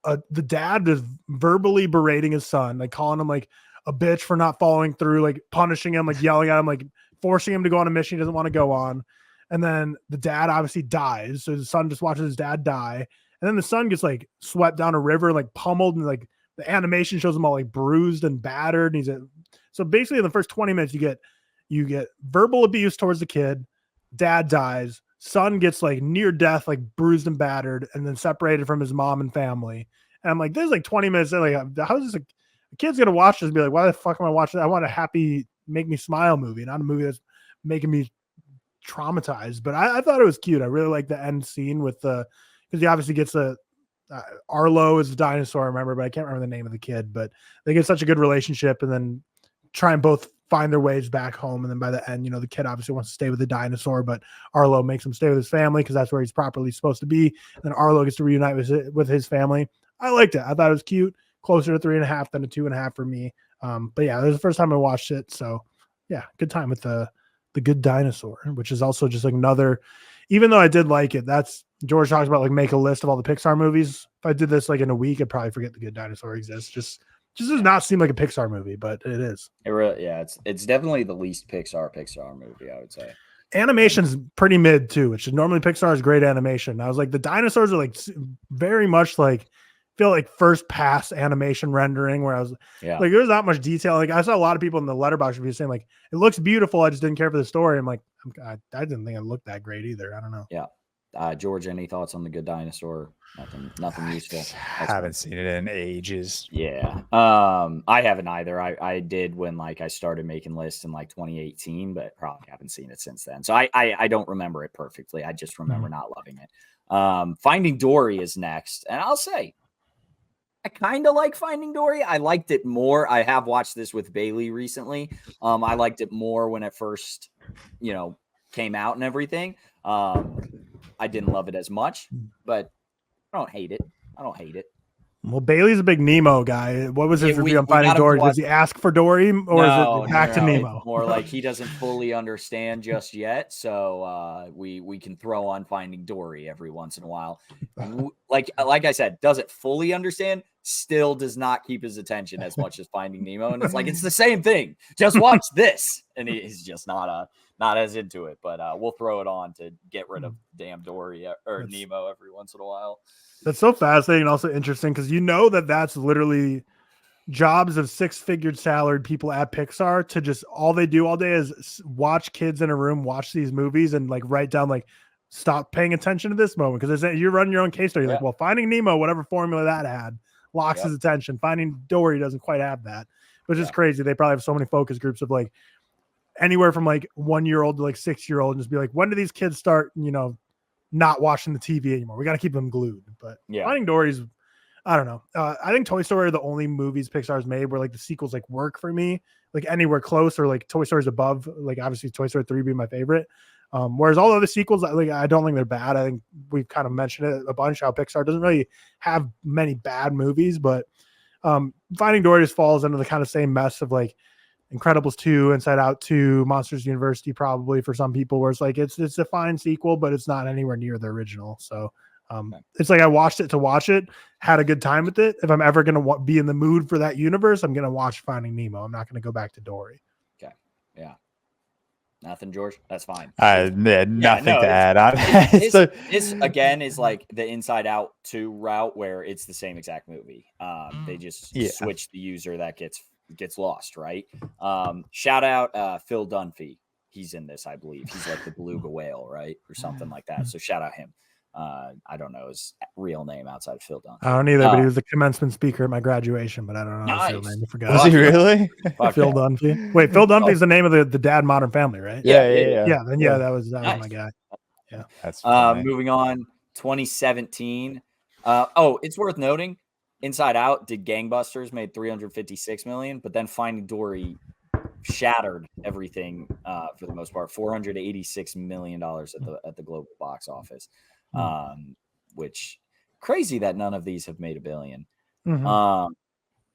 Speaker 2: the dad is verbally berating his son, like calling him like a bitch for not following through, like punishing him, like yelling at him, like forcing him to go on a mission he doesn't want to go on. And then the dad obviously dies, so the son just watches his dad die, and then the son gets like swept down a river, like pummeled, and like the animation shows him all like bruised and battered. And so basically in the first 20 minutes you get verbal abuse towards the kid, dad dies. Son gets like near death, like bruised and battered, and then separated from his mom and family. And I'm like, this is like 20 minutes. Like, how is this? A kid's gonna watch this and be like, why the fuck am I watching that? I want a happy, make me smile movie, not a movie that's making me traumatized. But I thought it was cute. I really like the end scene with because he obviously gets Arlo is the dinosaur, I remember, but I can't remember the name of the kid. But they get such a good relationship, and then try and both find their ways back home. And then by the end, the kid obviously wants to stay with the dinosaur, but Arlo makes him stay with his family because that's where he's properly supposed to be. And then Arlo gets to reunite with his family. I liked it. I thought it was cute. Closer to 3.5 than a 2.5 for me. But yeah, this is the first time I watched it. So yeah, good time with the The Good Dinosaur, which is also just like another. Even though I did like it, that's George talks about like make a list of all the Pixar movies. If I did this like in a week, I'd probably forget The Good Dinosaur exists. Just does not seem like a Pixar movie, but it is.
Speaker 1: It really, it's definitely the least Pixar movie, I would say.
Speaker 2: Animation's pretty mid too, which is normally Pixar's great animation. I was like, the dinosaurs are like very much like feel like first pass animation rendering, where I was like, there's not much detail. Like I saw a lot of people in the letterbox review saying like it looks beautiful. I just didn't care for the story. I'm like, I didn't think it looked that great either. I don't know.
Speaker 1: Yeah. George, any thoughts on The Good Dinosaur? Nothing useful.
Speaker 3: I haven't seen it in ages.
Speaker 1: Yeah. I haven't either. I did when like I started making lists in like 2018, but probably haven't seen it since then. So I don't remember it perfectly. I just remember not loving it. Finding Dory is next. And I'll say I kind of like Finding Dory. I liked it more. I have watched this with Bailey recently. I liked it more when it first, came out and everything. I didn't love it as much, but I don't hate it.
Speaker 2: Well, Bailey's a big Nemo guy. What was his review on Finding Dory? Does he ask for Dory, or is it back to Nemo?
Speaker 1: It's more like he doesn't fully understand just yet, so we can throw on Finding Dory every once in a while. Like I said, doesn't fully understand, still does not keep his attention as much as Finding Nemo, and it's like it's the same thing. Just watch this, and he's just not as into it. But we'll throw it on to get rid of damn Dory or Nemo every once in a while.
Speaker 2: That's so fascinating and also interesting because that's literally jobs of six-figured salaried people at Pixar to just all they do all day is watch kids in a room, watch these movies, and like write down like stop paying attention to this moment because you run your own case study. Like, well, Finding Nemo, whatever formula that had, locks his attention. Finding Dory doesn't quite have that, which is crazy. They probably have so many focus groups of like anywhere from like 1-year-old to like 6-year-old, and just be like, when do these kids start, not watching the TV anymore? We got to keep them glued. But Finding Dory's, I don't know. I think Toy Story are the only movies Pixar's made where like the sequels like work for me, like anywhere close, or like Toy Story's above, like obviously Toy Story 3 being my favorite. Whereas all the other sequels, like I don't think they're bad. I think we've kind of mentioned it a bunch how Pixar doesn't really have many bad movies, but Finding Dory just falls into the kind of same mess of like Incredibles 2, Inside Out 2, Monsters University probably for some people, where it's like it's a fine sequel, but it's not anywhere near the original. So it's like I watched it to watch it, had a good time with it. If I'm ever going to be in the mood for that universe, I'm going to watch Finding Nemo. I'm not going to go back to Dory.
Speaker 1: Okay. Yeah. Nothing, George? That's fine.
Speaker 3: Nothing to add on.
Speaker 1: This again is like the Inside Out 2 route where it's the same exact movie. They just switch the user that gets lost, right? Shout out Phil Dunphy. He's in this, I believe. He's like the beluga whale, right? Or something like that. So shout out him. I don't know his real name outside of Phil Dunphy.
Speaker 2: I don't either, but he was the commencement speaker at my graduation, but I don't know his real name. I forgot.
Speaker 3: Was he really?
Speaker 2: Phil Dunphy. Wait, Phil Dunphy is the name of the dad Modern Family, right?
Speaker 3: Yeah.
Speaker 2: Then that was my guy. Yeah.
Speaker 3: That's funny.
Speaker 1: Moving on, 2017. It's worth noting, Inside Out did gangbusters, made $356 million, but then Finding Dory shattered everything for the most part, $486 million at the global box office, which crazy that none of these have made $1 billion.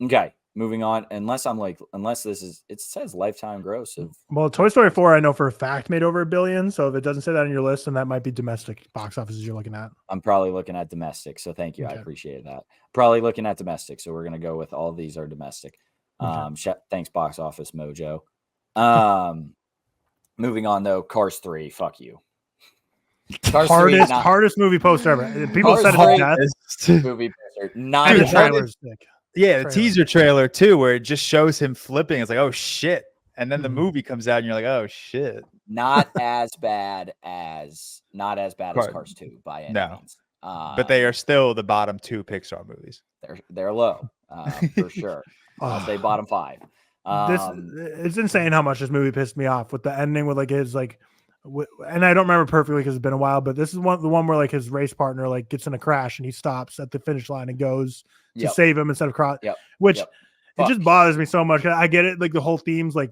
Speaker 1: Okay, moving on. Unless it says lifetime gross of.
Speaker 2: Well, Toy Story 4, I know for a fact made over $1 billion. So if it doesn't say that on your list, then that might be domestic box offices you're looking at.
Speaker 1: I'm probably looking at domestic. So thank you. Okay. I appreciate that. Probably looking at domestic. So we're going to go with all of these are domestic. Thanks, Box Office Mojo. Moving on though, Cars 3. Fuck you.
Speaker 2: Hardest movie poster ever. People
Speaker 1: Cars
Speaker 2: said it to death.
Speaker 1: Movie poster. The
Speaker 2: trailer's sick.
Speaker 3: Yeah, the teaser trailer too, where it just shows him flipping. It's like, oh shit. And then the movie comes out and you're like, oh shit.
Speaker 1: Not as bad as Cars 2 by any means.
Speaker 3: But they are still the bottom 2 Pixar movies.
Speaker 1: They're low, for sure. I'll say bottom 5.
Speaker 2: It's insane how much this movie pissed me off with the ending with like his like, and I don't remember perfectly because it's been a while, but this is the one where like his race partner like gets in a crash and he stops at the finish line and goes to save him instead of cross. It just bothers me so much. I get it, like the whole theme's like,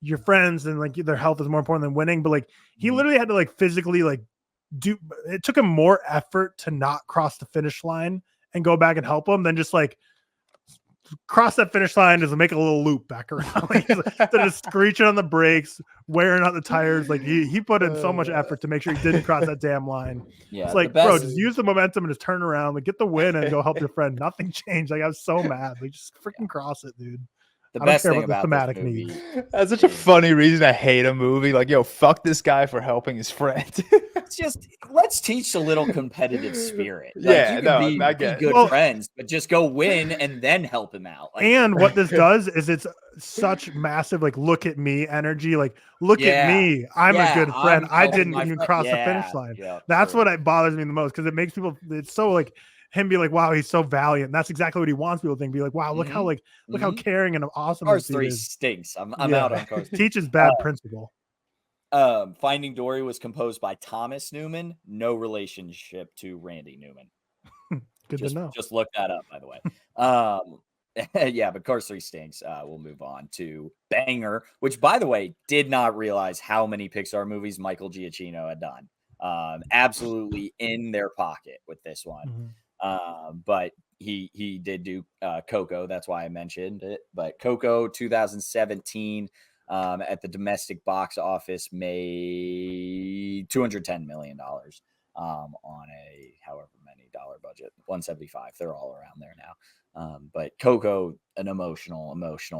Speaker 2: your friends and like their health is more important than winning, but like he literally had to like physically like it took him more effort to not cross the finish line and go back and help him than just like cross that finish line is make a little loop back around. Like, instead of screeching on the brakes, wearing out the tires. Like he put in so much effort to make sure he didn't cross that damn line.
Speaker 1: Yeah,
Speaker 2: it's like, bro, just use the momentum and just turn around, like get the win and go help your friend. Nothing changed. Like I was so mad. Like just freaking cross it, dude.
Speaker 1: The
Speaker 2: I don't
Speaker 1: best
Speaker 2: care
Speaker 1: thing
Speaker 2: about the
Speaker 1: about
Speaker 2: thematic
Speaker 1: this movie,
Speaker 2: needs.
Speaker 3: That's such a funny reason I hate a movie. Like, yo, fuck this guy for helping his friend.
Speaker 1: it's just let's teach a little competitive spirit. Like,
Speaker 3: Yeah,
Speaker 1: you
Speaker 3: no,
Speaker 1: can
Speaker 3: I
Speaker 1: be
Speaker 3: get it.
Speaker 1: good
Speaker 2: Well,
Speaker 1: friends, but just go win and then help him out. Like,
Speaker 2: and what this does is it's such massive, like, look at me energy. Like, look at
Speaker 1: Yeah.
Speaker 2: me. I'm a good friend.
Speaker 1: I'm
Speaker 2: I
Speaker 1: helping
Speaker 2: didn't
Speaker 1: my
Speaker 2: even
Speaker 1: friend.
Speaker 2: cross the finish line.
Speaker 1: Yeah,
Speaker 2: That's
Speaker 1: true.
Speaker 2: what bothers me the most because it makes people, it's so like him be like, wow, he's so valiant. And that's exactly what he wants people to think. Be like, wow, look how look how caring and awesome
Speaker 1: Cars
Speaker 2: this dude
Speaker 1: 3
Speaker 2: is.
Speaker 1: stinks. I'm out on Cars 3.
Speaker 2: Teaches bad principle.
Speaker 1: Finding Dory was composed by Thomas Newman. No relationship to Randy Newman.
Speaker 2: Good to know.
Speaker 1: Just look that up, by the way. Yeah, but Cars 3 stinks. We'll move on to Banger, which, by the way, did not realize how many Pixar movies Michael Giacchino had done. Absolutely in their pocket with this one. But he did do Coco. That's why I mentioned it. But Coco 2017 at the domestic box office made $210 million on a however many dollar budget, 175. They're all around there now. But Coco, an emotional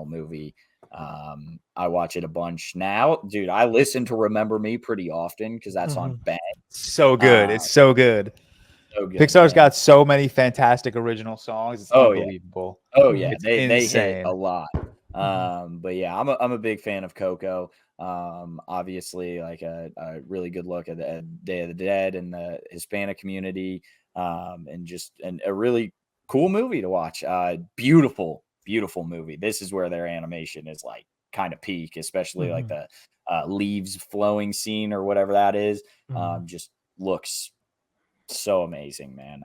Speaker 1: movie. I watch it a bunch now, dude. I listen to Remember Me pretty often because that's on Bang.
Speaker 3: So good. It's so good.
Speaker 1: So good.
Speaker 3: Pixar's got so many fantastic original songs. It's unbelievable.
Speaker 1: Yeah.
Speaker 3: It's
Speaker 1: They
Speaker 3: insane.
Speaker 1: hit a lot. But yeah, I'm a big fan of Coco. Obviously, like a really good look at the Day of the Dead and the Hispanic community, and just a really cool movie to watch. Beautiful movie. This is where their animation is like kind of peak, especially like the leaves flowing scene or whatever that is. Just looks so amazing, man.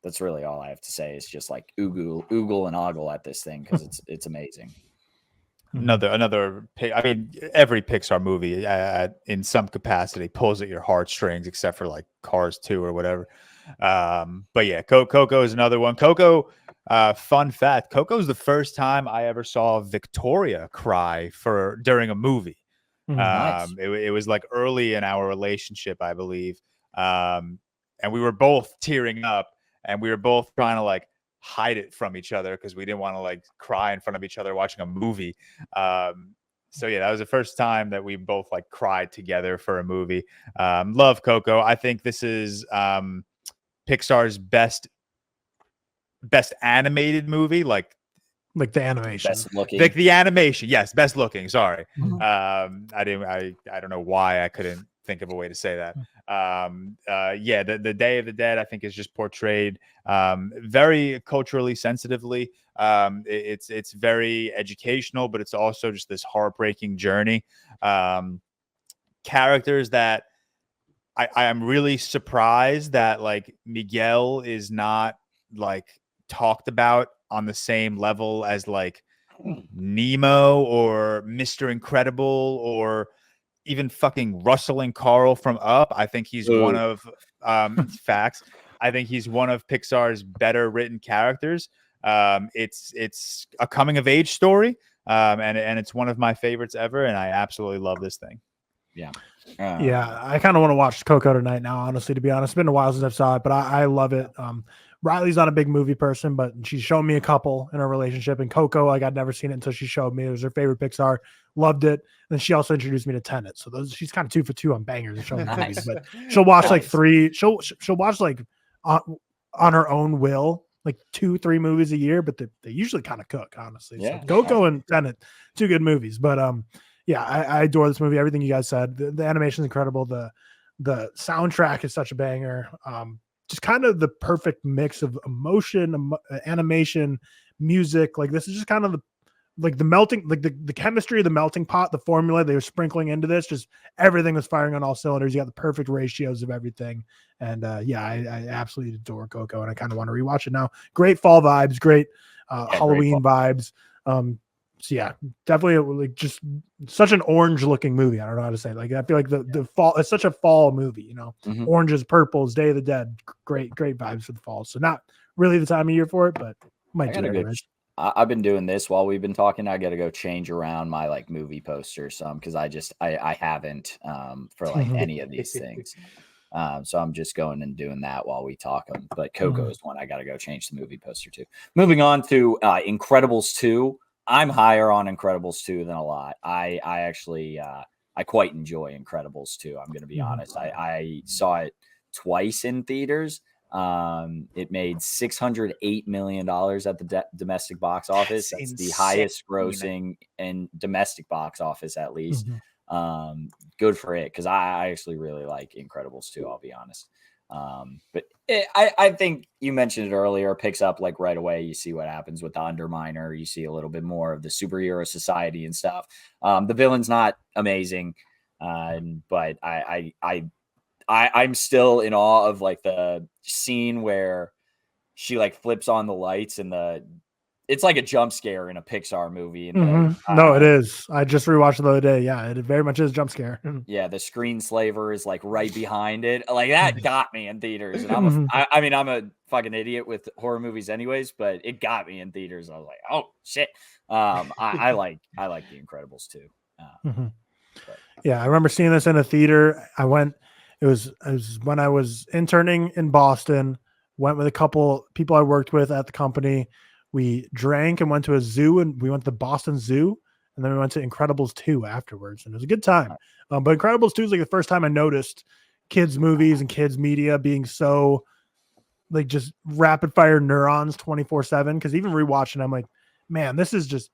Speaker 1: That's really all I have to say. Is just like oogle and ogle at this thing because it's amazing.
Speaker 3: Another. I mean, every Pixar movie, in some capacity, pulls at your heartstrings, except for like Cars 2 or whatever. But yeah, Coco is another one. Coco. Fun fact: Coco is the first time I ever saw Victoria cry during a movie.
Speaker 1: Nice.
Speaker 3: It was like early in our relationship, I believe, and we were both tearing up, and we were both trying to like hide it from each other because we didn't want to like cry in front of each other watching a movie. So yeah, that was the first time that we both like cried together for a movie. Love Coco. I think this is Pixar's best animated movie, like
Speaker 2: the animation,
Speaker 1: best looking,
Speaker 3: like the animation. Yes, best looking. Sorry, I don't know why I couldn't think of a way to say that. Yeah, the Day of the Dead I think is just portrayed very culturally sensitively. It's very educational, but it's also just this heartbreaking journey. Characters that I am really surprised that like Miguel is not like talked about on the same level as like Nemo or Mr. Incredible or even fucking Russell and Carl from Up. I think he's one of facts. I think he's one of Pixar's better written characters. It's a coming of age story, and it's one of my favorites ever. And I absolutely love this thing.
Speaker 1: Yeah.
Speaker 2: Yeah, I kind of want to watch Coco tonight now, honestly, to be honest. It's been a while since I've saw it, but I love it. Riley's not a big movie person, but she's shown me a couple in our relationship. And Coco, like I'd never seen it until she showed me. It was her favorite Pixar. Loved it. And then she also introduced me to Tenet. So she's kind of 2 for 2 on bangers and showing movies. But she'll watch like 3. She'll watch like on her own will, like 2-3 movies a year. But they usually kind of cook, honestly.
Speaker 1: Yeah.
Speaker 2: So Coco and Tenet, 2 good movies. But yeah, I adore this movie. Everything you guys said. The animation is incredible. The soundtrack is such a banger. Just kind of the perfect mix of emotion, animation, music. Like this is just kind of the melting, like the chemistry of the melting pot, the formula they were sprinkling into this. Just everything was firing on all cylinders. You got the perfect ratios of everything. And yeah, I absolutely adore Coco, and I kind of want to rewatch it now. Great fall vibes, great Halloween vibes. So yeah, definitely like just such an orange looking movie. I don't know how to say it. Like I feel like the fall, it's such a fall movie, you know, oranges, purples, Day of the Dead, great vibes for the fall. So not really the time of year for it, but might do it.
Speaker 1: I've been doing this while we've been talking. I got to go change around my like movie posters some because I haven't for like any of these things. So I'm just going and doing that while we talk them. But Coco is one I got to go change the movie poster to. Moving on to Incredibles 2. I'm higher on Incredibles 2 than a lot. I actually I quite enjoy Incredibles 2. I'm going to be honest. I saw it twice in theaters. It made $608 million at the domestic box office. That's the highest grossing in domestic box office, at least. Good for it, because I actually really like Incredibles 2, I'll be honest. But I think you mentioned it earlier, picks up like right away. You see what happens with the Underminer. You see a little bit more of the superhero society and stuff. The villain's not amazing, but I'm still in awe of like the scene where she like flips on the lights and it's like a jump scare in a Pixar movie. And
Speaker 2: no, it is. I just rewatched it the other day. Yeah, it very much is a jump scare.
Speaker 1: Yeah, the screen slaver is like right behind it. Like that got me in theaters. And I mean, I'm a fucking idiot with horror movies anyways, but it got me in theaters. I was like, oh shit. I like The Incredibles too.
Speaker 2: Yeah, I remember seeing this in a theater. It was when I was interning in Boston, went with a couple people I worked with at the company. We drank and went to a zoo, and we went to the Boston Zoo, and then we went to Incredibles 2 afterwards, and it was a good time. But Incredibles 2 is like the first time I noticed kids movies and kids media being so like just rapid fire neurons 24/7. Because even rewatching, I'm like, man, this is just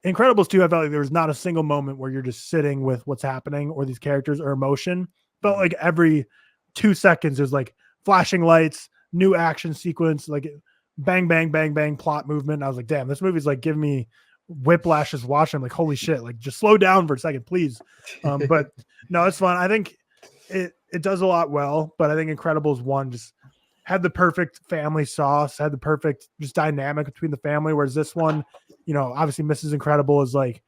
Speaker 2: Incredibles 2. I felt like there was not a single moment where you're just sitting with what's happening or these characters or emotion. Felt like every 2 seconds there's like flashing lights, new action sequence, like bang, bang, bang, bang, plot movement. And I was like, damn, this movie's like giving me whiplashes watching. I'm like, holy shit, like just slow down for a second, please. But no, it's fun. I think it does a lot well, but I think Incredibles 1 just had the perfect family sauce, had the perfect just dynamic between the family. Whereas this one, you know, obviously Mrs. Incredible is like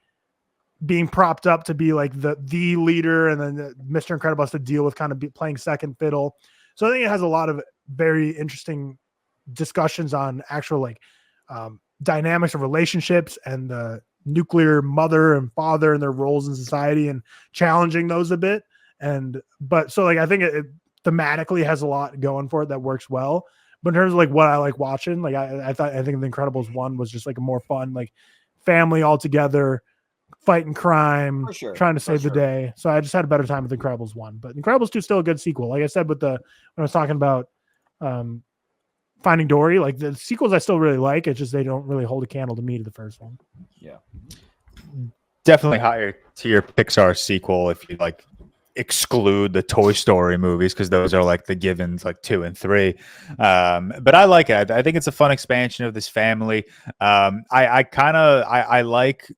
Speaker 2: being propped up to be like the leader, and then Mr. Incredible has to deal with kind of playing second fiddle. So I think it has a lot of very interesting discussions on actual like dynamics of relationships and the nuclear mother and father and their roles in society and challenging those a bit. But so like I think it thematically has a lot going for it that works well. But in terms of like what I like watching, like I think The Incredibles 1 was just like a more fun, like family all together, fighting crime, trying to save the day. So I just had a better time with Incredibles 1. But Incredibles 2 is still a good sequel. Like I said when I was talking about Finding Dory, like the sequels I still really like. It's just they don't really hold a candle to me to the first one.
Speaker 1: Yeah.
Speaker 3: Definitely higher tier Pixar sequel if you like exclude the Toy Story movies, because those are like the givens, like 2 and 3. But I like it. I think it's a fun expansion of this family. I like,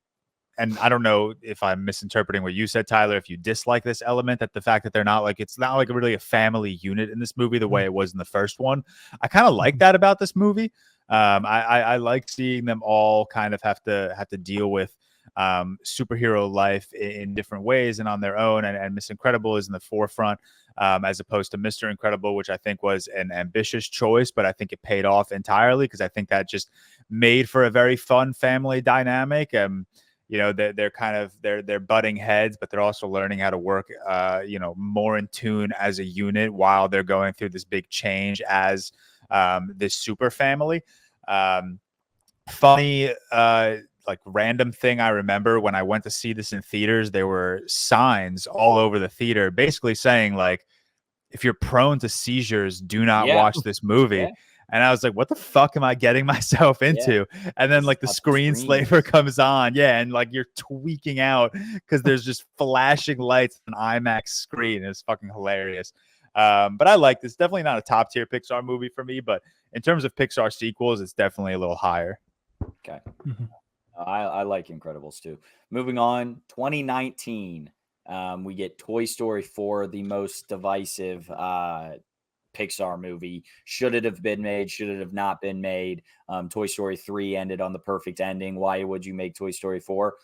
Speaker 3: and I don't know if I'm misinterpreting what you said, Tyler, if you dislike this element, that the fact that it's not like really a family unit in this movie the way it was in the first one. I kind of like that about this movie. I like seeing them all kind of have to deal with superhero life in different ways and on their own, and Miss Incredible is in the forefront, as opposed to Mr. Incredible, which I think was an ambitious choice, but I think it paid off entirely, because I think that just made for a very fun family dynamic. You know, they're butting heads, but they're also learning how to work more in tune as a unit while they're going through this big change as this super family. Funny like random thing I remember when I went to see this in theaters, there were signs all over the theater basically saying like, if you're prone to seizures, do not watch this movie. And I was like, what the fuck am I getting myself into? And then like the screen slaver comes on. Yeah. And like you're tweaking out because there's just flashing lights on an IMAX screen. It's fucking hilarious. But I like this. Definitely not a top tier Pixar movie for me, but in terms of Pixar sequels, it's definitely a little higher.
Speaker 1: Okay. I like Incredibles too. Moving on, 2019, we get Toy Story 4, the most divisive Pixar movie. Should it have been made? Should it have not been made? Toy Story 3 ended on the perfect ending. Why would you make Toy Story 4?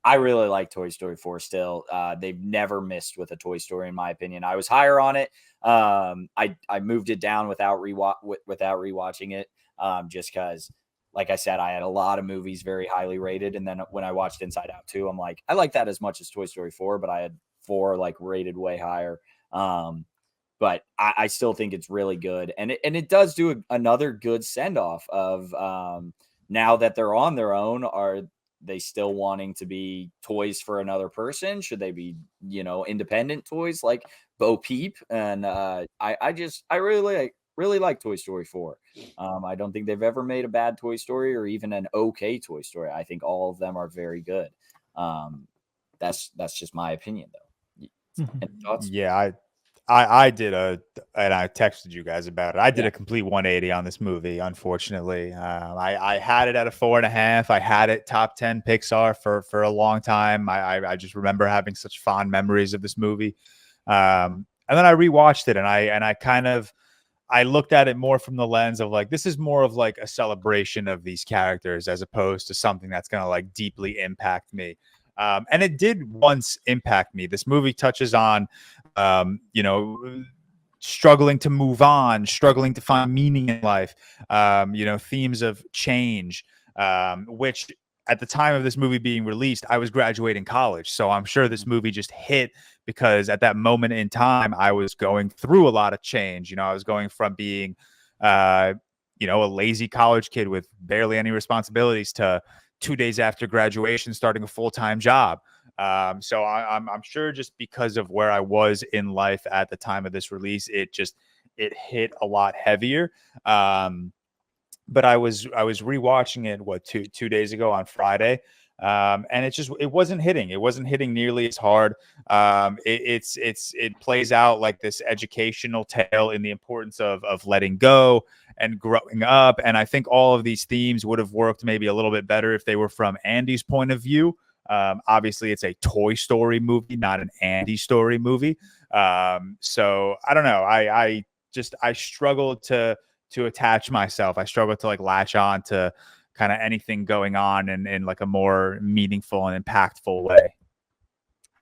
Speaker 1: I really like Toy Story 4 still. They've never missed with a Toy Story, in my opinion. I was higher on it. I moved it down without rewatching it, just because like I said, I had a lot of movies very highly rated, and then when I watched Inside Out 2, I'm like, I like that as much as Toy Story 4, but I had 4 like rated way higher. But I still think it's really good, and it does do another good send off of now that they're on their own. Are they still wanting to be toys for another person? Should they be, independent toys like Bo Peep? And I really like Toy Story 4. I don't think they've ever made a bad Toy Story or even an okay Toy Story. I think all of them are very good. That's just my opinion, though. Any thoughts?
Speaker 3: Yeah, I did and I texted you guys about it. I did
Speaker 1: Yeah.
Speaker 3: a complete 180 on this movie. Unfortunately, I had it at a 4.5. I had it top 10 Pixar for a long time. I just remember having such fond memories of this movie. And then I rewatched it, and I looked at it more from the lens of like, this is more of like a celebration of these characters as opposed to something that's going to like deeply impact me. And it did once impact me. This movie touches on, struggling to move on, struggling to find meaning in life, themes of change, which at the time of this movie being released, I was graduating college. So I'm sure this movie just hit because at that moment in time, I was going through a lot of change. I was going from being, a lazy college kid with barely any responsibilities to 2 days after graduation, starting a full-time job. So I'm sure just because of where I was in life at the time of this release, it hit a lot heavier. But I was rewatching it two days ago on Friday, and it wasn't hitting. It wasn't hitting nearly as hard. It plays out like this educational tale in the importance of letting go and growing up. And I think all of these themes would have worked maybe a little bit better if they were from Andy's point of view. Obviously, it's a Toy Story movie, not an Andy story movie. So I don't know. I struggled to attach myself. I struggled to like latch on to kind of anything going on in like a more meaningful and impactful way.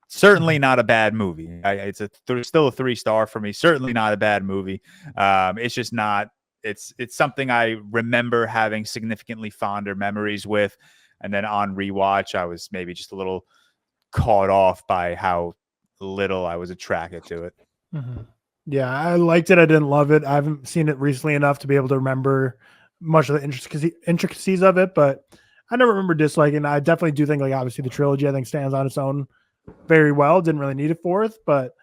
Speaker 3: Certainly not a bad movie. It's still a 3-star for me. Certainly not a bad movie. It's just not. It's something I remember having significantly fonder memories with, and then on rewatch, I was maybe just a little caught off by how little I was attracted to it.
Speaker 2: Mm-hmm. Yeah, I liked it. I didn't love it. I haven't seen it recently enough to be able to remember much of the intricacies of it, but I never remember disliking. I definitely do think, like, obviously the trilogy, I think, stands on its own very well. Didn't really need a fourth, but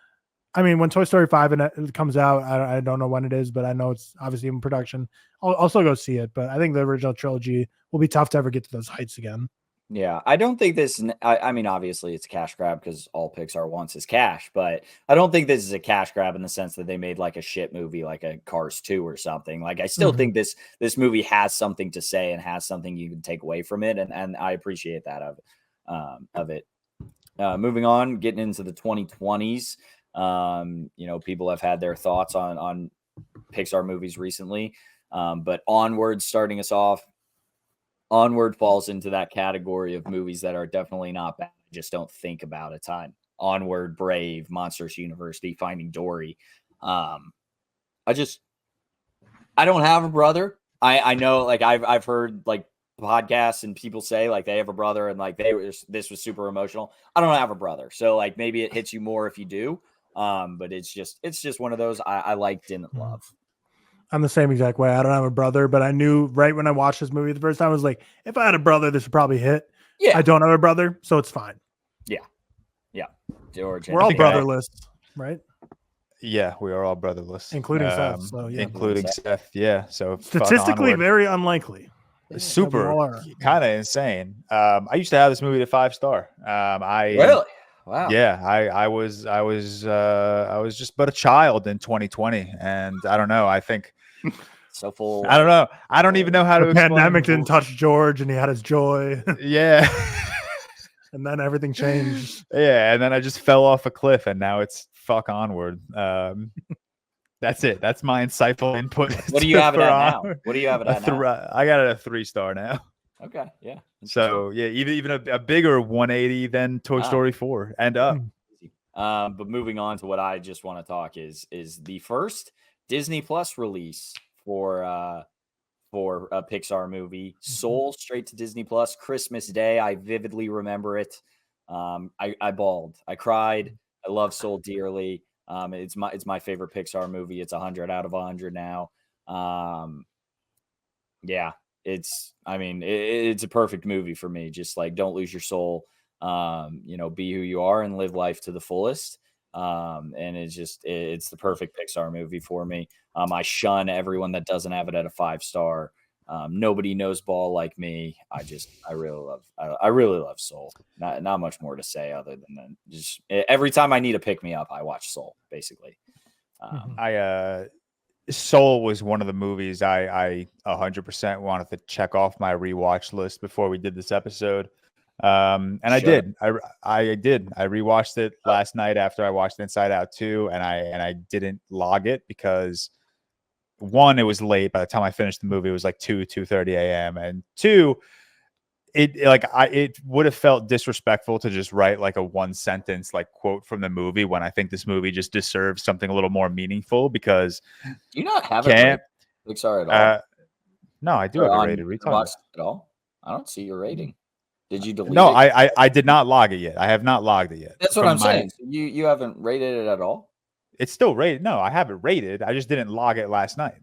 Speaker 2: I mean, when Toy Story 5 and it comes out, I don't know when it is, but I know it's obviously in production. I'll still go see it, but I think the original trilogy will be tough to ever get to those heights again.
Speaker 1: Yeah, I don't think this. I mean, obviously, it's a cash grab because all Pixar wants is cash. But I don't think this is a cash grab in the sense that they made like a shit movie, like a Cars 2 or something. Like, I still think this movie has something to say and has something you can take away from it, and I appreciate that of it. Moving on, getting into the 2020s. People have had their thoughts on Pixar movies recently, but Onward starting us off. Onward falls into that category of movies that are definitely not bad. I just don't think about a ton. Onward, Brave, Monsters University, Finding Dory. I don't have a brother. I know, like, I've heard like podcasts and people say like they have a brother and like this was super emotional. I don't have a brother, so like maybe it hits you more if you do. But it's just one of those I like, didn't love.
Speaker 2: I'm the same exact way. I don't have a brother, but I knew right when I watched this movie the first time, I was like, if I had a brother, this would probably hit.
Speaker 1: Yeah.
Speaker 2: I don't have a brother, so it's fine.
Speaker 1: Yeah. George,
Speaker 2: we're all brotherless, right?
Speaker 3: Yeah, we are all brotherless,
Speaker 2: including Seth. So yeah,
Speaker 3: including Seth. Yeah, so
Speaker 2: statistically very unlikely.
Speaker 3: Super, kind of insane. I used to have this movie at 5-star.
Speaker 1: Really? Wow.
Speaker 3: Yeah, I was just but a child in 2020, and I don't know. I think
Speaker 1: so full.
Speaker 3: I don't know. I don't even know how to explain.
Speaker 2: Pandemic didn't touch George, and he had his joy.
Speaker 3: Yeah.
Speaker 2: And then everything changed.
Speaker 3: Yeah, and then I just fell off a cliff, and now it's fuck Onward. That's it. That's my insightful input.
Speaker 1: What do you have it at now? What do you have it at now?
Speaker 3: I got it at 3-star now.
Speaker 1: Okay, yeah.
Speaker 3: So yeah, even a bigger 180 than Toy Story 4 and up.
Speaker 1: But moving on to what I just want to talk is the first Disney Plus release for for a Pixar movie. Soul, straight to Disney Plus, Christmas Day. I vividly remember it. I bawled. I cried. I love Soul dearly. It's my favorite Pixar movie. It's 100 out of 100 now. Yeah, it's a perfect movie for me. Just like, don't lose your soul. Be who you are and live life to the fullest. And it's the perfect Pixar movie for me. I shun everyone that doesn't have it at a 5-star. Nobody knows ball like me. I really love Soul. Not much more to say other than that. Just every time I need a pick me up, I watch Soul, basically.
Speaker 3: Soul was one of the movies I 100% wanted to check off my rewatch list before we did this episode. And I did. I did. I rewatched it last night after I watched Inside Out 2, and I didn't log it because, one, it was late. By the time I finished the movie, it was like 2:30 a.m. And two, it would have felt disrespectful to just write like a 1-sentence like quote from the movie when I think this movie just deserves something a little more meaningful. Because
Speaker 1: do you not have it Pixar at all?
Speaker 3: No, I do have a rated.
Speaker 1: Watched it at all? I don't see your rating. Did you delete
Speaker 3: No,
Speaker 1: it?
Speaker 3: I did not log it yet. I have not logged it yet.
Speaker 1: That's what I'm saying. So you haven't rated it at all?
Speaker 3: It's still rated. No, I have it rated. I just didn't log it last night.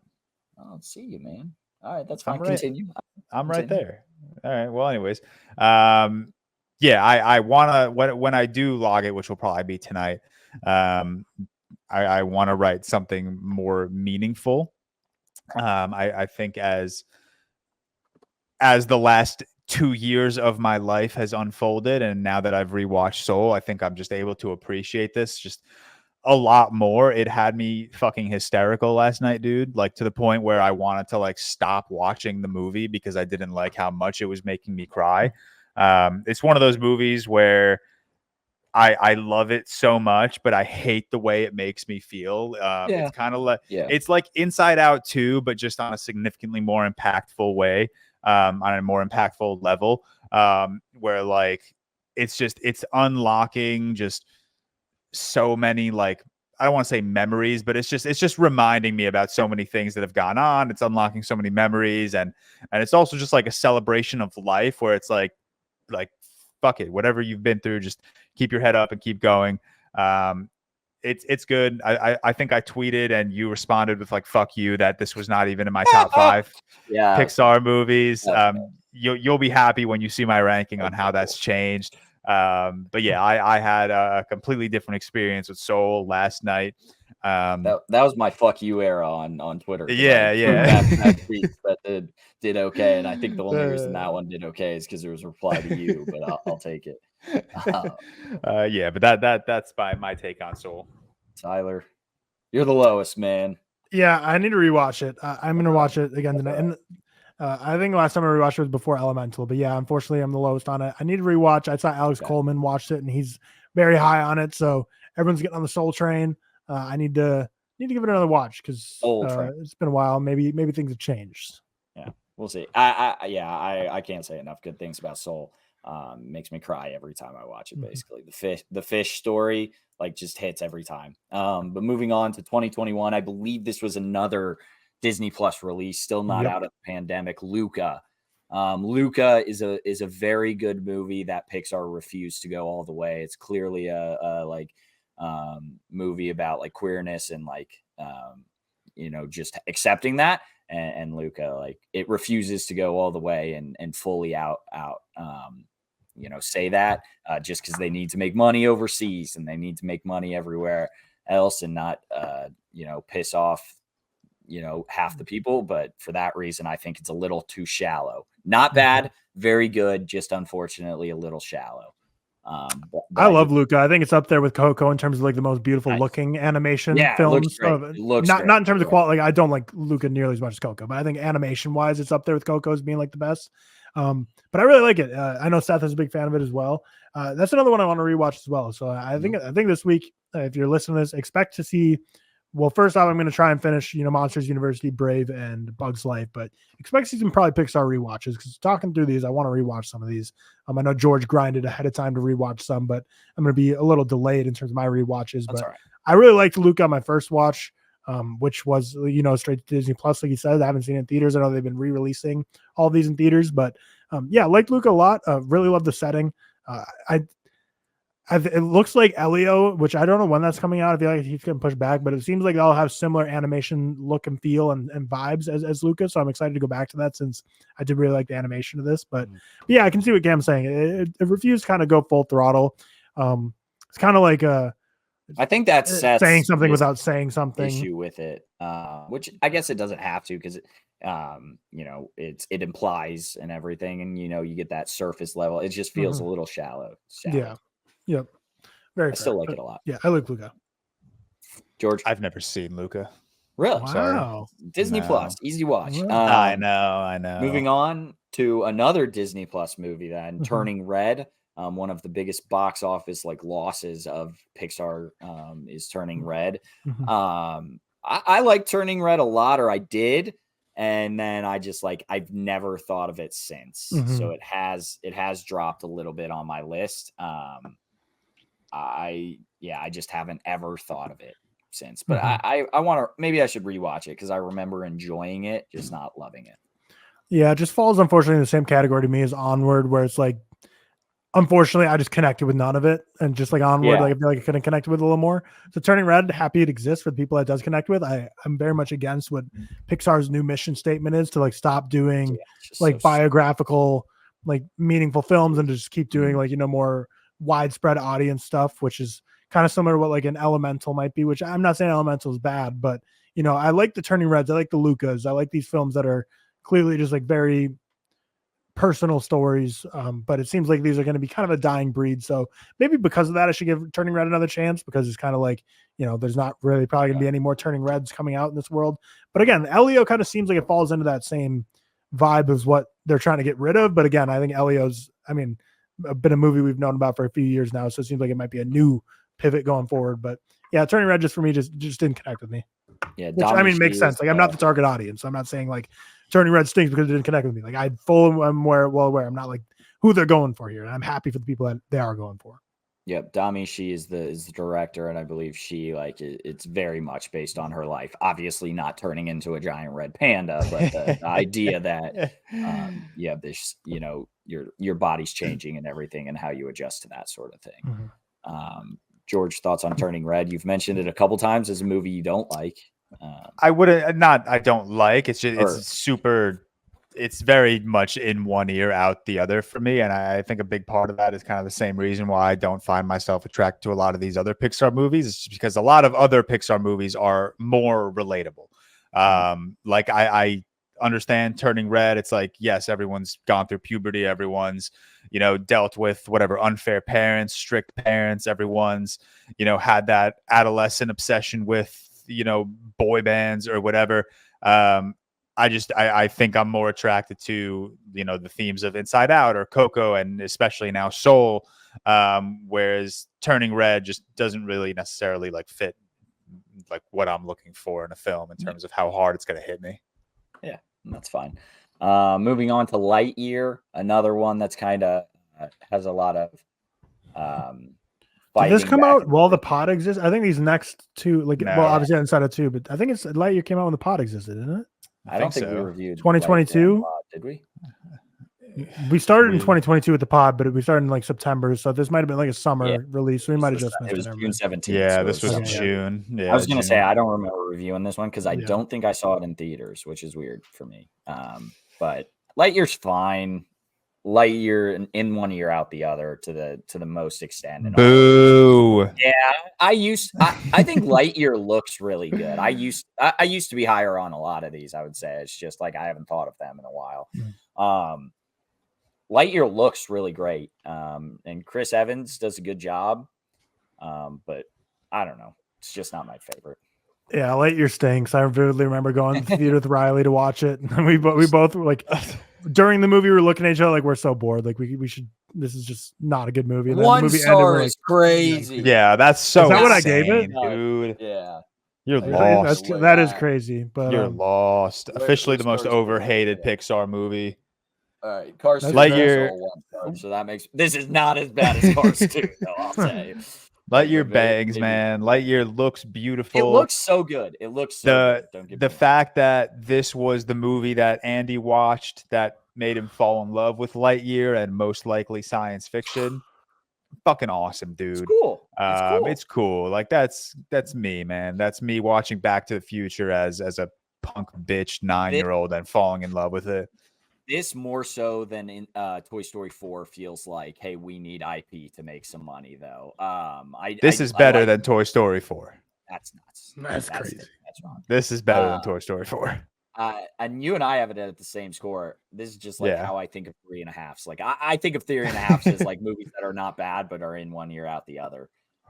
Speaker 1: I don't see you, man. All right, that's fine. Continue.
Speaker 3: I'm right there. All right. Well, anyways, yeah, I wanna when I do log it, which will probably be tonight. I want to write something more meaningful. I think as the last 2 years of my life has unfolded, and now that I've rewatched Soul, I think I'm just able to appreciate this just a lot more. It had me fucking hysterical last night, dude, like to the point where I wanted to like stop watching the movie because I didn't like how much it was making me cry. It's one of those movies where I love it so much, but I hate the way it makes me feel. It's kind of like it's like Inside Out 2, but just on a significantly more impactful way, on a more impactful level, where like it's unlocking just so many, like, I don't want to say memories, but it's just reminding me about so many things that have gone on. It's unlocking so many memories, and it's also just like a celebration of life where it's like fuck it, whatever you've been through, just keep your head up and keep going. It's good. I think I tweeted and you responded with like, fuck you, that this was not even in my top 5 Pixar movies. You'll be happy when you see my ranking on how that's changed. But yeah, I had a completely different experience with Soul last night.
Speaker 1: That was my fuck you era on Twitter.
Speaker 3: That
Speaker 1: tweet that did okay, and I think the only reason that one did okay is because there was a reply to you. But I'll take it.
Speaker 3: Yeah, but that's my take on Soul.
Speaker 1: Tyler, you're the lowest, man.
Speaker 2: Yeah, I need to rewatch it. I'm gonna watch it again tonight. And I think the last time I rewatched it was before Elemental. But yeah, unfortunately, I'm the lowest on it. I need to rewatch. I saw Alex Coleman watched it, and he's very high on it. So everyone's getting on the Soul train. I need to give it another watch because it's been a while. Maybe things have changed.
Speaker 1: Yeah, we'll see. I can't say enough good things about Soul. Makes me cry every time I watch it. Basically, the fish story like just hits every time. But moving on to 2021, I believe this was another Disney Plus release, still not out of the pandemic. Luca. Luca is a very good movie that Pixar refused to go all the way. It's clearly a movie about like queerness and like just accepting that. And Luca, like, it refuses to go all the way and fully out say that just because they need to make money overseas and they need to make money everywhere else and not piss off half the people. But for that reason, I think it's a little too shallow. Not bad, very good, just unfortunately a little shallow. But
Speaker 2: I love Luca. I think it's up there with Coco in terms of like the most beautiful looking animation films.
Speaker 1: It looks
Speaker 2: not in terms of quality. Like, I don't like Luca nearly as much as Coco, but I think animation wise, it's up there with Coco as being like the best. But I really like it. I know Seth is a big fan of it as well. That's another one I want to rewatch as well. So I think this week, if you're listening to this, expect to see. Well, first off, I'm going to try and finish, Monsters University, Brave, and Bugs Life, but expect to see some probably Pixar rewatches because talking through these, I want to rewatch some of these. I know George grinded ahead of time to rewatch some, but I'm going to be a little delayed in terms of my rewatches. But right. I really liked Luca on my first watch. which was, straight to Disney Plus. Like you said, I haven't seen it in theaters. I know they've been re-releasing all these in theaters, but yeah, I like Luca a lot. Really love the setting. It looks like Elio, which I don't know when that's coming out. I feel like he's getting pushed back, but it seems like they'll have similar animation look and feel and vibes as Luca. So I'm excited to go back to that since I did really like the animation of this. But yeah, I can see what Cam's saying. It refused to kind of go full throttle. It's kind of like
Speaker 1: I think that's
Speaker 2: saying something without saying something.
Speaker 1: Issue with it, which I guess it doesn't have to because it implies and everything, and you get that surface level. It just feels a little shallow.
Speaker 2: Yeah. Yep. Very.
Speaker 1: I still like it a lot.
Speaker 2: Yeah, I like Luca.
Speaker 1: George,
Speaker 3: I've never seen Luca.
Speaker 1: Really?
Speaker 2: Wow.
Speaker 3: Sorry.
Speaker 1: Disney Plus, easy watch.
Speaker 3: I know.
Speaker 1: Moving on to another Disney Plus movie, then Turning Red. One of the biggest box office losses of Pixar is Turning Red. I like Turning Red a lot, or I did, and then I just I've never thought of it since. So it has dropped a little bit on my list. I just haven't ever thought of it since. But I want to, maybe I should rewatch it because I remember enjoying it, just not loving it.
Speaker 2: Yeah, it just falls unfortunately in the same category to me as Onward, where it's unfortunately, I just connected with none of it, and just like Onward, I feel like I could have connected with a little more. So Turning Red, happy it exists for the people that does connect with. I'm very much against what Pixar's new mission statement is to stop doing biographical, meaningful films and to just keep doing more widespread audience stuff, which is kind of similar to what an Elemental might be. Which I'm not saying Elemental is bad, but I like the Turning Reds, I like the Lucas, I like these films that are clearly just very personal stories, but it seems like these are going to be kind of a dying breed. So maybe because of that, I should give Turning Red another chance, because it's kind of there's not really probably going to be any more Turning Reds coming out in this world. But again, Elio kind of seems like it falls into that same vibe as what they're trying to get rid of. But again, I think Elio's, been a movie we've known about for a few years now, so it seems like it might be a new pivot going forward. But yeah, Turning Red just for me just didn't connect with me.
Speaker 1: Yeah,
Speaker 2: which makes sense. I'm not the target audience. I'm not saying Turning Red stinks because it didn't connect with me. I'm well aware. I'm not who they're going for here, and I'm happy for the people that they are going for.
Speaker 1: Yep, Dami, she is the director, and I believe she it's very much based on her life. Obviously, not turning into a giant red panda, but the idea that this your body's changing and everything, and how you adjust to that sort of thing. George, thoughts on Turning Red? You've mentioned it a couple times as a movie you don't like.
Speaker 3: I wouldn't I don't like. It's just it's super. It's very much in one ear, out the other for me. And I think a big part of that is kind of the same reason why I don't find myself attracted to a lot of these other Pixar movies. It's just because a lot of other Pixar movies are more relatable. I understand Turning Red. It's yes, everyone's gone through puberty. Everyone's, dealt with whatever unfair parents, strict parents. Everyone's, had that adolescent obsession with, boy bands or whatever. I think I'm more attracted to, the themes of Inside Out or Coco, and especially now Soul, whereas Turning Red just doesn't really necessarily fit what I'm looking for in a film in terms of how hard it's going to hit me.
Speaker 1: Yeah, that's fine. Moving on to Lightyear, another one that's kind of has a lot of
Speaker 2: did this come out while the pod exists? I think these next two, obviously Inside Out 2, but I think it's Lightyear came out when the pod existed, didn't it?
Speaker 1: I don't think we reviewed
Speaker 2: 2022.
Speaker 1: Did we?
Speaker 2: We started in 2022 with the pod, but we started in September, so this might have been a summer release. So we might have just missed
Speaker 1: it. Was June 17th.
Speaker 3: Yeah, this was June. Yeah,
Speaker 1: I was going to say I don't remember reviewing this one because I don't think I saw it in theaters, which is weird for me. But Lightyear's fine. Lightyear in one ear, out the other to the most extent.
Speaker 3: Boo.
Speaker 1: Yeah, I think Lightyear looks really good. I used to be higher on a lot of these. I would say it's just I haven't thought of them in a while. Lightyear looks really great, and Chris Evans does a good job. But I don't know, it's just not my favorite.
Speaker 2: Yeah, Lightyear stinks. I vividly remember going to the theater with Riley to watch it, and we both were during the movie we were looking at each other we're so bored. We should. This is just not a good movie. And then
Speaker 1: One
Speaker 2: the movie
Speaker 1: star
Speaker 2: ended,
Speaker 1: is crazy.
Speaker 3: Yeah, that's so.
Speaker 2: Is that what I
Speaker 3: insane,
Speaker 2: gave it,
Speaker 3: dude?
Speaker 1: Yeah,
Speaker 3: you're lost.
Speaker 2: That is crazy. But
Speaker 3: you're lost. Officially, the most overhated Pixar movie.
Speaker 1: All right, Cars 2
Speaker 3: Lightyear.
Speaker 1: 1 star, so that makes this is not as bad as Cars 2. Though I'll say.
Speaker 3: Lightyear bangs, man. Lightyear looks beautiful.
Speaker 1: It looks so good. It looks so good. Don't get me
Speaker 3: the
Speaker 1: wrong.
Speaker 3: fact that this was the movie that Andy watched that made him fall in love with Lightyear and most likely science fiction. Fucking awesome, dude.
Speaker 1: It's cool. It's cool.
Speaker 3: It's cool. Like that's me, man. That's me watching Back to the Future as a punk bitch 9-year-old and falling in love with it.
Speaker 1: This more so than in Toy Story 4 feels like, hey, we need IP to make some money, though.
Speaker 3: This is better than Toy Story 4.
Speaker 1: That's nuts.
Speaker 2: That's crazy.
Speaker 1: That's wrong.
Speaker 3: This is better than Toy Story 4.
Speaker 1: And you and I have it at the same score. This is just like how I think of 3.5s. Like I think of 3.5s as like movies that are not bad, but are in one year out the other.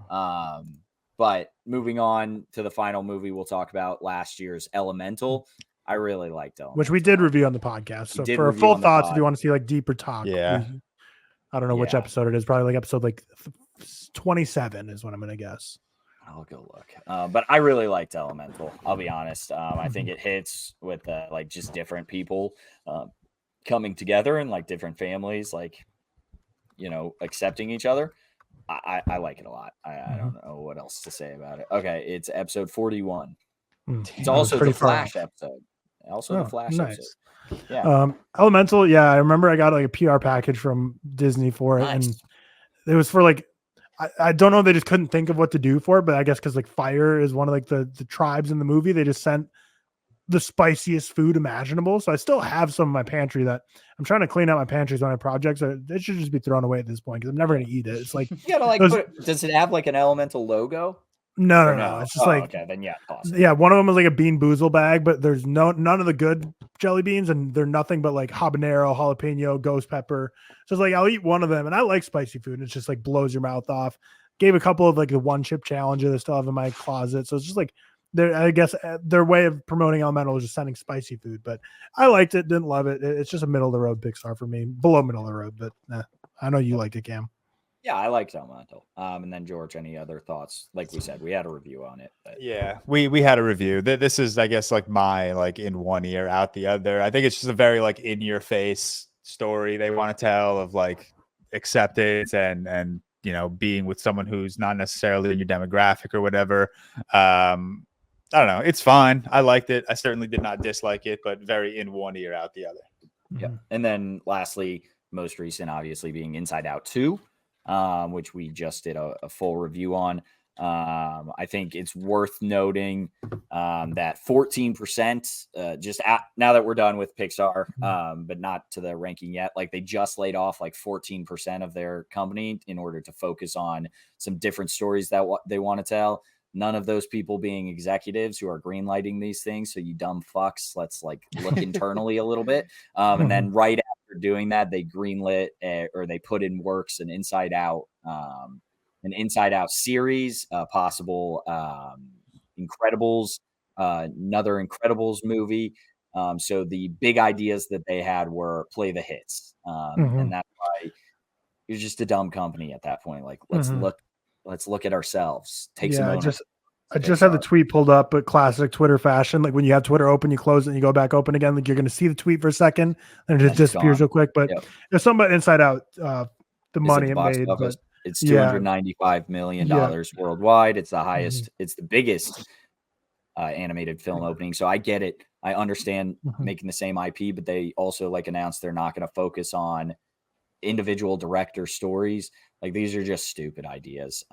Speaker 1: But moving on to the final movie we'll talk about, last year's Elemental. I really liked Elemental,
Speaker 2: which we did review on the podcast. So for full thoughts, if you want to see like deeper talk, I don't know which episode it is. Probably like episode like 27 is what I'm gonna guess.
Speaker 1: I'll go look. But I really liked Elemental. I'll be honest. I think it hits with like just different people coming together and like different families, like, you know, accepting each other. I like it a lot. I don't know what else to say about it. Okay, it's episode 41. It's also the Flash episode. Also the Flash episode. Yeah.
Speaker 2: Elemental. Yeah, I remember I got like a PR package from Disney for it, and it was for like I don't know. They just couldn't think of what to do for it, but I guess because like fire is one of like the tribes in the movie, they just sent the spiciest food imaginable. So I still have some in my pantry that I'm trying to clean out my pantries on my projects. So it should just be thrown away at this point because I'm never going to eat it. It's like
Speaker 1: you gotta like. Does it have like an Elemental logo?
Speaker 2: No. It's just like
Speaker 1: okay, then awesome.
Speaker 2: Yeah. One of them is like a Bean Boozle bag, but there's none of the good jelly beans, and they're nothing but like habanero, jalapeno, ghost pepper. So it's like I'll eat one of them, and I like spicy food. And it's just like blows your mouth off. Gave a couple of like the one chip challenge that I still have in my closet. So it's just like I guess their way of promoting Elemental is just sending spicy food. But I liked it, didn't love it. It's just a middle of the road Pixar for me, below middle of the road. But I know you liked it, Cam.
Speaker 1: Yeah, I liked Elemental. And then George, any other thoughts? Like we said, we had a review on it. But...
Speaker 3: Yeah, we had a review. This is, I guess, like my like in one ear out the other. I think it's just a very like in your face story they want to tell of like acceptance and you know being with someone who's not necessarily in your demographic or whatever. I don't know. It's fine. I liked it. I certainly did not dislike it, but very in one ear out the other.
Speaker 1: Yeah. And then lastly, most recent, obviously being Inside Out 2. Which we just did a full review on. I think it's worth noting that 14%, now that we're done with Pixar, but not to the ranking yet, like they just laid off like 14% of their company in order to focus on some different stories that they want to tell. None of those people being executives who are greenlighting these things. So you dumb fucks, let's like look internally a little bit. And then right after doing that, they greenlit or they put in works an Inside Out series, possible Incredibles, another Incredibles movie. So the big ideas that they had were play the hits. And that's why you're just a dumb company at that point. Like let's look at ourselves. Take some ownership.
Speaker 2: I just had the tweet pulled up, but classic Twitter fashion. Like when you have Twitter open, you close it and you go back open again. Like you're going to see the tweet for a second and it just disappears real quick. But there's some about Inside Out, the money it made. But
Speaker 1: it's $295 million worldwide. It's the highest. It's the biggest animated film opening. So I get it. I understand making the same IP, but they also like announced they're not going to focus on individual director stories. Like these are just stupid ideas.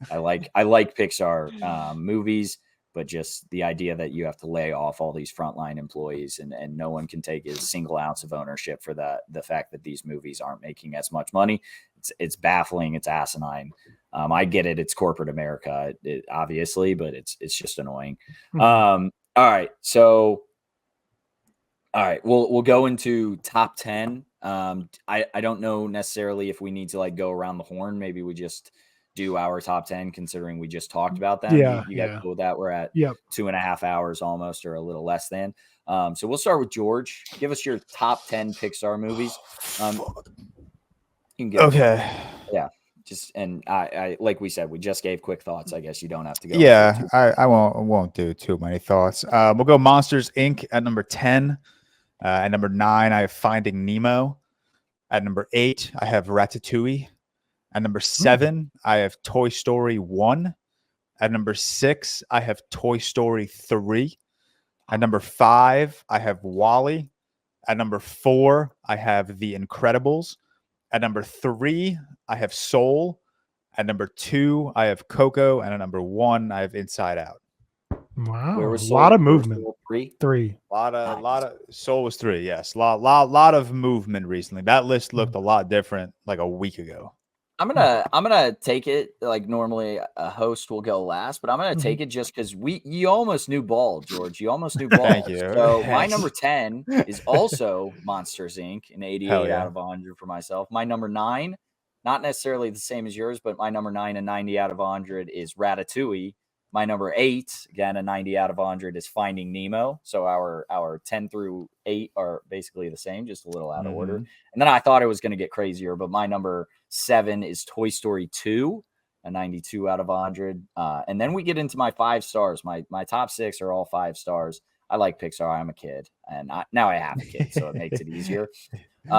Speaker 1: I like Pixar movies, but just the idea that you have to lay off all these frontline employees and no one can take a single ounce of ownership for the fact that these movies aren't making as much money. It's baffling. It's asinine. I get it. It's corporate America, obviously, but it's just annoying. All right. So, all right, we'll go into top 10. I don't know necessarily if we need to like go around the horn. Maybe we just do our top 10 considering we just talked about that. You guys cool with that? We're at 2.5 hours almost, or a little less than. So we'll start with George. Give us your top 10 Pixar movies. You can go.
Speaker 3: Okay.
Speaker 1: Yeah. Just and I like we said, we just gave quick thoughts. I guess you don't have to go.
Speaker 3: Yeah, I won't do too many thoughts. We'll go Monsters Inc. at number 10. At number 9, I have Finding Nemo. At number 8, I have Ratatouille. At number 7, I have Toy Story 1. At number 6, I have Toy Story 3. At number 5, I have Wall-E. At number 4, I have The Incredibles. At number 3, I have Soul. At number 2, I have Coco. And at number 1, I have Inside Out.
Speaker 2: Wow,
Speaker 1: Where
Speaker 2: a
Speaker 1: was
Speaker 2: lot
Speaker 1: Soul?
Speaker 2: of
Speaker 1: Where was
Speaker 2: movement.
Speaker 1: Soul? 3?
Speaker 2: 3.
Speaker 3: Lot of Soul was 3. Yes, lot of movement recently. That list looked a lot different like a week ago.
Speaker 1: I'm gonna take it like normally a host will go last, but I'm gonna take it just because you almost knew ball, George. You almost knew ball.
Speaker 3: Thank you.
Speaker 1: So my
Speaker 3: Thanks.
Speaker 1: number 10 is also Monsters Inc. An 88
Speaker 3: Hell yeah.
Speaker 1: out of 100 for myself. My number 9, not necessarily the same as yours, but my number 9, a 90 out of 100 is Ratatouille. My number 8, again, a 90 out of 100 is Finding Nemo. So our 10 through 8 are basically the same, just a little out of order. And then I thought it was going to get crazier, but my number 7 is Toy Story 2, a 92 out of 100. And then we get into my 5 stars. My top 6 are all 5 stars. I like Pixar. I'm a kid, and now I have a kid, so it makes it easier. The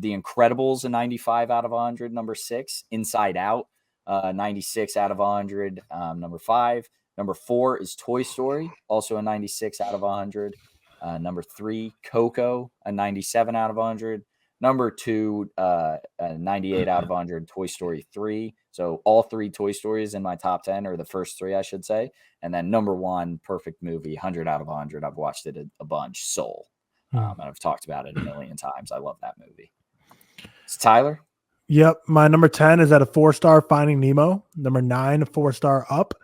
Speaker 1: Incredibles, a 95 out of 100. Number 6, Inside Out. 96 out of 100. Number 5. Number 4 is Toy Story, also a 96 out of 100. Number 3, Coco, a 97 out of 100. Number 2, a 98 out of 100, Toy Story 3. So all 3 Toy Stories in my top 10, or the first 3, I should say. And then number 1, perfect movie, 100 out of 100. I've watched it a bunch, Soul. And I've talked about it a million times. I love that movie. It's Tyler.
Speaker 2: Yep. My number 10 is at a 4-star, Finding Nemo. Number 9, a 4-star, Up.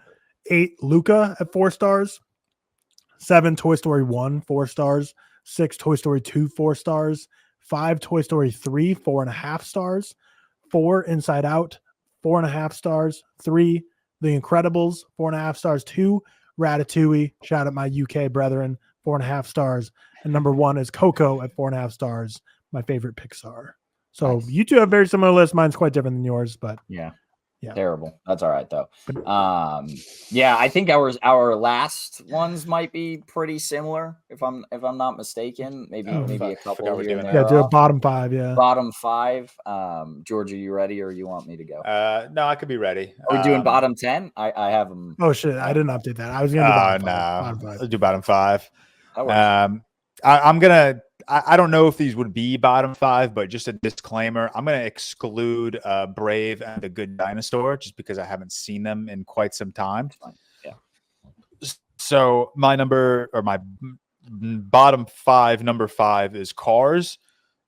Speaker 2: 8, Luca at 4 stars. 7, Toy Story 1, 4 stars. 6, Toy Story 2, 4 stars. 5, Toy Story 3, 4.5 stars. 4, Inside Out, 4.5 stars. 3, The Incredibles, 4.5 stars. 2, Ratatouille, shout out my UK brethren, 4.5 stars. And number 1 is Coco at 4.5 stars, my favorite Pixar. So
Speaker 1: Nice.
Speaker 2: you two have very similar lists. Mine's quite different than yours, but
Speaker 1: Yeah.
Speaker 2: Yeah.
Speaker 1: Terrible. That's all right though. Yeah, I think our last ones might be pretty similar if I'm not mistaken. Maybe a couple
Speaker 3: forgot we're
Speaker 1: here
Speaker 3: doing
Speaker 1: and
Speaker 3: that.
Speaker 1: there.
Speaker 2: yeah, do a
Speaker 1: off.
Speaker 2: bottom 5. Yeah.
Speaker 1: Bottom 5. George, are you ready, or you want me to go?
Speaker 3: No, I could be ready.
Speaker 1: Are we doing bottom 10? I have them.
Speaker 2: Oh shit, I didn't update that. I was gonna do bottom 5.
Speaker 3: No,
Speaker 2: Bottom 5.
Speaker 3: I'll do bottom 5.
Speaker 1: That works.
Speaker 3: I'm gonna. I don't know if these would be bottom 5, but just a disclaimer: I'm gonna exclude Brave and the Good Dinosaur just because I haven't seen them in quite some time.
Speaker 1: Yeah.
Speaker 3: So my bottom 5, number 5 is Cars.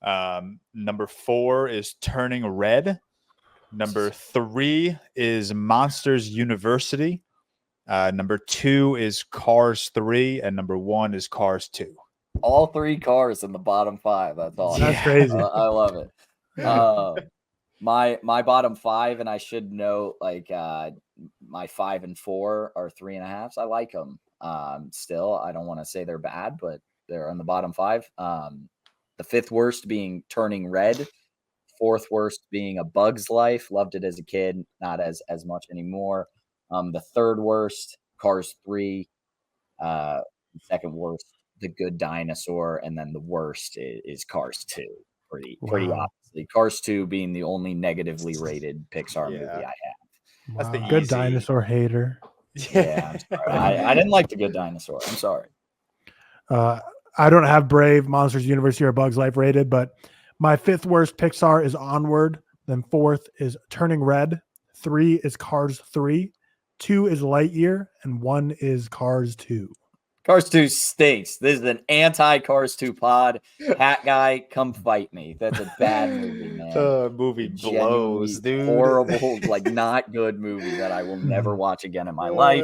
Speaker 3: Number 4 is Turning Red. Number 3 is Monsters University. Number 2 is Cars 3, and number 1 is Cars 2.
Speaker 1: All 3 cars in the bottom 5. That's all.
Speaker 2: That's crazy.
Speaker 1: I love it. My bottom 5, and I should note, like my 5 and 4 are 3.5s. I like them. Still, I don't want to say they're bad, but they're on the bottom 5. The 5th worst being Turning Red. 4th worst being A Bug's Life. Loved it as a kid, not as much anymore. The 3rd worst, Cars 3. 2nd worst, The Good Dinosaur, and then the worst is Cars 2. Pretty obviously. Cars 2 being the only negatively rated Pixar movie I have.
Speaker 3: That's the
Speaker 2: Good
Speaker 3: easy.
Speaker 2: Dinosaur hater.
Speaker 1: Yeah, I'm sorry. I didn't like The Good Dinosaur. I'm sorry.
Speaker 2: I don't have Brave, Monsters University, or Bugs Life rated, but my 5th worst Pixar is Onward. Then 4th is Turning Red. 3 is Cars 3. 2 is Lightyear, and 1 is Cars 2.
Speaker 1: Cars 2 stinks. This is an anti-Cars 2 pod. Hat guy, come fight me. That's a bad movie, man.
Speaker 3: The movie blows, dude.
Speaker 1: Horrible, like not good movie that I will never watch again in my life.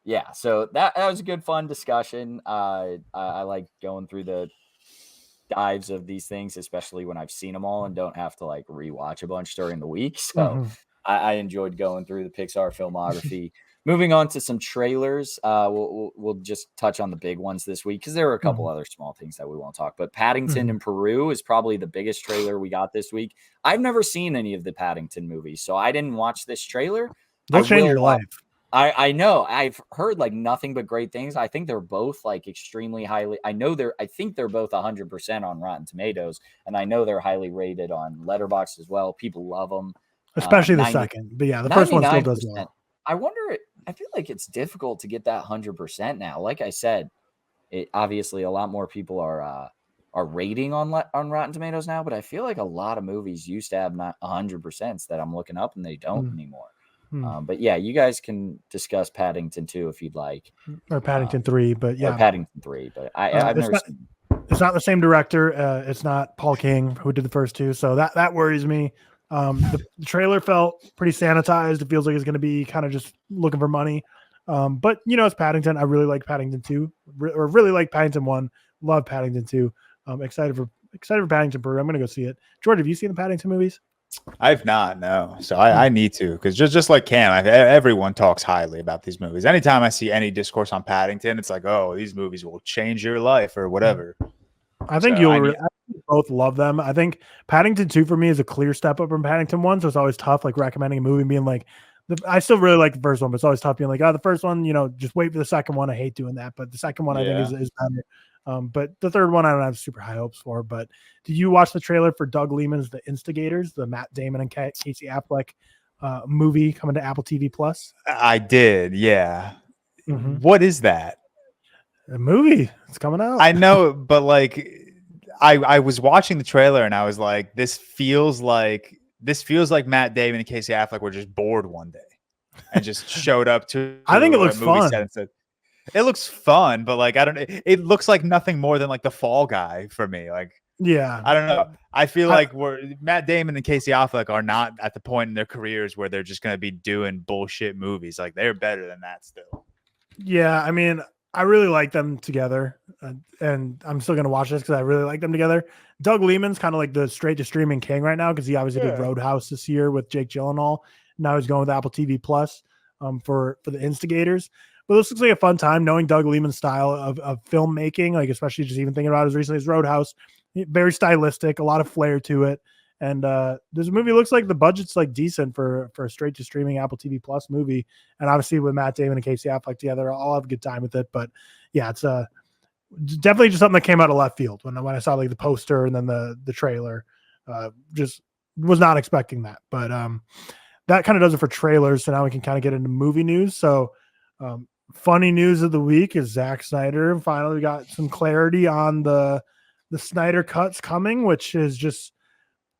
Speaker 1: Yeah, so that was a good, fun discussion. I like going through the dives of these things, especially when I've seen them all and don't have to like rewatch a bunch during the week. So I enjoyed going through the Pixar filmography. Moving on to some trailers, we'll just touch on the big ones this week because there are a couple other small things that we won't talk. But Paddington in Peru is probably the biggest trailer we got this week. I've never seen any of the Paddington movies, so I didn't watch this trailer.
Speaker 2: They'll change your life.
Speaker 1: I know. I've heard like nothing but great things. I think they're both like extremely highly. I think they're both 100% on Rotten Tomatoes, and I know they're highly rated on Letterboxd as well. People love them.
Speaker 2: Especially the second. But yeah, the first one still does well.
Speaker 1: I wonder. I feel like it's difficult to get that 100% now. Like I said, it obviously a lot more people are rating on Rotten Tomatoes now, but I feel like a lot of movies used to have not 100% that I'm looking up and they don't anymore. But yeah, you guys can discuss Paddington 2 if you'd like,
Speaker 2: or Paddington 3. But yeah,
Speaker 1: or Paddington 3. But I've never seen.
Speaker 2: It's not the same director. It's not Paul King who did the first two, so that worries me. The trailer felt pretty sanitized. It feels like it's going to be kind of just looking for money. But it's Paddington. I really like Paddington 2, or really like Paddington 1. Love Paddington 2. Excited for Paddington 3. I'm going to go see it. George, have you seen the Paddington movies?
Speaker 3: I've not, no. So I need to, because just like Cam, everyone talks highly about these movies. Anytime I see any discourse on Paddington, it's like, oh, these movies will change your life or whatever.
Speaker 2: I think you'll both love them. I think Paddington 2 for me is a clear step up from Paddington 1, so it's always tough like recommending a movie and being like, I still really like the first one, but it's always tough being like, oh, the first one, just wait for the second one. I hate doing that, but the second one I think is better. But the third one I don't have super high hopes for. But did you watch the trailer for Doug Liman's The Instigators, the Matt Damon and Casey Affleck movie coming to Apple TV Plus?
Speaker 3: I did, yeah. Mm-hmm. What is that?
Speaker 2: A movie. It's coming out.
Speaker 3: I know, but like I was watching the trailer and I was like, this feels like Matt Damon and Casey Affleck were just bored one day and just showed up to
Speaker 2: I think it looks fun.
Speaker 3: Set and said, it looks fun, but like it looks like nothing more than like the Fall Guy for me. Like,
Speaker 2: yeah,
Speaker 3: I don't know. I feel like Matt Damon and Casey Affleck are not at the point in their careers where they're just going to be doing bullshit movies. Like, they're better than that still.
Speaker 2: Yeah, I mean, I really like them together, and I'm still going to watch this because I really like them together. Doug Liman's kind of like the straight to streaming king right now because he obviously did Roadhouse this year with Jake Gyllenhaal. Now he's going with Apple TV Plus for The Instigators. But this looks like a fun time, knowing Doug Liman's style of filmmaking, like especially just even thinking about it as recently as Roadhouse. Very stylistic, a lot of flair to it. And this movie looks like the budget's like decent for a straight to streaming Apple TV Plus movie. And obviously with Matt Damon and Casey Affleck together, I'll have a good time with it. But yeah, it's definitely just something that came out of left field when I saw like the poster and then the trailer. Just was not expecting that. But that kind of does it for trailers. So now we can kind of get into movie news. So funny news of the week is Zack Snyder finally got some clarity on the Snyder cuts coming, which is just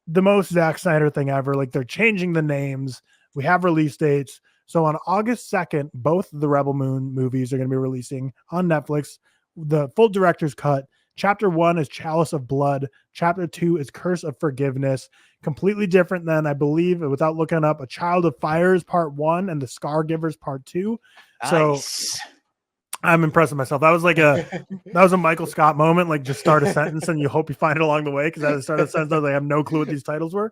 Speaker 2: the most Zack Snyder thing ever. Like, they're changing the names. We have release dates. So on August 2nd, both the Rebel Moon movies are going to be releasing on Netflix. The full director's cut. Chapter 1 is Chalice of Blood. Chapter 2 is Curse of Forgiveness. Completely different than, I believe, without looking up, A Child of Fire is Part 1 and The Scar Givers Part 2. So I'm impressed with myself. That was like a Michael Scott moment. Like, just start a sentence and you hope you find it along the way. Because at the start of the sentence, I was like, I have no clue what these titles were.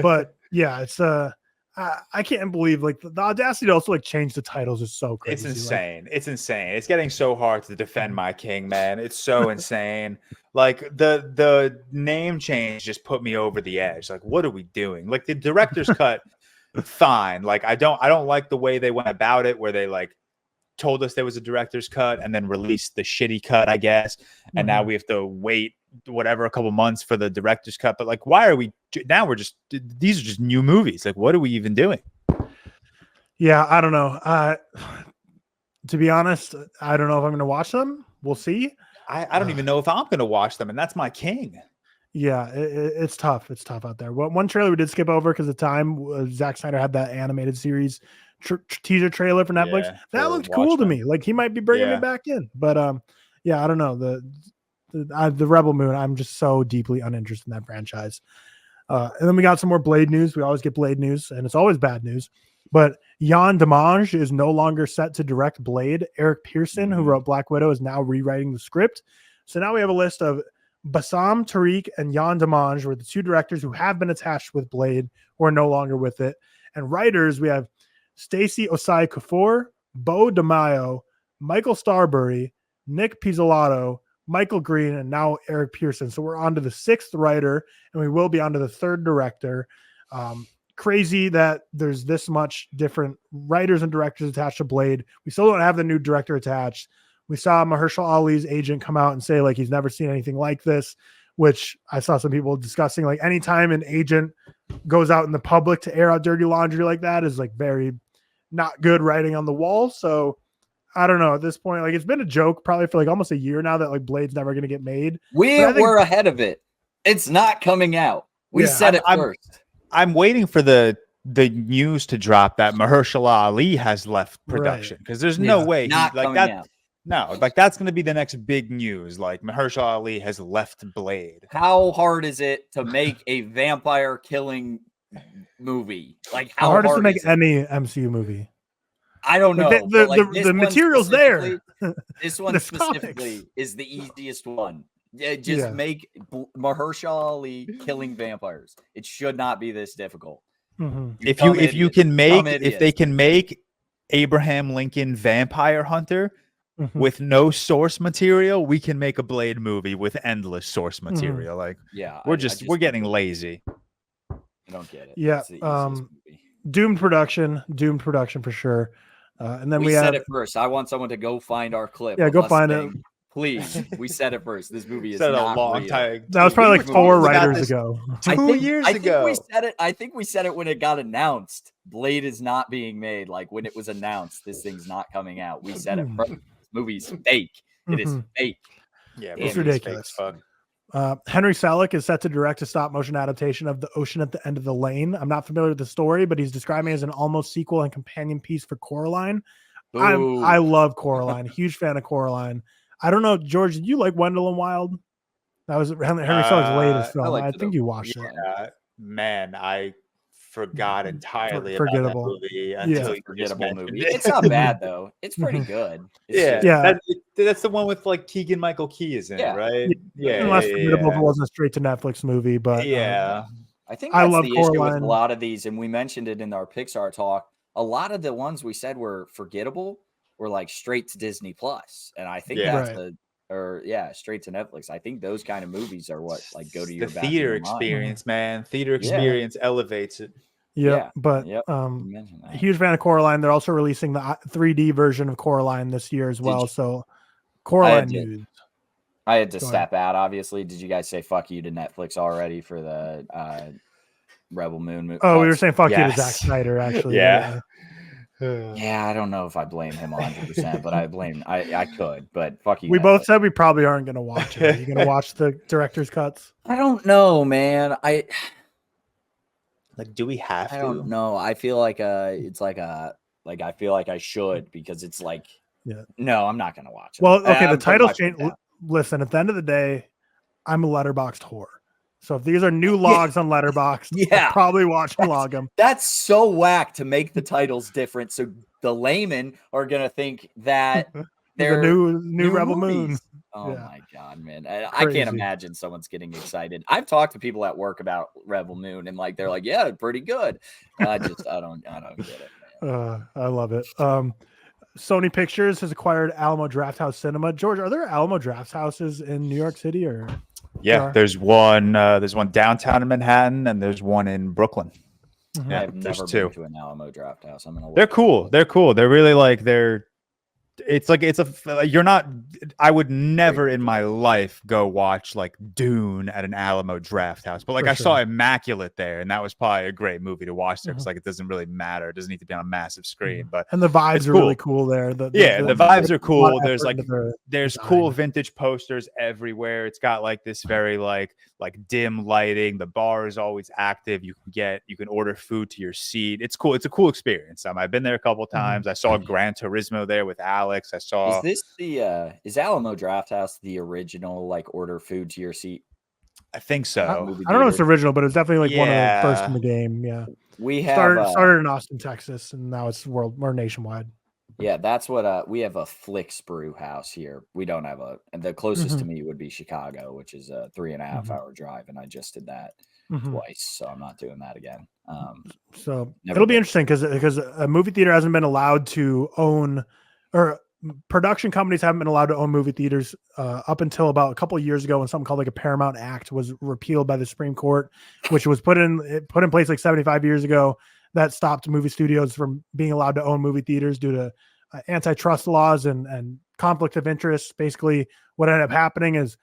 Speaker 2: But yeah, it's I can't believe like the audacity to also like change the titles is so crazy.
Speaker 3: It's insane. Like, it's insane. It's getting so hard to defend my king, man. It's so insane. Like the name change just put me over the edge. Like, what are we doing? Like, the director's cut, fine. Like, I don't like the way they went about it, where they like told us there was a director's cut and then released the shitty cut, I guess. And now we have to wait whatever a couple months for the director's cut. But like, why are we now? These are just new movies. Like, what are we even doing?
Speaker 2: Yeah, I don't know. To be honest, I don't know if I'm going to watch them. We'll see.
Speaker 3: I don't even know if I'm going to watch them, and that's my king.
Speaker 2: Yeah, it's tough. It's tough out there. One trailer we did skip over because of time. Zack Snyder had that animated series teaser trailer for Netflix. Yeah, that looked cool to me. Like, he might be bringing me back in. But yeah, I don't know. The Rebel Moon, I'm just so deeply uninterested in that franchise. And then we got some more Blade news. We always get Blade news, and it's always bad news. But Yann Demange is no longer set to direct Blade. Eric Pearson, who wrote Black Widow, is now rewriting the script. So now we have a list of Bassam Tariq and Yann Demange were the two directors who have been attached with Blade who are no longer with it. And writers, we have Stacey Osai Kuffour, Bo DeMaio, Michael Starbury, Nick Pizzolatto, Michael Green, and now Eric Pearson. So we're on to the sixth writer, and we will be on to the third director. crazy that there's this much different writers and directors attached to Blade. We still don't have the new director attached. We saw Mahershala Ali's agent come out and say like he's never seen anything like this, which I saw some people discussing. Like anytime an agent goes out in the public to air out dirty laundry like that is like very not good writing on the wall. So I don't know at this point. Like it's been a joke probably for like almost a year now that like Blade's never going to get made.
Speaker 1: We're ahead of it. It's not coming out. We said it first.
Speaker 3: I'm waiting for the news to drop that Mahershala Ali has left production because there's no way
Speaker 1: not
Speaker 3: like
Speaker 1: coming
Speaker 3: that.
Speaker 1: Out.
Speaker 3: No, like that's going to be the next big news. Like Mahershala Ali has left Blade.
Speaker 1: How hard is it to make a vampire killing movie? Like how
Speaker 2: hard is
Speaker 1: hard
Speaker 2: to make
Speaker 1: is
Speaker 2: any MCU movie?
Speaker 1: I don't know.
Speaker 2: The material's there.
Speaker 1: This one specifically is the easiest one. Just make Mahershala Ali killing vampires. It should not be this difficult.
Speaker 2: Mm-hmm.
Speaker 3: If they can make Abraham Lincoln Vampire Hunter with no source material, we can make a Blade movie with endless source material. Like we're getting lazy.
Speaker 1: I don't get it.
Speaker 2: Yeah. Doomed production for sure. And then we
Speaker 1: said it first. I want someone to go find our clip.
Speaker 2: Yeah, go find it.
Speaker 1: Please. We said it first. This movie is
Speaker 3: said
Speaker 1: not
Speaker 3: a long
Speaker 1: real.
Speaker 3: time.
Speaker 2: That was probably like 4 writers ago.
Speaker 3: 2 years ago.
Speaker 1: We said it. I think we said it when it got announced. Blade is not being made. Like when it was announced, this thing's not coming out. We said it first. This movie's fake. It is fake.
Speaker 3: Yeah,
Speaker 2: it's ridiculous. Henry Selick is set to direct a stop-motion adaptation of The Ocean at the End of the Lane. I'm not familiar with the story, but he's describing it as an almost sequel and companion piece for Coraline. I love Coraline. Huge fan of Coraline. I don't know, George, did you like Wendell and Wild? That was Henry Selick's latest film. I think you watched it.
Speaker 3: Man, I forgot entirely
Speaker 2: about
Speaker 3: that movie. Until
Speaker 1: forgettable movie. It's not bad though. It's pretty good.
Speaker 3: That's the one with like Keegan Michael Key is in it, right?
Speaker 2: Yeah. Less forgettable if it wasn't a straight to Netflix movie, but
Speaker 1: I think that's the issue with a lot of these, and we mentioned it in our Pixar talk. A lot of the ones we said were forgettable were like straight to Disney Plus, and I think that's straight to Netflix. I think those kind of movies are what like go to your
Speaker 3: theater experience, man. Theater experience elevates it.
Speaker 2: Huge fan of Coraline. They're also releasing the 3D version of Coraline this year as well. So Coraline news.
Speaker 1: I had to step out. Obviously, did you guys say fuck you to Netflix already for the Rebel Moon movie?
Speaker 2: Oh, we were saying fuck you to Zack Snyder. Actually,
Speaker 1: yeah, I don't know if I blame him 100%, but I could, but fuck you.
Speaker 2: We both said we probably aren't going to watch it. Are you going to watch the director's cuts?
Speaker 1: I don't know, man.
Speaker 3: Do we have to?
Speaker 1: I don't know. I feel like it's like I feel like I should because it's like no, I'm not going to watch it.
Speaker 2: Well, okay, the title's changed. Listen, at the end of the day, I'm a Letterboxd whore. So if these are new logs on Letterboxd, I'll probably watch and log them.
Speaker 1: That's so whack to make the titles different. So the laymen are gonna think that they're
Speaker 2: new Rebel Moon.
Speaker 1: Oh my god, man! I can't imagine someone's getting excited. I've talked to people at work about Rebel Moon, and like they're like, "Yeah, pretty good." I don't get it. Man.
Speaker 2: I love it. Sony Pictures has acquired Alamo Drafthouse Cinema. George, are there Alamo Drafthouses in New York City or?
Speaker 3: Yeah, there's one downtown in Manhattan, and there's one in Brooklyn.
Speaker 1: Mm-hmm.
Speaker 3: Yeah,
Speaker 1: I've never been to an Alamo Drafthouse.
Speaker 3: They're cool. They're cool. They're really like I would never in my life go watch like Dune at an Alamo Drafthouse, but like I saw Immaculate there, and that was probably a great movie to watch there because like it doesn't really matter. It doesn't need to be on a massive screen, but
Speaker 2: and the vibes are really cool there. The
Speaker 3: vibes are cool. There's cool vintage posters everywhere. It's got like this very like dim lighting. The bar is always active. You can order food to your seat. It's cool. It's a cool experience. I've been there a couple times. I saw Gran Turismo there with Alex. I saw.
Speaker 1: Is Alamo Drafthouse the original like order food to your seat?
Speaker 3: I think so.
Speaker 2: I don't know if it's original, but it's definitely like one of the first in the game. Yeah,
Speaker 1: we have
Speaker 2: started in Austin, Texas, and now it's more nationwide.
Speaker 1: Yeah, that's what we have a Flix Brew House here. We don't have and the closest to me would be Chicago, which is a 3.5 hour drive, and I just did that twice, so I'm not doing that again.
Speaker 2: So it'll be interesting because a movie theater hasn't been allowed to own, or production companies haven't been allowed to own movie theaters up until about a couple of years ago when something called like a Paramount Act was repealed by the Supreme Court, which was put in place like 75 years ago. That stopped movie studios from being allowed to own movie theaters due to antitrust laws and conflict of interest. Basically, what ended up happening is,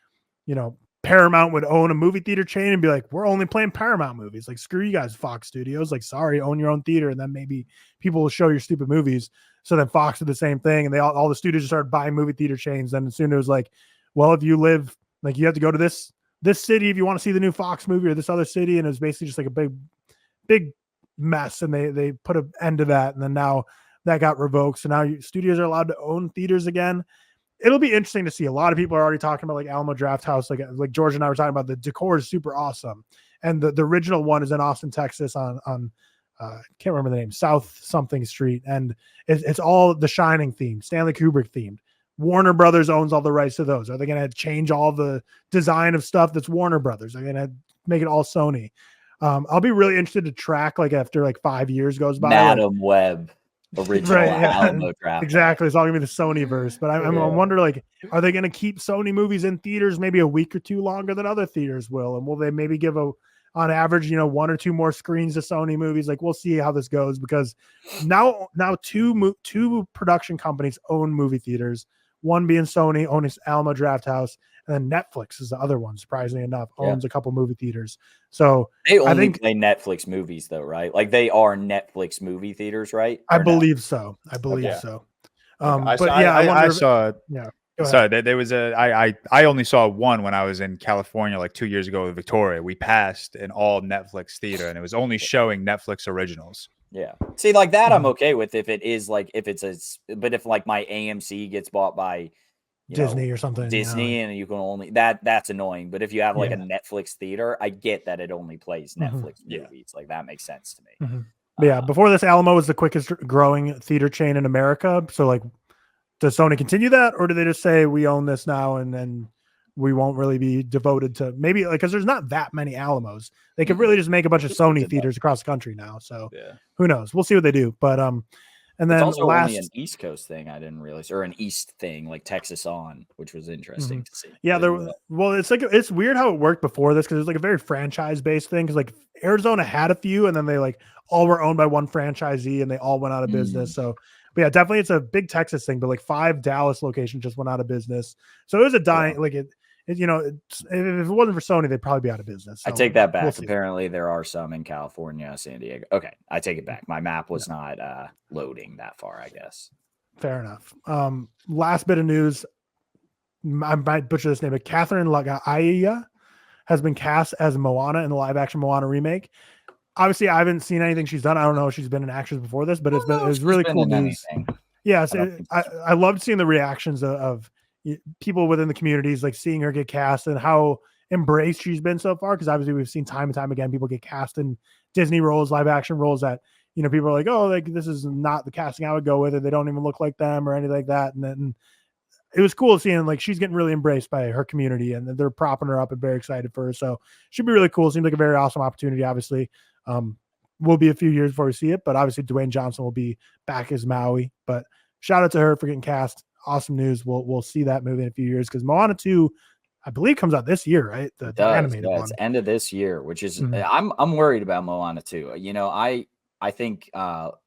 Speaker 2: Paramount would own a movie theater chain and be like, we're only playing Paramount movies. Like, screw you guys, Fox Studios. Like, sorry, own your own theater. And then maybe people will show your stupid movies. So then Fox did the same thing. And all the studios started buying movie theater chains. Then soon it was like, well, if you live, like, you have to go to this city if you want to see the new Fox movie, or this other city. And it was basically just like a big mess. And they put an end to that. And then now that got revoked. So now studios are allowed to own theaters again. It'll be interesting to see. A lot of people are already talking about like Alamo Drafthouse. Like George and I were talking about, the decor is super awesome. And the original one is in Austin, Texas on I can't remember the name, South something street. And it's all the Shining theme, Stanley Kubrick themed. Warner Brothers owns all the rights to those. Are they going to change all the design of stuff that's Warner Brothers? Are they going to make it all Sony? I'll be really interested to track, like, after like 5 years goes by.
Speaker 1: Madam Web. Original Alamo Draft.
Speaker 2: Exactly. It's all gonna be the Sony verse. But I wonder, like, are they gonna keep Sony movies in theaters maybe a week or two longer than other theaters will? And will they maybe give on average, 1 or 2 more screens to Sony movies? Like, we'll see how this goes, because now two production companies own movie theaters. One being Sony, owns Alamo Drafthouse, and then Netflix is the other one, surprisingly enough, owns a couple movie theaters. So
Speaker 1: they only play Netflix movies, though, right? Like, they are Netflix movie theaters, right?
Speaker 2: I believe so. So.
Speaker 3: I saw.
Speaker 2: Yeah.
Speaker 3: Sorry, there was I only saw one when I was in California like 2 years ago with Victoria. We passed an all Netflix theater, and it was only showing Netflix originals.
Speaker 1: Yeah. See, like that, I'm okay with if it's but if like my AMC gets bought by
Speaker 2: Disney or something,
Speaker 1: and you can only that's annoying. But if you have like a Netflix theater, I get that it only plays Netflix movies. Like, that makes sense to me.
Speaker 2: But before this, Alamo was the quickest growing theater chain in America. So, like, does Sony continue that, or do they just say we own this now and then we won't really be devoted to maybe, like, because there's not that many Alamos. They could really just make a bunch of Sony theaters across the country now. So who knows? We'll see what they do. But and then
Speaker 1: it's also only an East Coast thing, I didn't realize, or an East thing, like Texas On, which was interesting to see.
Speaker 2: Yeah, it's weird how it worked before this, because it's like a very franchise based thing. Because like Arizona had a few, and then they like all were owned by one franchisee, and they all went out of business. So, but yeah, definitely it's a big Texas thing. But like 5 Dallas locations just went out of business. So it was a dying like it. If it wasn't for Sony, they'd probably be out of business. So
Speaker 1: I take that back. Apparently, there are some in California, San Diego. Okay, I take it back. My map was not loading that far, I guess.
Speaker 2: Fair enough. Last bit of news. I might butcher this name, but Catherine Lagaia has been cast as Moana in the live-action Moana remake. Obviously, I haven't seen anything she's done. I don't know if she's been an actress before this, but it was really cool news. Yeah, I loved seeing the reactions of people within the communities, like seeing her get cast and how embraced she's been so far. Because obviously we've seen time and time again people get cast in Disney roles, live action roles that people are like, oh, like this is not the casting I would go with, or they don't even look like them or anything like that. And then it was cool seeing like she's getting really embraced by her community, and they're propping her up and very excited for her. So should be really cool. Seems like a very awesome opportunity. Obviously, will be a few years before we see it, but obviously Dwayne Johnson will be back as Maui. But shout out to her for getting cast. Awesome news. We'll see that movie in a few years, because Moana 2, I believe, comes out this year, right? The animated one.
Speaker 1: It's end of this year, which is I'm worried about Moana 2. I think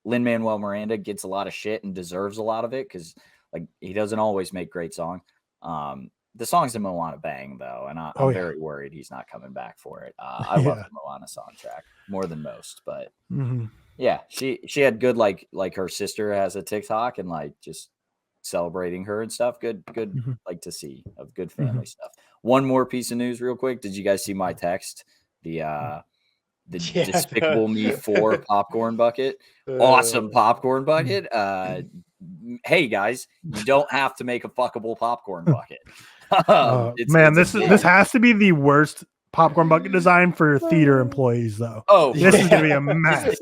Speaker 1: Lin-Manuel Miranda gets a lot of shit and deserves a lot of it, because like he doesn't always make great songs. The songs in Moana bang though, and I'm very worried he's not coming back for it. I love the Moana soundtrack more than most, but yeah, she had good like her sister has a TikTok and like just celebrating her and stuff. Good like to see of good family stuff. One more piece of news real quick. Did you guys see my text? The Despicable Me 4 popcorn bucket. Awesome popcorn bucket. Hey guys, you don't have to make a fuckable popcorn bucket.
Speaker 2: This has to be the worst popcorn bucket design for theater employees, though.
Speaker 1: Oh,
Speaker 2: this is gonna be a mess.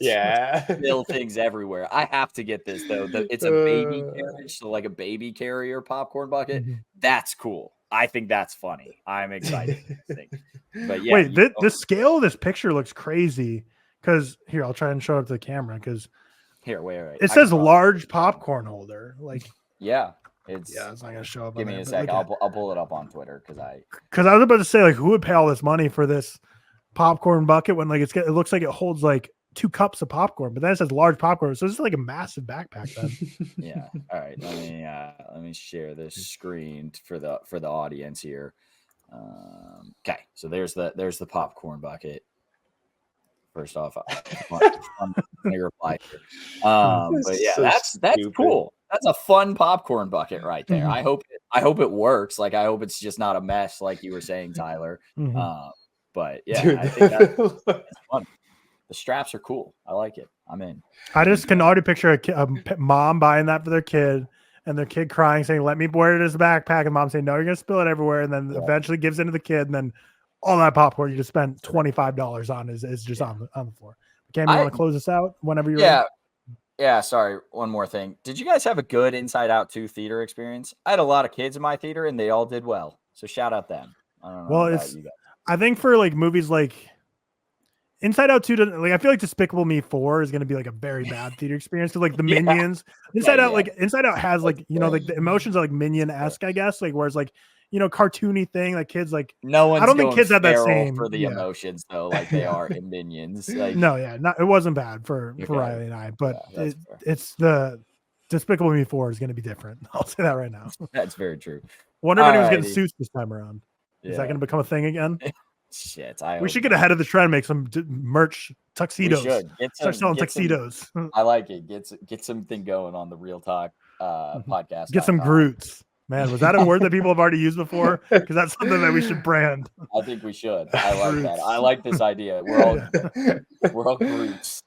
Speaker 1: Spill things everywhere. I have to get this though. It's a baby carriage, so like a baby carrier popcorn bucket. That's cool. I think that's funny. I'm excited. But yeah,
Speaker 2: wait, the scale of this picture looks crazy. Because here, I'll try and show it up to the camera. Because
Speaker 1: here, wait.
Speaker 2: It says large popcorn holder. Like,
Speaker 1: yeah. It's
Speaker 2: not gonna show up.
Speaker 1: give me a sec. I'll pull it up on Twitter because I
Speaker 2: was about to say, like, who would pay all this money for this popcorn bucket when like it looks like it holds like 2 cups of popcorn, but then it says large popcorn, so it's like a massive backpack then.
Speaker 1: Yeah. All right. Let me share this screen for the audience here. Okay. So there's the popcorn bucket. First off, fun reply here. But yeah,
Speaker 4: so
Speaker 1: that's
Speaker 4: stupid.
Speaker 1: cool. That's a fun popcorn bucket right there.
Speaker 2: Mhm.
Speaker 1: I hope it works. Like I hope it's just not a mess, like you were saying, Tyler.
Speaker 2: Mhm.
Speaker 1: But yeah,
Speaker 4: Dude,
Speaker 1: I think that's fun. The straps are cool. I like it. I'm in.
Speaker 2: I just can already picture a mom buying that for their kid, and their kid crying, saying, "Let me wear it as a backpack," and mom saying, "No, you're gonna spill it everywhere," and then eventually gives it to the kid, and then all that popcorn you just spent $25 on is just on the floor. Cam, you want to close this out whenever you're ready?
Speaker 1: Yeah. Sorry. One more thing. Did you guys have a good Inside Out 2 theater experience? I had a lot of kids in my theater, and they all did well. So shout out them. I don't know about you guys.
Speaker 2: I think for like movies like Inside Out 2, like I feel like Despicable Me 4 is going to be like a very bad theater experience because like the Minions, Inside Out has like, you know, like the emotions are like Minion-esque, I guess, like whereas like, you know, cartoony thing, like kids like
Speaker 1: no one's
Speaker 2: I don't think kids have that same
Speaker 1: for the emotions though, like they are in Minions. Like
Speaker 2: no, it wasn't bad for Riley and I, but it's the Despicable Me 4 is going to be different. I'll say that right now.
Speaker 1: That's very true.
Speaker 2: Wonder if anyone's getting suits this time around. Is that going to become a thing again?
Speaker 1: Shit,
Speaker 2: we should get ahead of the trend and make some merch tuxedos.
Speaker 1: We should
Speaker 2: start selling tuxedos.
Speaker 1: I like it. Get something going on the ReelTok podcast.
Speaker 2: Get some Groots. Man, was that a word that people have already used before? Because that's something that we should brand.
Speaker 1: I think we should. I like that. I like this idea. We're all Groots.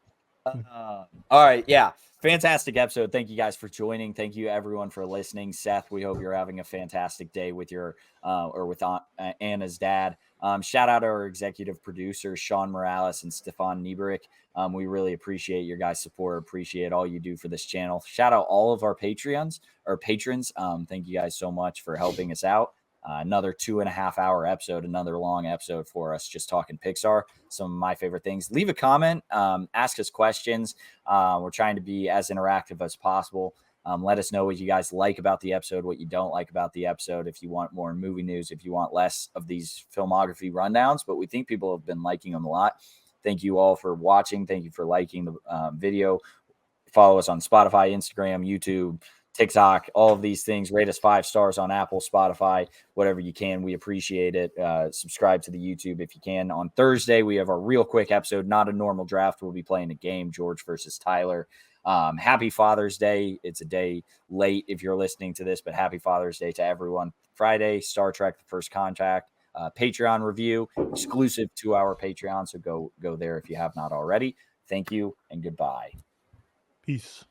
Speaker 1: All right, yeah. Fantastic episode. Thank you guys for joining. Thank you everyone for listening. Seth, we hope you're having a fantastic day with your with Anna's dad. Shout out to our executive producers, Sean Morales and Stefan Nieberich. We really appreciate your guys' support. Appreciate all you do for this channel. Shout out all of our patrons. Thank you guys so much for helping us out. Another 2.5 hour episode, another long episode for us, just talking Pixar. Some of my favorite things. Leave a comment, ask us questions. We're trying to be as interactive as possible. Let us know what you guys like about the episode, what you don't like about the episode. If you want more movie news, if you want less of these filmography rundowns, but we think people have been liking them a lot. Thank you all for watching. Thank you for liking the video. Follow us on Spotify, Instagram, YouTube, TikTok, all of these things. Rate us 5 stars on Apple, Spotify, whatever you can. We appreciate it. Subscribe to the YouTube if you can. On Thursday, we have a real quick episode, not a normal draft. We'll be playing a game, George versus Tyler. Happy Father's Day. It's a day late if you're listening to this, but happy Father's Day to everyone. Friday, Star Trek, The First Contact, Patreon review, exclusive to our Patreon. So go there if you have not already. Thank you and goodbye.
Speaker 2: Peace.